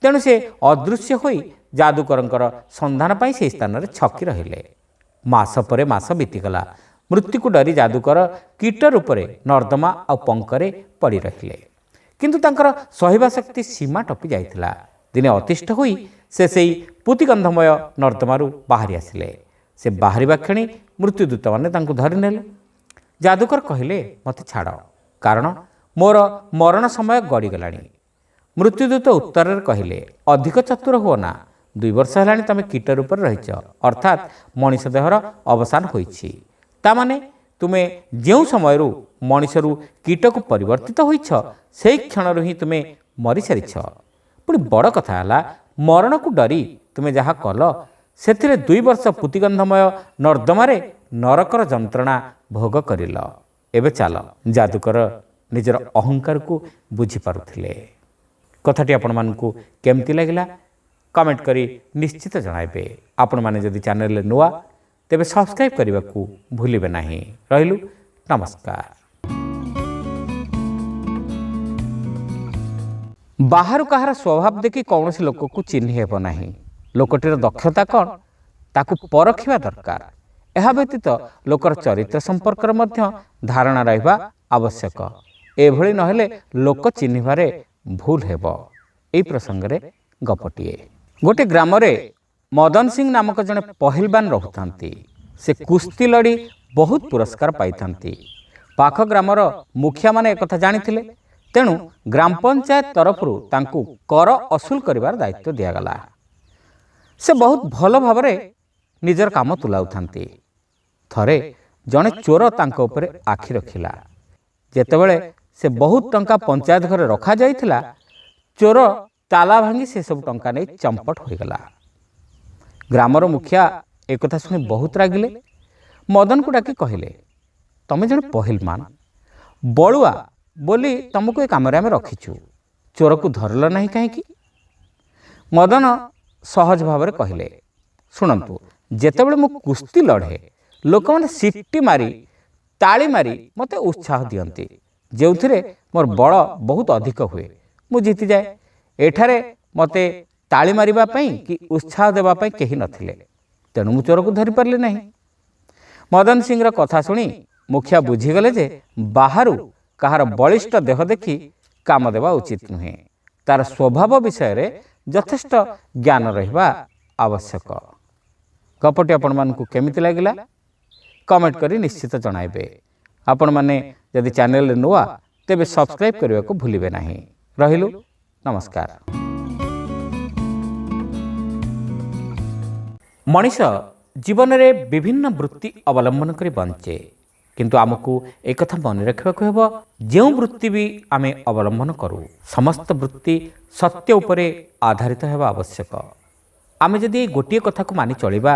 ତେଣୁ ସେ ଅଦୃଶ୍ୟ ହୋଇ ଯାଦୁକରଙ୍କର ସନ୍ଧାନ ପାଇଁ ସେହି ସ୍ଥାନରେ ଛକି ରହିଲେ। ମାସ ପରେ ମାସ ବିତିଗଲା। ମୃତ୍ୟୁକୁ ଡରି ଯାଦୁକର କୀଟ ରୂପରେ ନର୍ଦ୍ଦମା ଆଉ ପଙ୍କରେ ପଡ଼ି ରହିଲେ, କିନ୍ତୁ ତାଙ୍କର ସହିବା ଶକ୍ତି ସୀମା ଟପି ଯାଇଥିଲା। ଦିନେ ଅତିଷ୍ଠ ହୋଇ ସେ ସେହି ପୂତିଗନ୍ଧମୟ ନର୍ଦ୍ଦମାରୁ ବାହାରି ଆସିଲେ। ସେ ବାହାରିବା କ୍ଷଣି ମୃତ୍ୟୁଦୂତମାନେ ତାଙ୍କୁ ଧରିନେଲେ। ଯାଦୁକର କହିଲେ ମୋତେ ଛାଡ଼, କାରଣ ମୋର ମରଣ ସମୟ ଗଡ଼ିଗଲାଣି। ମୃତ୍ୟୁଦୂତ ଉତ୍ତରରେ କହିଲେ ଅଧିକ ଚତୁର ହୁଅ ନା। 2 ବର୍ଷ ହେଲାଣି ତମେ କୀଟ ରୂପରେ ରହିଛ, ଅର୍ଥାତ୍ ମଣିଷ ଦେହର ଅବସାନ ହୋଇଛି। ତାମାନେ ତୁମେ ଯେଉଁ ସମୟରୁ ମଣିଷରୁ କୀଟକୁ ପରିବର୍ତ୍ତିତ ହୋଇଛ ସେହି କ୍ଷଣରୁ ହିଁ ତୁମେ ମରିସାରିଛ। ପୁଣି ବଡ଼ କଥା ହେଲା ମରଣକୁ ଡରି ତୁମେ ଯାହା କଲ ସେଥିରେ 2 ବର୍ଷ ପୂତିଗନ୍ଧମୟ ନର୍ଦ୍ଦମାରେ ନରକର ଯନ୍ତ୍ରଣା ଭୋଗ କରିଲ। ଏବେ ଚାଲ। ଯାଦୁକର ନିଜର ଅହଙ୍କାରକୁ ବୁଝିପାରୁଥିଲେ। କଥାଟି ଆପଣମାନଙ୍କୁ କେମିତି ଲାଗିଲା କମେଣ୍ଟ କରି ନିଶ୍ଚିତ ଜଣାଇବେ। ଆପଣମାନେ ଯଦି ଚ୍ୟାନେଲରେ ନୂଆ ତେବେ ସବସ୍କ୍ରାଇବ୍ କରିବାକୁ ଭୁଲିବେ ନାହିଁ। ରହିଲୁ, ନମସ୍କାର। ବାହାରୁ କାହାର ସ୍ୱଭାବ ଦେଖି କୌଣସି ଲୋକକୁ ଚିହ୍ନି ହେବ ନାହିଁ। ଲୋକଟିର ଦକ୍ଷତା କ'ଣ ତାକୁ ପରଖିବା ଦରକାର। ଏହା ବ୍ୟତୀତ ଲୋକର ଚରିତ୍ର ସମ୍ପର୍କରେ ମଧ୍ୟ ଧାରଣା ରହିବା ଆବଶ୍ୟକ। ଏଭଳି ନହେଲେ ଲୋକ ଚିହ୍ନିବାରେ ଭୁଲ ହେବ। ଏହି ପ୍ରସଙ୍ଗରେ ଗପଟିଏ। ଗୋଟିଏ ଗ୍ରାମରେ ମଦନ ସିଂ ନାମକ ଜଣେ ପହିଲବାନ ରହୁଥାନ୍ତି। ସେ କୁସ୍ତି ଲଢ଼ି ବହୁତ ପୁରସ୍କାର ପାଇଥାନ୍ତି। ପାଖ ଗ୍ରାମର ମୁଖିଆମାନେ ଏକଥା ଜାଣିଥିଲେ, ତେଣୁ ଗ୍ରାମ ପଞ୍ଚାୟତ ତରଫରୁ ତାଙ୍କୁ କର ଅସୁଲ କରିବାର ଦାୟିତ୍ୱ ଦିଆଗଲା। ସେ ବହୁତ ଭଲ ଭାବରେ ନିଜର କାମ ତୁଲାଉଥାନ୍ତି। ଥରେ ଜଣେ ଚୋର ତାଙ୍କ ଉପରେ ଆଖି ରଖିଲା। ଯେତେବେଳେ ସେ ବହୁତ ଟଙ୍କା ପଞ୍ଚାୟତ ଘରେ ରଖାଯାଇଥିଲା, ଚୋର ତାଲା ଭାଙ୍ଗି ସେସବୁ ଟଙ୍କା ନେଇ ଚମ୍ପଟ ହୋଇଗଲା। ଗ୍ରାମର ମୁଖିଆ ଏକଥା ଶୁଣି ବହୁତ ରାଗିଲେ। ମଦନକୁ ଡାକି କହିଲେ ତମେ ଜଣେ ପହିଲମାନ, ବଳୁଆ ବୋଲି ତମକୁ ଏ କାମରେ ଆମେ ରଖିଛୁ, ଚୋରକୁ ଧରିଲ ନାହିଁ କାହିଁକି? ମଦନ ସହଜ ଭାବରେ କହିଲେ ଶୁଣନ୍ତୁ, ଯେତେବେଳେ ମୁଁ କୁସ୍ତି ଲଢ଼େ ଲୋକମାନେ ସିଟି ମାରି ତାଳି ମାରି ମୋତେ ଉତ୍ସାହ ଦିଅନ୍ତି, ଯେଉଁଥିରେ ମୋର ବଳ ବହୁତ ଅଧିକ ହୁଏ, ମୁଁ ଜିତିଯାଏ। ଏଠାରେ ମୋତେ ତାଳି ମାରିବା ପାଇଁ କି ଉତ୍ସାହ ଦେବା ପାଇଁ କେହି ନଥିଲେ। ତେଣୁ ମୁଁ ଚୋରକୁ ଧରିପାରିଲି ନାହିଁ। ମଦନ ସିଂର କଥା ଶୁଣି ମୁଖିଆ ବୁଝିଗଲେ ଯେ ବାହାରୁ କାହାର ବଳିଷ୍ଠ ଦେହ ଦେଖି କାମ ଦେବା ଉଚିତ ନୁହେଁ। ତାର ସ୍ୱଭାବ ବିଷୟରେ ଯଥେଷ୍ଟ ଜ୍ଞାନ ରହିବା ଆବଶ୍ୟକ। ଗପଟି ଆପଣମାନଙ୍କୁ କେମିତି ଲାଗିଲା କମେଣ୍ଟ କରି ନିଶ୍ଚିତ ଜଣାଇବେ। ଆପଣମାନେ ଯଦି ଚ୍ୟାନେଲରେ ନୂଆ ତେବେ ସବସ୍କ୍ରାଇବ୍ କରିବାକୁ ଭୁଲିବେ ନାହିଁ। ରହିଲୁ, ନମସ୍କାର। ମଣିଷ ଜୀବନରେ ବିଭିନ୍ନ ବୃତ୍ତି ଅବଲମ୍ବନ କରି ବଞ୍ଚେ, କିନ୍ତୁ ଆମକୁ ଏକଥା ମନେ ରଖିବାକୁ ହେବ, ଯେଉଁ ବୃତ୍ତି ବି ଆମେ ଅବଲମ୍ବନ କରୁ ସମସ୍ତ ବୃତ୍ତି ସତ୍ୟ ଉପରେ ଆଧାରିତ ହେବା ଆବଶ୍ୟକ। ଆମେ ଯଦି ଏଇ ଗୋଟିଏ କଥାକୁ ମାନି ଚଳିବା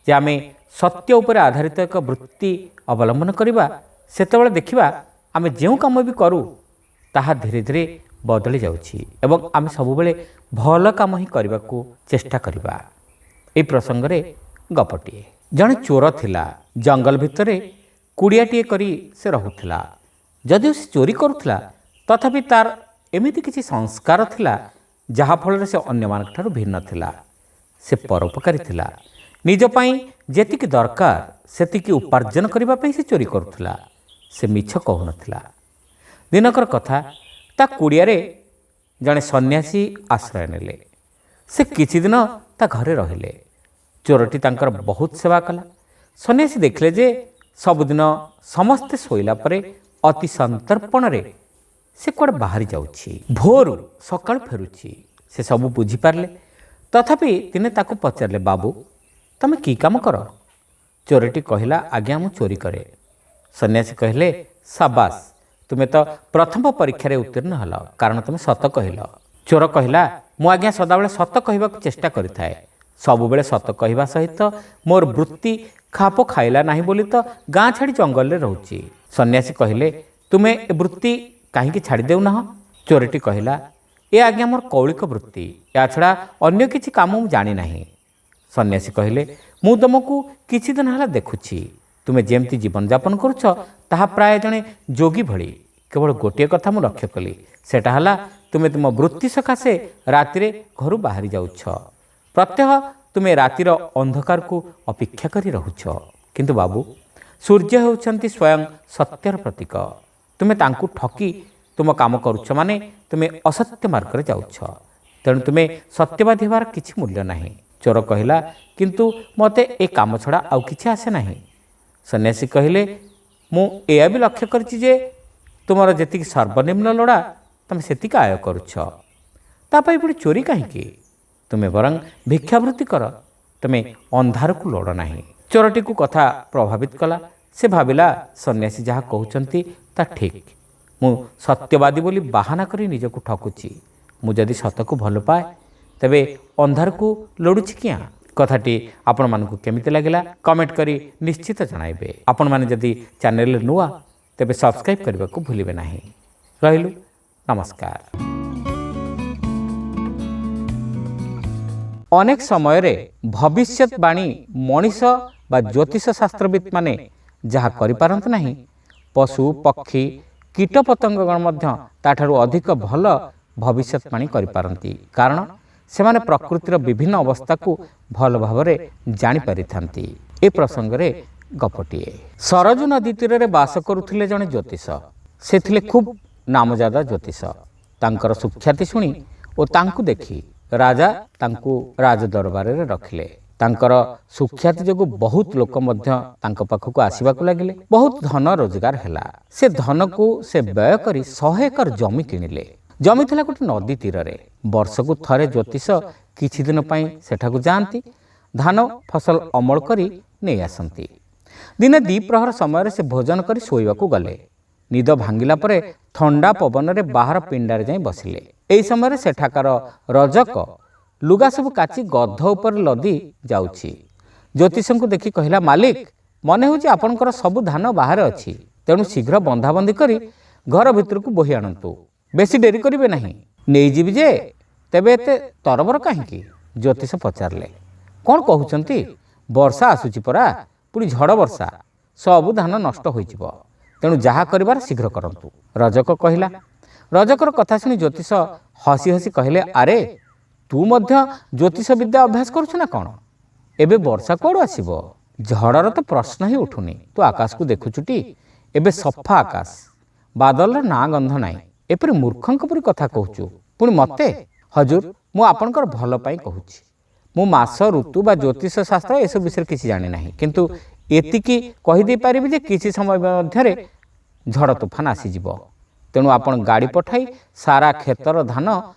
ଯେ ଆମେ ସତ୍ୟ ଉପରେ ଆଧାରିତ ଏକ ବୃତ୍ତି ଅବଲମ୍ବନ କରିବା, ସେତେବେଳେ ଦେଖିବା ଆମେ ଯେଉଁ କାମ ବି କରୁ ତାହା ଧୀରେ ଧୀରେ ବଦଳି ଯାଉଛି ଏବଂ ଆମେ ସବୁବେଳେ ଭଲ କାମ ହିଁ କରିବାକୁ ଚେଷ୍ଟା କରିବା। ଏହି ପ୍ରସଙ୍ଗରେ ଗପଟିଏ। ଜଣେ ଚୋର ଥିଲା। ଜଙ୍ଗଲ ଭିତରେ କୁଡ଼ିଆଟିଏ କରି ସେ ରହୁଥିଲା। ଯଦିଓ ସେ ଚୋରି କରୁଥିଲା, ତଥାପି ତାର ଏମିତି କିଛି ସଂସ୍କାର ଥିଲା ଯାହାଫଳରେ ସେ ଅନ୍ୟମାନଙ୍କଠାରୁ ଭିନ୍ନ ଥିଲା। ସେ ପରୋପକାରୀ ଥିଲା। ନିଜ ପାଇଁ ଯେତିକି ଦରକାର ସେତିକି ଉପାର୍ଜନ କରିବା ପାଇଁ ସେ ଚୋରି କରୁଥିଲା। ସେ ମିଛ କହୁନଥିଲା। ଦିନକର କଥା, ତା କୁଡ଼ିଆରେ ଜଣେ ସନ୍ନ୍ୟାସୀ ଆଶ୍ରୟ ନେଲେ। ସେ କିଛି ଦିନ ତା ଘରେ ରହିଲେ। ଚୋରଟି ତାଙ୍କର ବହୁତ ସେବା କଲା। ସନ୍ନ୍ୟାସୀ ଦେଖିଲେ ଯେ ସବୁଦିନ ସମସ୍ତେ ଶୋଇଲା ପରେ ଅତି ସନ୍ତର୍ପଣରେ ସେ କୁଆଡ଼େ ବାହାରି ଯାଉଛି, ଭୋରୁ ସକାଳୁ ଫେରୁଛି। ସେ ସବୁ ବୁଝିପାରିଲେ। ତଥାପି ଦିନେ ତାକୁ ପଚାରିଲେ, ବାବୁ, ତମେ କି କାମ କର? ଚୋରଟି କହିଲା, ଆଜ୍ଞା, ମୁଁ ଚୋରି କରେ। ସନ୍ନ୍ୟାସୀ କହିଲେ, ସାବାସ, ତୁମେ ତ ପ୍ରଥମ ପରୀକ୍ଷାରେ ଉତ୍ତୀର୍ଣ୍ଣ ହେଲ, କାରଣ ତୁମେ ସତ କହିଲ। ଚୋର କହିଲା, ମୁଁ ଆଜ୍ଞା ସଦାବେଳେ ସତ କହିବାକୁ ଚେଷ୍ଟା କରିଥାଏ। ସବୁବେଳେ ସତ କହିବା ସହିତ ମୋର ବୃତ୍ତି ଖାପ ଖାଇଲା ନାହିଁ ବୋଲି ତ ଗାଁ ଛାଡ଼ି ଜଙ୍ଗଲରେ ରହୁଛି। ସନ୍ନ୍ୟାସୀ କହିଲେ, ତୁମେ ଏ ବୃତ୍ତି କାହିଁକି ଛାଡ଼ି ଦେଉନାହଁ? ଚୋରଟି କହିଲା, ଏ ଆଜ୍ଞା ମୋର କୌଳିକ ବୃତ୍ତି। ଏହା ଛଡ଼ା ଅନ୍ୟ କିଛି କାମ ମୁଁ ଜାଣିନାହିଁ। ସନ୍ନ୍ୟାସୀ କହିଲେ, ମୁଁ ତୁମକୁ କିଛି ଦିନ ହେଲା ଦେଖୁଛି। ତୁମେ ଯେମିତି ଜୀବନଯାପନ କରୁଛ ତାହା ପ୍ରାୟ ଜଣେ ଯୋଗୀ ଭଳି। କେବଳ ଗୋଟିଏ କଥା ମୁଁ ଲକ୍ଷ୍ୟ କଲି, ସେଟା ହେଲା ତୁମେ ତୁମ ବୃତ୍ତି ସକାଶେ ରାତିରେ ଘରୁ ବାହାରି ଯାଉଛ। ପ୍ରତ୍ୟହ ତୁମେ ରାତିର ଅନ୍ଧକାରକୁ ଅପେକ୍ଷା କରି ରହୁଛ। କିନ୍ତୁ ବାବୁ, ସୂର୍ଯ୍ୟ ହେଉଛନ୍ତି ସ୍ୱୟଂ ସତ୍ୟର ପ୍ରତୀକ। ତୁମେ ତାଙ୍କୁ ଠକି ତୁମ କାମ କରୁଛ ମାନେ ତୁମେ ଅସତ୍ୟ ମାର୍ଗରେ ଯାଉଛ। ତେଣୁ ତୁମେ ସତ୍ୟବାଦୀ ହେବାର କିଛି ମୂଲ୍ୟ ନାହିଁ। ଚୋର କହିଲା, କିନ୍ତୁ ମୋତେ ଏ କାମ ଛଡ଼ା ଆଉ କିଛି ଆସେ ନାହିଁ। ସନ୍ନ୍ୟାସୀ କହିଲେ, ମୁଁ ଏହା ବି ଲକ୍ଷ୍ୟ କରିଛି ଯେ ତୁମର ଯେତିକି ସର୍ବନିମ୍ନ ଲୋଡ଼ା ତୁମେ ସେତିକି ଆୟ କରୁଛ। ତା ପାଇଁ ପୁଣି ଚୋରି କାହିଁକି? ତୁମେ ବରଂ ଭିକ୍ଷାବୃତ୍ତି କର, ତୁମେ ଅନ୍ଧାରକୁ ଲୋଡ଼ ନାହିଁ। ଚୋରଟିକୁ କଥା ପ୍ରଭାବିତ କଲା। ସେ ଭାବିଲା, ସନ୍ନ୍ୟାସୀ ଯାହା କହୁଛନ୍ତି ତା ଠିକ୍। ମୁଁ ସତ୍ୟବାଦୀ ବୋଲି ବାହାନା କରି ନିଜକୁ ଠକୁଛି। ମୁଁ ଯଦି ସତକୁ ଭଲ ପାଏ ତେବେ ଅନ୍ଧାରକୁ ଲୋଡ଼ୁଛି କିଆଁ? କଥାଟି ଆପଣମାନଙ୍କୁ କେମିତି ଲାଗିଲା କମେଣ୍ଟ କରି ନିଶ୍ଚିତ ଜଣାଇବେ। ଆପଣମାନେ ଯଦି ଚ୍ୟାନେଲରେ ନୂଆ ତେବେ ସବସ୍କ୍ରାଇବ୍ କରିବାକୁ ଭୁଲିବେ ନାହିଁ। ରହିଲୁ, ନମସ୍କାର। ଅନେକ ସମୟରେ ଭବିଷ୍ୟତବାଣୀ ମଣିଷ ବା ଜ୍ୟୋତିଷ ଶାସ୍ତ୍ରବିତ୍ମାନେ ଯାହା କରିପାରନ୍ତି ନାହିଁ, ପଶୁ, ପକ୍ଷୀ, କୀଟପତଙ୍ଗଗଣ ମଧ୍ୟ ତାଠାରୁ ଅଧିକ ଭଲ ଭବିଷ୍ୟତବାଣୀ କରିପାରନ୍ତି। କାରଣ ସେମାନେ ପ୍ରକୃତିର ବିଭିନ୍ନ ଅବସ୍ଥାକୁ ଭଲ ଭାବରେ ଜାଣିପାରିଥାନ୍ତି। ଏ ପ୍ରସଙ୍ଗରେ ଗପଟିଏ। ସରଜୁ ନଦୀ ତୀରରେ ବାସ କରୁଥିଲେ ଜଣେ ଜ୍ୟୋତିଷ। ସେ ଥିଲେ ଖୁବ୍ ନାମଜାଦା ଜ୍ୟୋତିଷ। ତାଙ୍କର ସୁଖ୍ୟାତି ଶୁଣି ଓ ତାଙ୍କୁ ଦେଖି ରାଜା ତାଙ୍କୁ ରାଜଦରବାରରେ ରଖିଲେ। ତାଙ୍କର ସୁଖ୍ୟାତି ଯୋଗୁଁ ବହୁତ ଲୋକ ମଧ୍ୟ ତାଙ୍କ ପାଖକୁ ଆସିବାକୁ ଲାଗିଲେ। ବହୁତ ଧନ ରୋଜଗାର ହେଲା। ସେ ଧନକୁ ସେ ବ୍ୟୟ କରି 100 ଏକର ଜମି କିଣିଲେ। ଜମି ଥିଲା ଗୋଟେ ନଦୀ ତୀରରେ। ବର୍ଷକୁ ଥରେ ଜ୍ୟୋତିଷ କିଛି ଦିନ ପାଇଁ ସେଠାକୁ ଯାଆନ୍ତି। ଧାନ ଫସଲ ଅମଳ କରି ନେଇ ଆସନ୍ତି। ଦିନେ ଦ୍ୱିପ୍ରହର ସମୟରେ ସେ ଭୋଜନ କରି ଶୋଇବାକୁ ଗଲେ। ନିଦ ଭାଙ୍ଗିଲା ପରେ ଥଣ୍ଡା ପବନରେ ବାହାର ପିଣ୍ଡାରେ ଯାଇ ବସିଲେ। ଏହି ସମୟରେ ସେଠାକାର ରଜକ ଲୁଗା ସବୁ କାଚି ଗଧ ଉପରେ ଲଦି ଯାଉଛି। ଜ୍ୟୋତିଷଙ୍କୁ ଦେଖି କହିଲା, ମାଲିକ, ମନେ ହେଉଛି ଆପଣଙ୍କର ସବୁ ଧାନ ବାହାରେ ଅଛି। ତେଣୁ ଶୀଘ୍ର ବନ୍ଧାବନ୍ଧି କରି ଘର ଭିତରକୁ ବୋହି ଆଣନ୍ତୁ। ବେଶୀ ଡେରି କରିବେ ନାହିଁ। ନେଇଯିବି ଯେ, ତେବେ ଏତେ ତରବର କାହିଁକି? ଜ୍ୟୋତିଷ ପଚାରିଲେ। କ'ଣ କହୁଛନ୍ତି? ବର୍ଷା ଆସୁଛି ପରା, ପୁଣି ଝଡ଼ ବର୍ଷା, ସବୁ ଧାନ ନଷ୍ଟ ହୋଇଯିବ। ତେଣୁ ଯାହା କରିବାର ଶୀଘ୍ର କରନ୍ତୁ, ରଜକ କହିଲା। ରଜକର କଥା ଶୁଣି ଜ୍ୟୋତିଷ ହସି ହସି କହିଲେ, ଆରେ ତୁ ମଧ୍ୟ ଜ୍ୟୋତିଷ ବିଦ୍ୟା ଅଭ୍ୟାସ କରୁଛୁ ନା କ'ଣ? ଏବେ ବର୍ଷା କୁଆଡ଼ୁ ଆସିବ? ଝଡ଼ର ତ ପ୍ରଶ୍ନ ହିଁ ଉଠୁନି। ତୁ ଆକାଶକୁ ଦେଖୁଛୁଟି? ଏବେ ସଫା ଆକାଶ, ବାଦଲର ନାଁ ଗନ୍ଧ ନାହିଁ। ଏପରି ମୂର୍ଖଙ୍କ ପରି କଥା କହୁଛୁ ପୁଣି ମୋତେ? ହଜୁର, ମୁଁ ଆପଣଙ୍କର ଭଲ ପାଇଁ କହୁଛି। ମୁଁ ମାସ, ଋତୁ ବା ଜ୍ୟୋତିଷ ଶାସ୍ତ୍ର ଏସବୁ ବିଷୟରେ କିଛି ଜାଣିନାହିଁ, କିନ୍ତୁ ଏତିକି କହିଦେଇପାରିବି ଯେ କିଛି ସମୟ ମଧ୍ୟରେ ଝଡ଼ ତୁଫାନ ଆସିଯିବ। ତେଣୁ ଆପଣ ଗାଡ଼ି ପଠାଇ ସାରା କ୍ଷେତର ଧାନ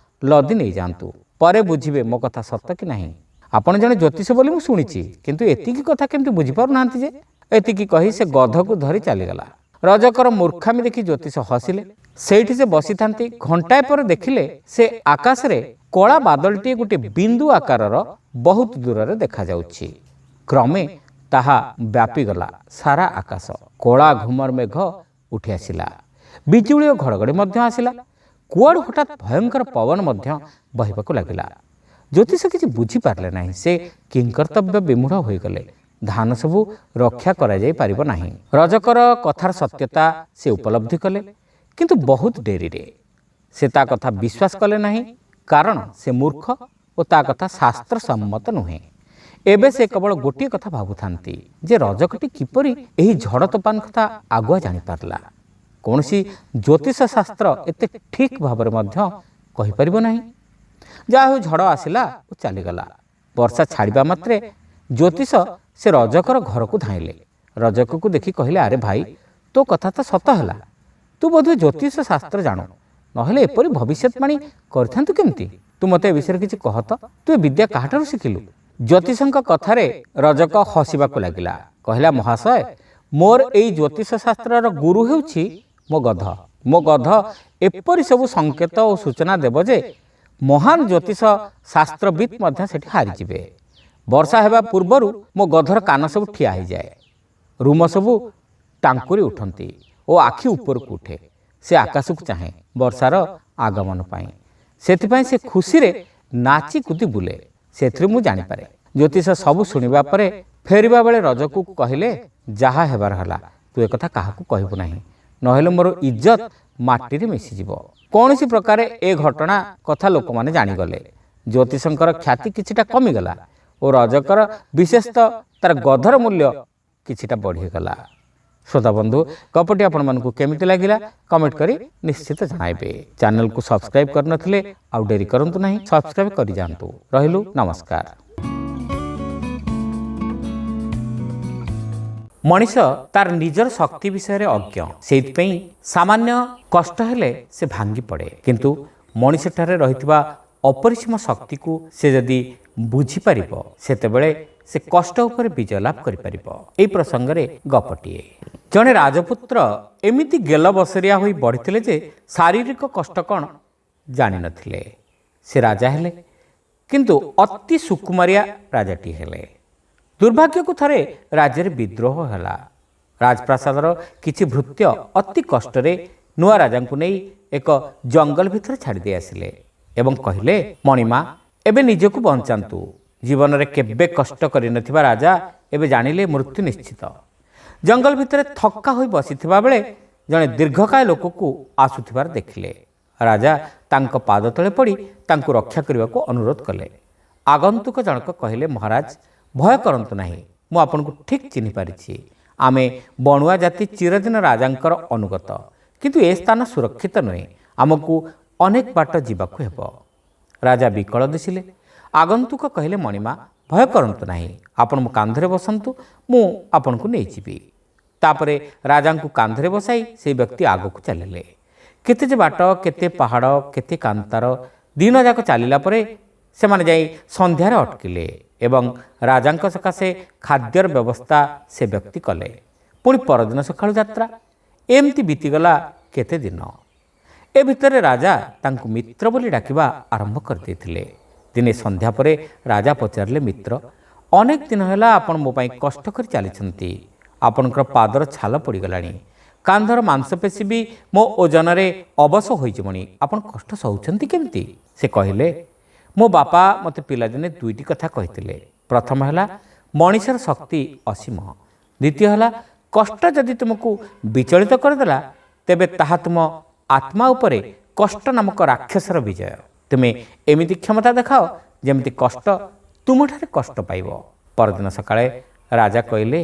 ଲଦି ନେଇଯାଆନ୍ତୁ। ପରେ ବୁଝିବେ ମୋ କଥା ସତ କି ନାହିଁ। ଆପଣ ଜଣେ ଜ୍ୟୋତିଷ ବୋଲି ମୁଁ ଶୁଣିଛି, କିନ୍ତୁ ଏତିକି କଥା କେମିତି ବୁଝିପାରୁନାହାନ୍ତି ଯେ? ଏତିକି କହି ସେ ଗଧକୁ ଧରି ଚାଲିଗଲା। ରଜକର ମୂର୍ଖାମି ଦେଖି ଜ୍ୟୋତିଷ ହସିଲେ। ସେଇଠି ସେ ବସିଥାନ୍ତି। ଘଣ୍ଟାଏ ପରେ ଦେଖିଲେ ସେ ଆକାଶରେ କଳା ବାଦଲଟିଏ ଗୋଟିଏ ବିନ୍ଦୁ ଆକାରର ବହୁତ ଦୂରରେ ଦେଖାଯାଉଛି। କ୍ରମେ ତାହା ବ୍ୟାପିଗଲା ସାରା ଆକାଶ। କଳା ଘୁମର ମେଘ ଉଠି ଆସିଲା। ବିଜୁଳି ଓ ଘଡ଼ଘଡ଼ି ମଧ୍ୟ ଆସିଲା। କୁଆଡ଼ୁ ହଠାତ୍ ଭୟଙ୍କର ପବନ ମଧ୍ୟ ବହିବାକୁ ଲାଗିଲା। ଜ୍ୟୋତିଷ କିଛି ବୁଝିପାରିଲେ ନାହିଁ। ସେ କିଂକର୍ତ୍ତବ୍ୟ ବିମୂଢ଼ ହୋଇଗଲେ। ଧାନ ସବୁ ରକ୍ଷା କରାଯାଇ ପାରିବ ନାହିଁ। ରଜକର କଥାର ସତ୍ୟତା ସେ ଉପଲବ୍ଧି କଲେ, କିନ୍ତୁ ବହୁତ ଡେରିରେ। ସେ ତା କଥା ବିଶ୍ୱାସ କଲେ ନାହିଁ, କାରଣ ସେ ମୂର୍ଖ ଓ ତା କଥା ଶାସ୍ତ୍ର ସମ୍ମତ ନୁହେଁ। ଏବେ ସେ କେବଳ ଗୋଟିଏ କଥା ଭାବୁଥାନ୍ତି ଯେ ରଜକଟି କିପରି ଏହି ଝଡ଼ ତୋଫାନ କଥା ଆଗୁଆ ଜାଣିପାରିଲା। କୌଣସି ଜ୍ୟୋତିଷ ଶାସ୍ତ୍ର ଏତେ ଠିକ୍ ଭାବରେ ମଧ୍ୟ କହିପାରିବ ନାହିଁ। ଯାହା ହେଉ ଝଡ଼ ଆସିଲା ଓ ଚାଲିଗଲା। ବର୍ଷା ଛାଡ଼ିବା ମାତ୍ରେ ଜ୍ୟୋତିଷ ସେ ରଜକର ଘରକୁ ଧାଇଁଲେ। ରଜକକୁ ଦେଖି କହିଲେ, ଆରେ ଭାଇ, ତୋ କଥା ତ ସତ ହେଲା। ତୁ ବୋଧହୁଏ ଜ୍ୟୋତିଷ ଶାସ୍ତ୍ର ଜାଣୁ, ନହେଲେ ଏପରି ଭବିଷ୍ୟତବାଣୀ କରିଥାନ୍ତୁ କେମିତି? ତୁ ମୋତେ ଏ ବିଷୟରେ କିଛି କହ ତ। ତୁ ଏ ବିଦ୍ୟା କାହାଠାରୁ ଶିଖିଲୁ? ଜ୍ୟୋତିଷଙ୍କ କଥାରେ ରଜକ ହସିବାକୁ ଲାଗିଲା। କହିଲା, ମହାଶୟ, ମୋର ଏଇ ଜ୍ୟୋତିଷ ଶାସ୍ତ୍ରର ଗୁରୁ ହେଉଛି ମୋ ଗଧ। ମୋ ଗଧ ଏପରି ସବୁ ସଂକେତ ଓ ସୂଚନା ଦେବ ଯେ ମହାନ ଜ୍ୟୋତିଷ ଶାସ୍ତ୍ରବିତ୍ ମଧ୍ୟ ସେଠି ହାରିଯିବେ। ବର୍ଷା ହେବା ପୂର୍ବରୁ ମୋ ଗଧର କାନ ସବୁ ଠିଆ ହୋଇଯାଏ, ରୁମ ସବୁ ଟାଙ୍କୁରି ଉଠନ୍ତି ଓ ଆଖି ଉପରକୁ ଉଠେ। ସେ ଆକାଶକୁ ଚାହେଁ ବର୍ଷାର ଆଗମନ ପାଇଁ। ସେଥିପାଇଁ ସେ ଖୁସିରେ ନାଚି କୁଦି ବୁଲେ। ସେଥିରୁ ମୁଁ ଜାଣିପାରେ। ଜ୍ୟୋତିଷ ସବୁ ଶୁଣିବା ପରେ ଫେରିବା ବେଳେ ରଜକୁ କହିଲେ, ଯାହା ହେବାର ହେଲା, ତୁ ଏକଥା କାହାକୁ କହିବୁ ନାହିଁ, ନହେଲେ ମୋର ଇଜ୍ଜତ ମାଟିରେ ମିଶିଯିବ। କୌଣସି ପ୍ରକାରେ ଏ ଘଟଣା କଥା ଲୋକମାନେ ଜାଣିଗଲେ। ଜ୍ୟୋତିଷଙ୍କର ଖ୍ୟାତି କିଛିଟା କମିଗଲା ଓ ରଜକର ବିଶେଷତଃ ତାର ଗଧର ମୂଲ୍ୟ କିଛିଟା ବଢ଼ିଗଲା। ଶ୍ରୋତାବନ୍ଧୁ, ଗପଟି ଆପଣମାନଙ୍କୁ କେମିତି ଲାଗିଲା କମେଣ୍ଟ କରି ନିଶ୍ଚିତ ଜଣାଇବେ। ଚ୍ୟାନେଲକୁ ସବସ୍କ୍ରାଇବ୍ କରିନଥିଲେ ଆଉ ଡେରି କରନ୍ତୁ ନାହିଁ, ସବସ୍କ୍ରାଇବ୍ କରିଯାଆନ୍ତୁ। ରହିଲୁ, ନମସ୍କାର। ମଣିଷ ତାର ନିଜର ଶକ୍ତି ବିଷୟରେ ଅଜ୍ଞ। ସେଇଥିପାଇଁ ସାମାନ୍ୟ କଷ୍ଟ ହେଲେ ସେ ଭାଙ୍ଗି ପଡ଼େ। କିନ୍ତୁ ମଣିଷଠାରେ ରହିଥିବା ଅପରିସୀମ ଶକ୍ତିକୁ ସେ ଯଦି ବୁଝିପାରିବ, ସେତେବେଳେ ସେ କଷ୍ଟ ଉପରେ ବିଜୟ ଲାଭ କରିପାରିବ। ଏହି ପ୍ରସଙ୍ଗରେ ଗପଟିଏ। ଜଣେ ରାଜପୁତ୍ର ଏମିତି ଗେଲ ବସରିଆ ହୋଇ ବଢ଼ିଥିଲେ ଯେ ଶାରୀରିକ କଷ୍ଟ କ'ଣ ଜାଣିନଥିଲେ। ସେ ରାଜା ହେଲେ, କିନ୍ତୁ ଅତି ସୁକୁମାରିଆ ରାଜାଟିଏ ହେଲେ। ଦୁର୍ଭାଗ୍ୟକୁ ଥରେ ରାଜ୍ୟରେ ବିଦ୍ରୋହ ହେଲା। ରାଜପ୍ରାସାଦର କିଛି ଭୃତ୍ୟ ଅତି କଷ୍ଟରେ ନୂଆ ରାଜାଙ୍କୁ ନେଇ ଏକ ଜଙ୍ଗଲ ଭିତରେ ଛାଡ଼ି ଦେଇ ଆସିଲେ ଏବଂ କହିଲେ, ମଣିମା, ଏବେ ନିଜକୁ ବଞ୍ଚାନ୍ତୁ। ଜୀବନରେ କେବେ କଷ୍ଟ କରିନଥିବା ରାଜା ଏବେ ଜାଣିଲେ ମୃତ୍ୟୁ ନିଶ୍ଚିତ। ଜଙ୍ଗଲ ଭିତରେ ଥକ୍କା ହୋଇ ବସିଥିବା ବେଳେ ଜଣେ ଦୀର୍ଘକାୟ ଲୋକକୁ ଆସୁଥିବାର ଦେଖିଲେ। ରାଜା ତାଙ୍କ ପାଦ ତଳେ ପଡ଼ି ତାଙ୍କୁ ରକ୍ଷା କରିବାକୁ ଅନୁରୋଧ କଲେ। ଆଗନ୍ତୁକ ଜଣକ କହିଲେ, ମହାରାଜ, ଭୟ କରନ୍ତୁ ନାହିଁ, ମୁଁ ଆପଣଙ୍କୁ ଠିକ୍ ଚିହ୍ନିପାରିଛି। ଆମେ ବଣୁଆ ଜାତି ଚିରଦିନ ରାଜାଙ୍କର ଅନୁଗତ, କିନ୍ତୁ ଏ ସ୍ଥାନ ସୁରକ୍ଷିତ ନୁହେଁ। ଆମକୁ ଅନେକ ବାଟ ଯିବାକୁ ହେବ। ରାଜା ବିକଳ ଦିଶିଲେ। ଆଗନ୍ତୁକ କହିଲେ, ମଣିମା, ଭୟ କରନ୍ତୁ ନାହିଁ, ଆପଣ ମୋ କାନ୍ଧରେ ବସନ୍ତୁ, ମୁଁ ଆପଣଙ୍କୁ ନେଇଯିବି। ତାପରେ ରାଜାଙ୍କୁ କାନ୍ଧରେ ବସାଇ ସେହି ବ୍ୟକ୍ତି ଆଗକୁ ଚାଲିଲେ। କେତେ ଯେ ବାଟ, କେତେ ପାହାଡ଼, କେତେ କାନ୍ତାର। ଦିନଯାକ ଚାଲିଲା ପରେ ସେମାନେ ଯାଇ ସନ୍ଧ୍ୟାରେ ଅଟକିଲେ ଏବଂ ରାଜାଙ୍କ ସକାଶେ ଖାଦ୍ୟର ବ୍ୟବସ୍ଥା ସେ ବ୍ୟକ୍ତି କଲେ। ପୁଣି ପରଦିନ ସକାଳୁ ଯାତ୍ରା। ଏମିତି ବିତିଗଲା କେତେ ଦିନ। ଏ ଭିତରେ ରାଜା ତାଙ୍କୁ ମିତ୍ର ବୋଲି ଡାକିବା ଆରମ୍ଭ କରିଦେଇଥିଲେ। ଦିନେ ସନ୍ଧ୍ୟା ପରେ ରାଜା ପଚାରିଲେ, ମିତ୍ର, ଅନେକ ଦିନ ହେଲା ଆପଣ ମୋ ପାଇଁ କଷ୍ଟ କରି ଚାଲିଛନ୍ତି। ଆପଣଙ୍କର ପାଦର ଛାଲ ପଡ଼ିଗଲାଣି, କାନ୍ଧର ମାଂସପେଶୀ ବି ମୋ ଓଜନରେ ଅବଶ ହୋଇଯିବଣି। ଆପଣ କଷ୍ଟ ସହୁଛନ୍ତି କେମିତି? ସେ କହିଲେ, ମୋ ବାପା ମୋତେ ପିଲାଦିନେ ଦୁଇଟି କଥା କହିଥିଲେ। ପ୍ରଥମ ହେଲା, ମଣିଷର ଶକ୍ତି ଅସୀମ। ଦ୍ୱିତୀୟ ହେଲା, କଷ୍ଟ ଯଦି ତୁମକୁ ବିଚଳିତ କରିଦେଲା, ତେବେ ତାହା ତୁମ ଆତ୍ମା ଉପରେ କଷ୍ଟ ନାମକ ରାକ୍ଷସର ବିଜୟ। ତୁମେ ଏମିତି କ୍ଷମତା ଦେଖାଅ ଯେମିତି କଷ୍ଟ ତୁମଠାରେ କଷ୍ଟ ପାଇବ। ପରଦିନ ସକାଳେ ରାଜା କହିଲେ,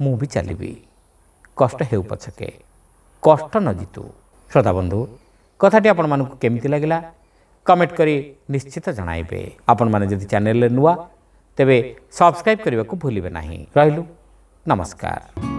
ମୁଁ ବି ଚାଲିବି, କଷ୍ଟ ହେଉ ପଛକେ, କଷ୍ଟ ନ ଜିତୁ। ଶ୍ରୋତାବନ୍ଧୁ, କଥାଟି ଆପଣମାନଙ୍କୁ କେମିତି ଲାଗିଲା କମେଣ୍ଟ କରି ନିଶ୍ଚିତ ଜଣାଇବେ। ଆପଣମାନେ ଯଦି ଚ୍ୟାନେଲରେ ନୂଆ ତେବେ ସବସ୍କ୍ରାଇବ୍ କରିବାକୁ ଭୁଲିବେ ନାହିଁ। ରହିଲୁ, ନମସ୍କାର।